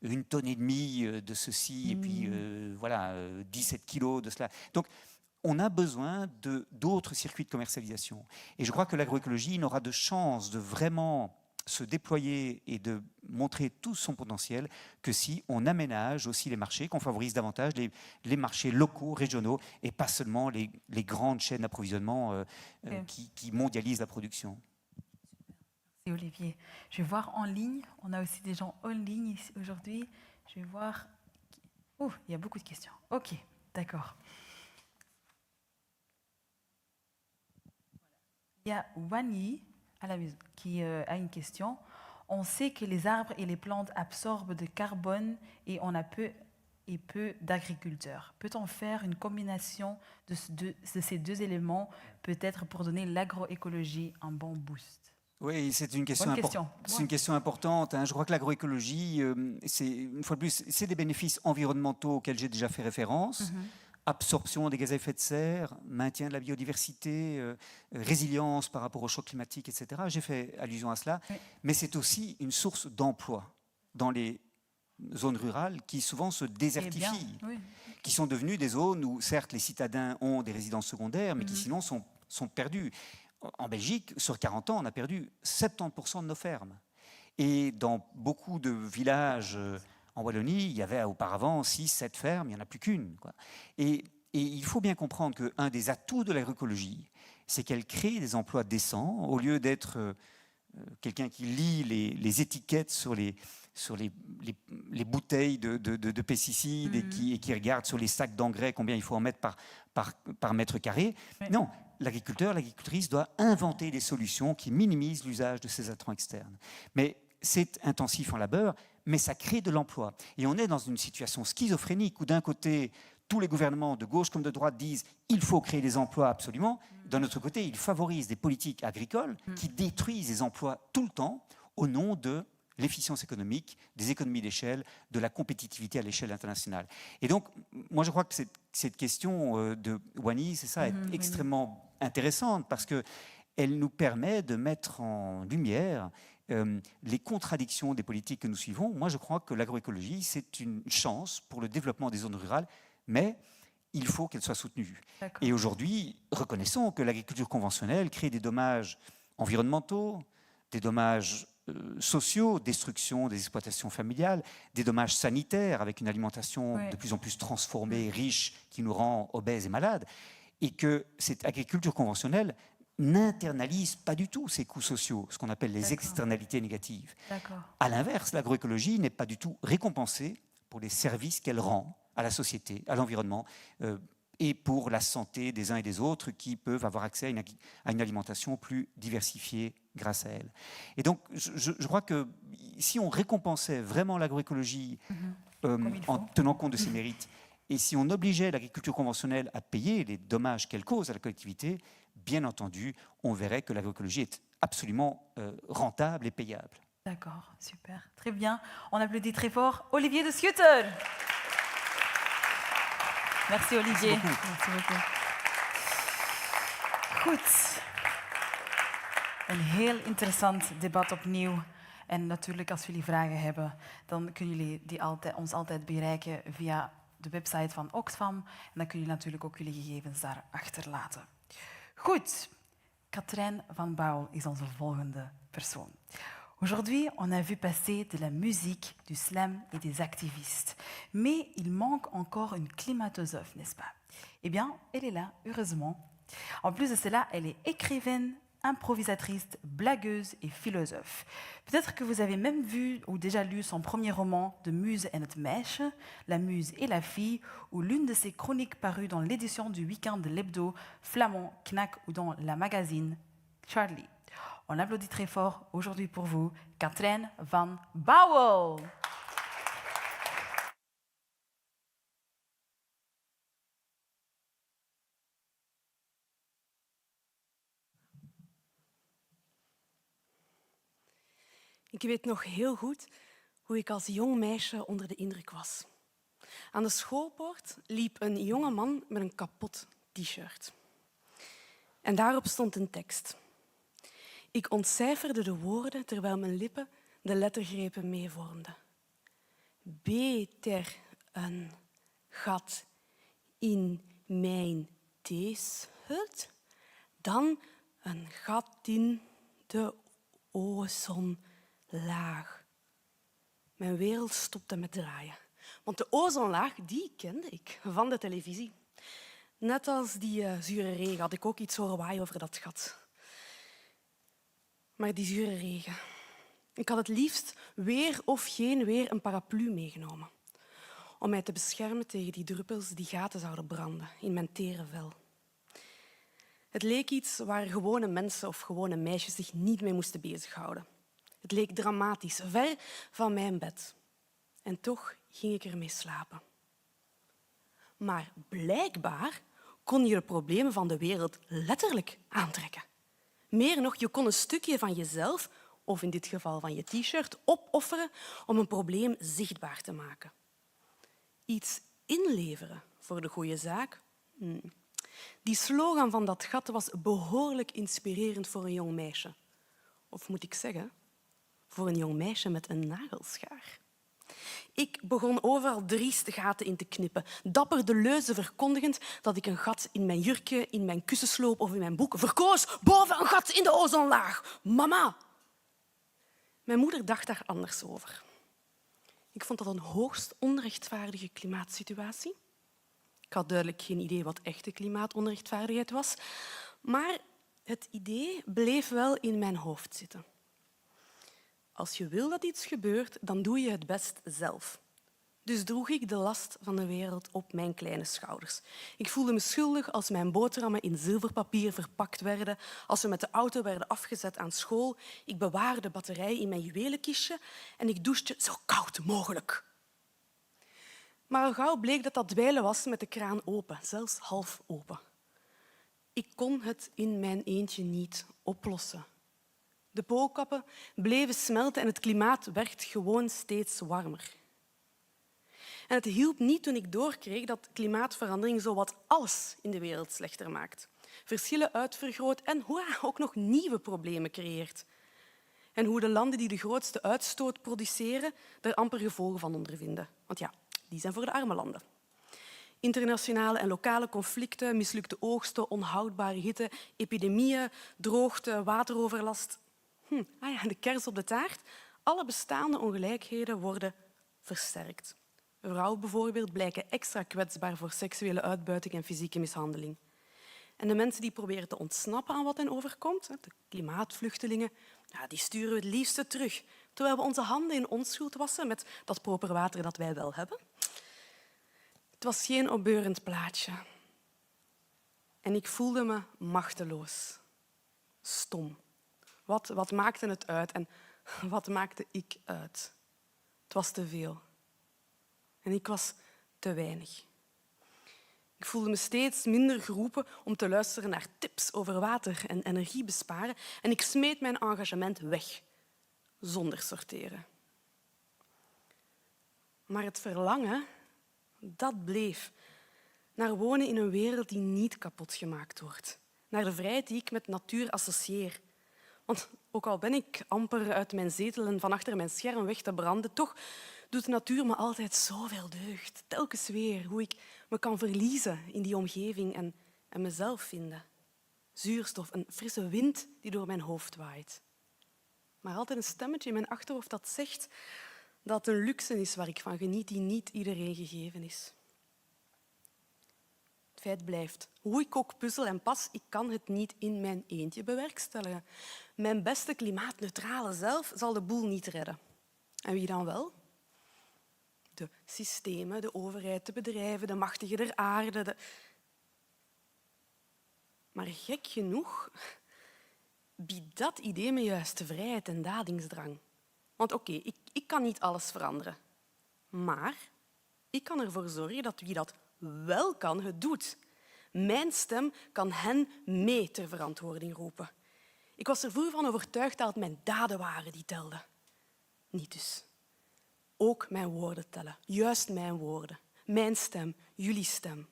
1,5 tonne de ceci et puis 17 kilos de cela. Donc, on a besoin d'autres circuits de commercialisation. Et je crois que l'agroécologie n'aura de chance de vraiment se déployer et de montrer tout son potentiel que si on aménage aussi les marchés, qu'on favorise davantage les marchés locaux, régionaux, et pas seulement les grandes chaînes d'approvisionnement qui mondialisent la production. Merci Olivier. Je vais voir en ligne, on a aussi des gens en ligne ici aujourd'hui. Je vais voir... Oh, il y a beaucoup de questions. Ok, d'accord. Il y a Wani à la maison qui a une question. On sait que les arbres et les plantes absorbent du carbone et on a peu d'agriculteurs. Peut-on faire une combinaison de ces deux éléments, peut-être pour donner l'agroécologie un bon boost? Oui, c'est une question importante. Hein. Je crois que l'agroécologie, une fois de plus, c'est des bénéfices environnementaux auxquels j'ai déjà fait référence. Absorption des gaz à effet de serre, maintien de la biodiversité, résilience par rapport au choc climatique, etc. J'ai fait allusion à cela. Oui. Mais c'est aussi une source d'emploi dans les zones rurales qui souvent se désertifient, qui sont devenues des zones où, certes, les citadins ont des résidences secondaires, mais qui sinon sont perdus. En Belgique, sur 40 ans, on a perdu 70% de nos fermes. Et dans beaucoup de villages... En Wallonie, il y avait auparavant 6-7 fermes, il n'y en a plus qu'une. Et il faut bien comprendre qu'un des atouts de l'agroécologie, c'est qu'elle crée des emplois décents, au lieu d'être quelqu'un qui lit les étiquettes sur les bouteilles de pesticides et qui regarde sur les sacs d'engrais combien il faut en mettre par mètre carré. Oui. Non, l'agriculteur, l'agricultrice doit inventer des solutions qui minimisent l'usage de ces intrants externes. Mais c'est intensif en labeur, mais ça crée de l'emploi. Et on est dans une situation schizophrénique où d'un côté, tous les gouvernements de gauche comme de droite disent il faut créer des emplois absolument. D'un autre côté, ils favorisent des politiques agricoles qui détruisent les emplois tout le temps au nom de l'efficience économique, des économies d'échelle, de la compétitivité à l'échelle internationale. Et donc, moi je crois que cette question de Wani, c'est ça, est extrêmement intéressante parce qu'elle nous permet de mettre en lumière les contradictions des politiques que nous suivons. Moi, je crois que l'agroécologie, c'est une chance pour le développement des zones rurales, mais il faut qu'elle soit soutenue. Et aujourd'hui, reconnaissons que l'agriculture conventionnelle crée des dommages environnementaux, des dommages sociaux, destruction des exploitations familiales, des dommages sanitaires avec une alimentation de plus en plus transformée, riche, qui nous rend obèses et malades, et que cette agriculture conventionnelle n'internalise pas du tout ces coûts sociaux, ce qu'on appelle les externalités négatives. À l'inverse, l'agroécologie n'est pas du tout récompensée pour les services qu'elle rend à la société, à l'environnement et pour la santé des uns et des autres qui peuvent avoir accès à une alimentation plus diversifiée grâce à elle. Et donc, je crois que si on récompensait vraiment l'agroécologie en tenant compte de ses mérites, et si on obligeait l'agriculture conventionnelle à payer les dommages qu'elle cause à la collectivité, bien entendu, on verrait que l'agroécologie est absolument rentable et payable. D'accord, super. Très bien. On applaudit très fort Olivier de Schutter. Merci Olivier. Merci beaucoup. Goed. Een heel interessant debat opnieuw. En natuurlijk, als jullie vragen hebben, dan kunnen jullie ons altijd bereiken via de website van Oxfam. En dan kunnen jullie natuurlijk ook jullie gegevens daar achterlaten. Goed. Katrijn van Bouwel is onze volgende persoon. Aujourd'hui, on a vu passer de la musique, du slam et des activistes. Mais il manque encore une climatosophe, n'est-ce pas? Eh bien, elle est là, heureusement. En plus de cela, elle est écrivaine, improvisatrice, blagueuse et philosophe. Peut-être que vous avez même vu ou déjà lu son premier roman de Muse en het meisje, La Muse et la fille, ou l'une de ses chroniques parues dans l'édition du week-end de l'hebdo Flamand, Knack ou dans la magazine Charlie. On applaudit très fort aujourd'hui pour vous, Katrijn van Bouwel. Ik weet nog heel goed hoe ik als jong meisje onder de indruk was. Aan de schoolpoort liep een jonge man met een kapot t-shirt. En daarop stond een tekst. Ik ontcijferde de woorden terwijl mijn lippen de lettergrepen meevormden. Beter een gat in mijn theeshut, dan een gat in de ozonlaag. Mijn wereld stopte met draaien. Want de ozonlaag, die kende ik van de televisie. Net als die zure regen had ik ook iets horen waaien over dat gat. Maar die zure regen... Ik had het liefst weer of geen weer een paraplu meegenomen. Om mij te beschermen tegen die druppels die gaten zouden branden in mijn tere vel. Het leek iets waar gewone mensen of gewone meisjes zich niet mee moesten bezighouden. Het leek dramatisch, ver van mijn bed. En toch ging ik ermee slapen. Maar blijkbaar kon je de problemen van de wereld letterlijk aantrekken. Meer nog, je kon een stukje van jezelf, of in dit geval van je t-shirt, opofferen om een probleem zichtbaar te maken. Iets inleveren voor de goede zaak? Die slogan van dat gat was behoorlijk inspirerend voor een jong meisje. Of moet ik zeggen, voor een jong meisje met een nagelschaar. Ik begon overal driest gaten in te knippen, dapper de leuze verkondigend dat ik een gat in mijn jurkje, in mijn kussensloop of in mijn boek verkoos boven een gat in de ozonlaag. Mama! Mijn moeder dacht daar anders over. Ik vond dat een hoogst onrechtvaardige klimaatsituatie. Ik had duidelijk geen idee wat echte klimaatonrechtvaardigheid was, maar het idee bleef wel in mijn hoofd zitten. Als je wil dat iets gebeurt, dan doe je het best zelf. Dus droeg ik de last van de wereld op mijn kleine schouders. Ik voelde me schuldig als mijn boterhammen in zilverpapier verpakt werden, als we met de auto werden afgezet aan school. Ik bewaarde batterijen in mijn juwelenkistje en ik douchte zo koud mogelijk. Maar al gauw bleek dat dat dweilen was met de kraan open, zelfs half open. Ik kon het in mijn eentje niet oplossen. De poolkappen bleven smelten en het klimaat werd gewoon steeds warmer. En het hielp niet toen ik doorkreeg dat klimaatverandering zowat alles in de wereld slechter maakt. Verschillen uitvergroot en ook nog nieuwe problemen creëert. En hoe de landen die de grootste uitstoot produceren er amper gevolgen van ondervinden. Want ja, die zijn voor de arme landen. Internationale en lokale conflicten, mislukte oogsten, onhoudbare hitte, epidemieën, droogte, wateroverlast. De kers op de taart. Alle bestaande ongelijkheden worden versterkt. Vrouwen bijvoorbeeld blijken extra kwetsbaar voor seksuele uitbuiting en fysieke mishandeling. En de mensen die proberen te ontsnappen aan wat hen overkomt, de klimaatvluchtelingen, die sturen we het liefste terug, terwijl we onze handen in onschuld wassen met dat proper water dat wij wel hebben. Het was geen opbeurend plaatje. En ik voelde me machteloos. Stom. Wat maakte het uit en wat maakte ik uit? Het was te veel. En ik was te weinig. Ik voelde me steeds minder geroepen om te luisteren naar tips over water en energie besparen en ik smeet mijn engagement weg, zonder sorteren. Maar het verlangen, dat bleef. Naar wonen in een wereld die niet kapot gemaakt wordt. Naar de vrijheid die ik met natuur associeer. Want ook al ben ik amper uit mijn zetel en van achter mijn scherm weg te branden, toch doet de natuur me altijd zoveel deugd. Telkens weer hoe ik me kan verliezen in die omgeving en mezelf vinden. Zuurstof, een frisse wind die door mijn hoofd waait. Maar altijd een stemmetje in mijn achterhoofd dat zegt dat het een luxe is waar ik van geniet die niet iedereen gegeven is. Het feit blijft, hoe ik ook puzzel en pas, ik kan het niet in mijn eentje bewerkstelligen. Mijn beste klimaatneutrale zelf zal de boel niet redden. En wie dan wel? De systemen, de overheid, de bedrijven, de machtigen der aarde. Maar gek genoeg biedt dat idee me juist de vrijheid en dadingsdrang. Want oké, ik kan niet alles veranderen. Maar ik kan ervoor zorgen dat wie dat wel kan, het doet. Mijn stem kan hen mee ter verantwoording roepen. Ik was er vroeger van overtuigd dat het mijn daden waren die telden. Niet dus. Ook mijn woorden tellen. Juist mijn woorden. Mijn stem, jullie stem.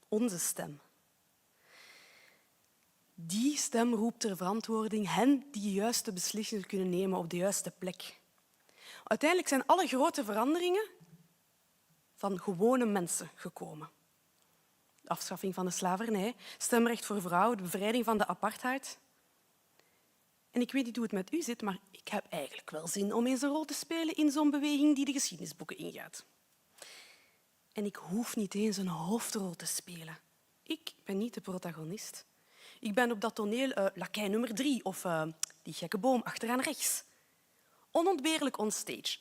Onze stem. Die stem roept ter verantwoording hen die de juiste beslissingen kunnen nemen op de juiste plek. Uiteindelijk zijn alle grote veranderingen van gewone mensen gekomen. de afschaffing van de slavernij, stemrecht voor vrouwen, de bevrijding van de apartheid. En ik weet niet hoe het met u zit, maar ik heb eigenlijk wel zin om eens een rol te spelen in zo'n beweging die de geschiedenisboeken ingaat. En ik hoef niet eens een hoofdrol te spelen. Ik ben niet de protagonist. Ik ben op dat toneel lakij nummer 3 of die gekke boom achteraan rechts. Onontbeerlijk onstage,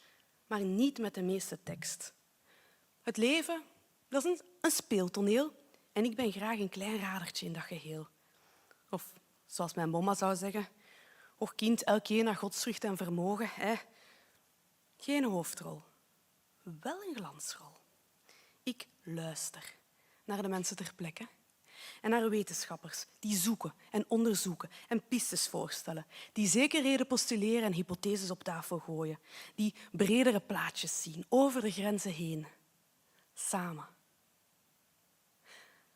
maar niet met de meeste tekst. Het leven, dat is een speeltoneel en ik ben graag een klein radertje in dat geheel. Of zoals mijn mama zou zeggen, och kind, elkeen naar godsvrucht en vermogen. Hè. Geen hoofdrol, wel een glansrol. Ik luister naar de mensen ter plekke en naar wetenschappers die zoeken en onderzoeken en pistes voorstellen, die zekerheden postuleren en hypotheses op tafel gooien, die bredere plaatjes zien, over de grenzen heen. Samen.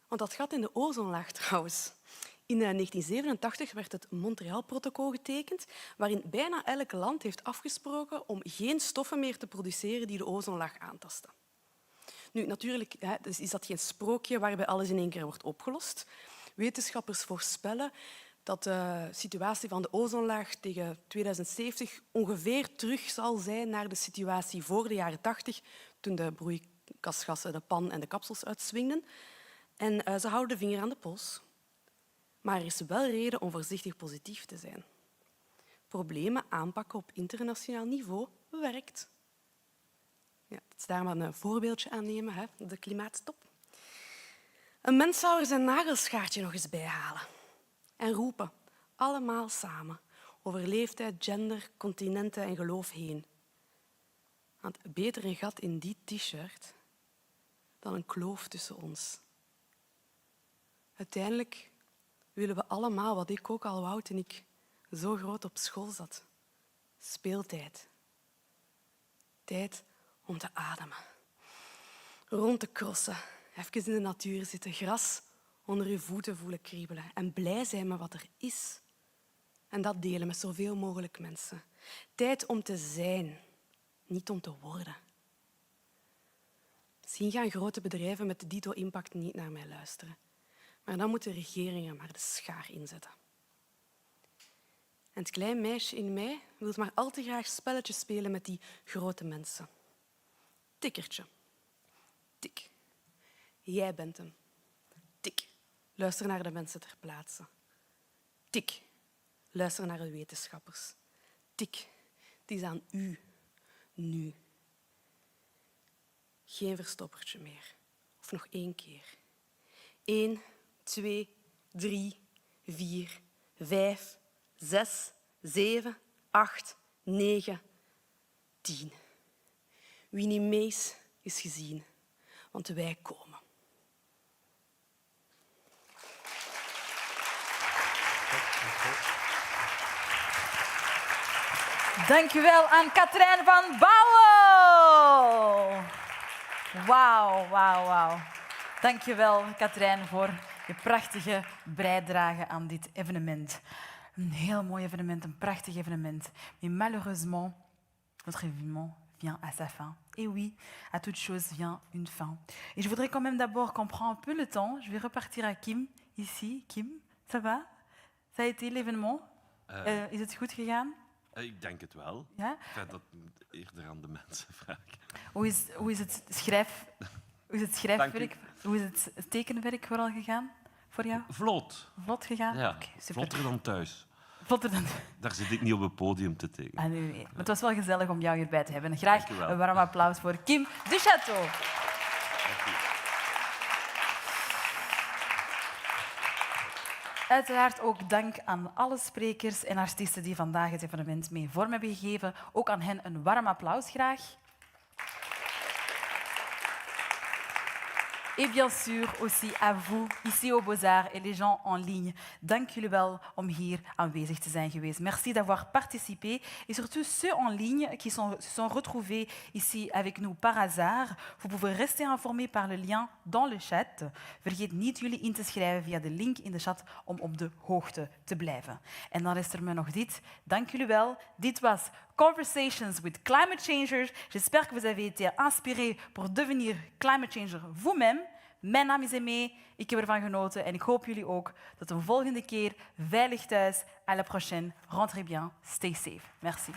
Want dat gat in de ozonlaag trouwens. In 1987 werd het Montreal-protocol getekend, waarin bijna elk land heeft afgesproken om geen stoffen meer te produceren die de ozonlaag aantasten. Nu, natuurlijk is dat geen sprookje waarbij alles in één keer wordt opgelost. Wetenschappers voorspellen dat de situatie van de ozonlaag tegen 2070 ongeveer terug zal zijn naar de situatie voor de jaren 80, toen de broeikasgassen de pan en de kapsels uitswingden. En ze houden de vinger aan de pols. Maar er is wel reden om voorzichtig positief te zijn. Problemen aanpakken op internationaal niveau werkt. Ja, dat is daar maar een voorbeeldje aan nemen, hè, de klimaatstop. Een mens zou er zijn nagelschaartje nog eens bij halen. En roepen, allemaal samen, over leeftijd, gender, continenten en geloof heen. Want beter een gat in die t-shirt dan een kloof tussen ons. Uiteindelijk willen we allemaal wat ik ook al wou toen ik zo groot op school zat. Speeltijd. Tijd om te ademen. Rond te crossen. Even in de natuur zitten. Gras onder uw voeten voelen kriebelen. En blij zijn met wat er is. En dat delen met zoveel mogelijk mensen. Tijd om te zijn, niet om te worden. Misschien gaan grote bedrijven met de dito-impact niet naar mij luisteren. Maar dan moeten regeringen maar de schaar inzetten. En het klein meisje in mij wil maar al te graag spelletjes spelen met die grote mensen. Tikkertje. Tik. Jij bent hem. Tik. Luister naar de mensen ter plaatse. Tik. Luister naar de wetenschappers. Tik. Het is aan u. Nu. Geen verstoppertje meer. Of nog 1 keer. 1, 2, 3, 4, 5, 6, 7, 8, 9, 10. Wie niet mee is gezien, want wij komen. Dank u wel aan Katrijn van Bouwen. Wauw, wauw, wauw. Dank je wel, Katrijn, voor je prachtige bijdrage aan dit evenement. Een heel mooi evenement, een prachtig evenement. Mais malheureusement, notre événement vient à sa fin. Et oui, à toute chose vient une fin. Et je voudrais quand même d'abord qu'on prenne un peu le temps. Je vais repartir à Kim, ici. Kim, ça va? Ça a été l'événement? Is het goed gegaan? Ik denk het wel. Ja? Dat moet eerder aan de mensen vragen. Hoe is het schrijfwerk? Hoe is het tekenwerk vooral gegaan voor jou? Vlot. Vlot gegaan? Ja, okay, super. vlotter dan thuis. Vlotter dan... Daar zit ik niet op het podium te tekenen. Nee. Maar het was wel gezellig om jou hierbij te hebben. Graag een warm applaus voor Kim Duchateau. Uiteraard ook dank aan alle sprekers en artiesten die vandaag het evenement mee vorm hebben gegeven. Ook aan hen een warm applaus graag. Et bien sûr aussi à vous, ici au Beaux-Arts et les gens en ligne. Dank jullie wel om hier aanwezig te zijn geweest. Merci d'avoir participé. Et surtout ceux en ligne qui se sont retrouvés ici avec nous par hasard. Vous pouvez rester informés par le lien dans le chat. Vergeet niet jullie in te schrijven via de link in de chat om op de hoogte te blijven. En dan is er me nog dit. Dank jullie wel. Dit was Conversations with Climate Changers. J'espère que vous avez été inspirés pour devenir climate changer vous-même. Mijn naam is Mais, ik heb ervan genoten en ik hoop jullie ook. Tot een volgende keer. Veilig thuis. À la prochaine. Rentrez bien. Stay safe. Merci.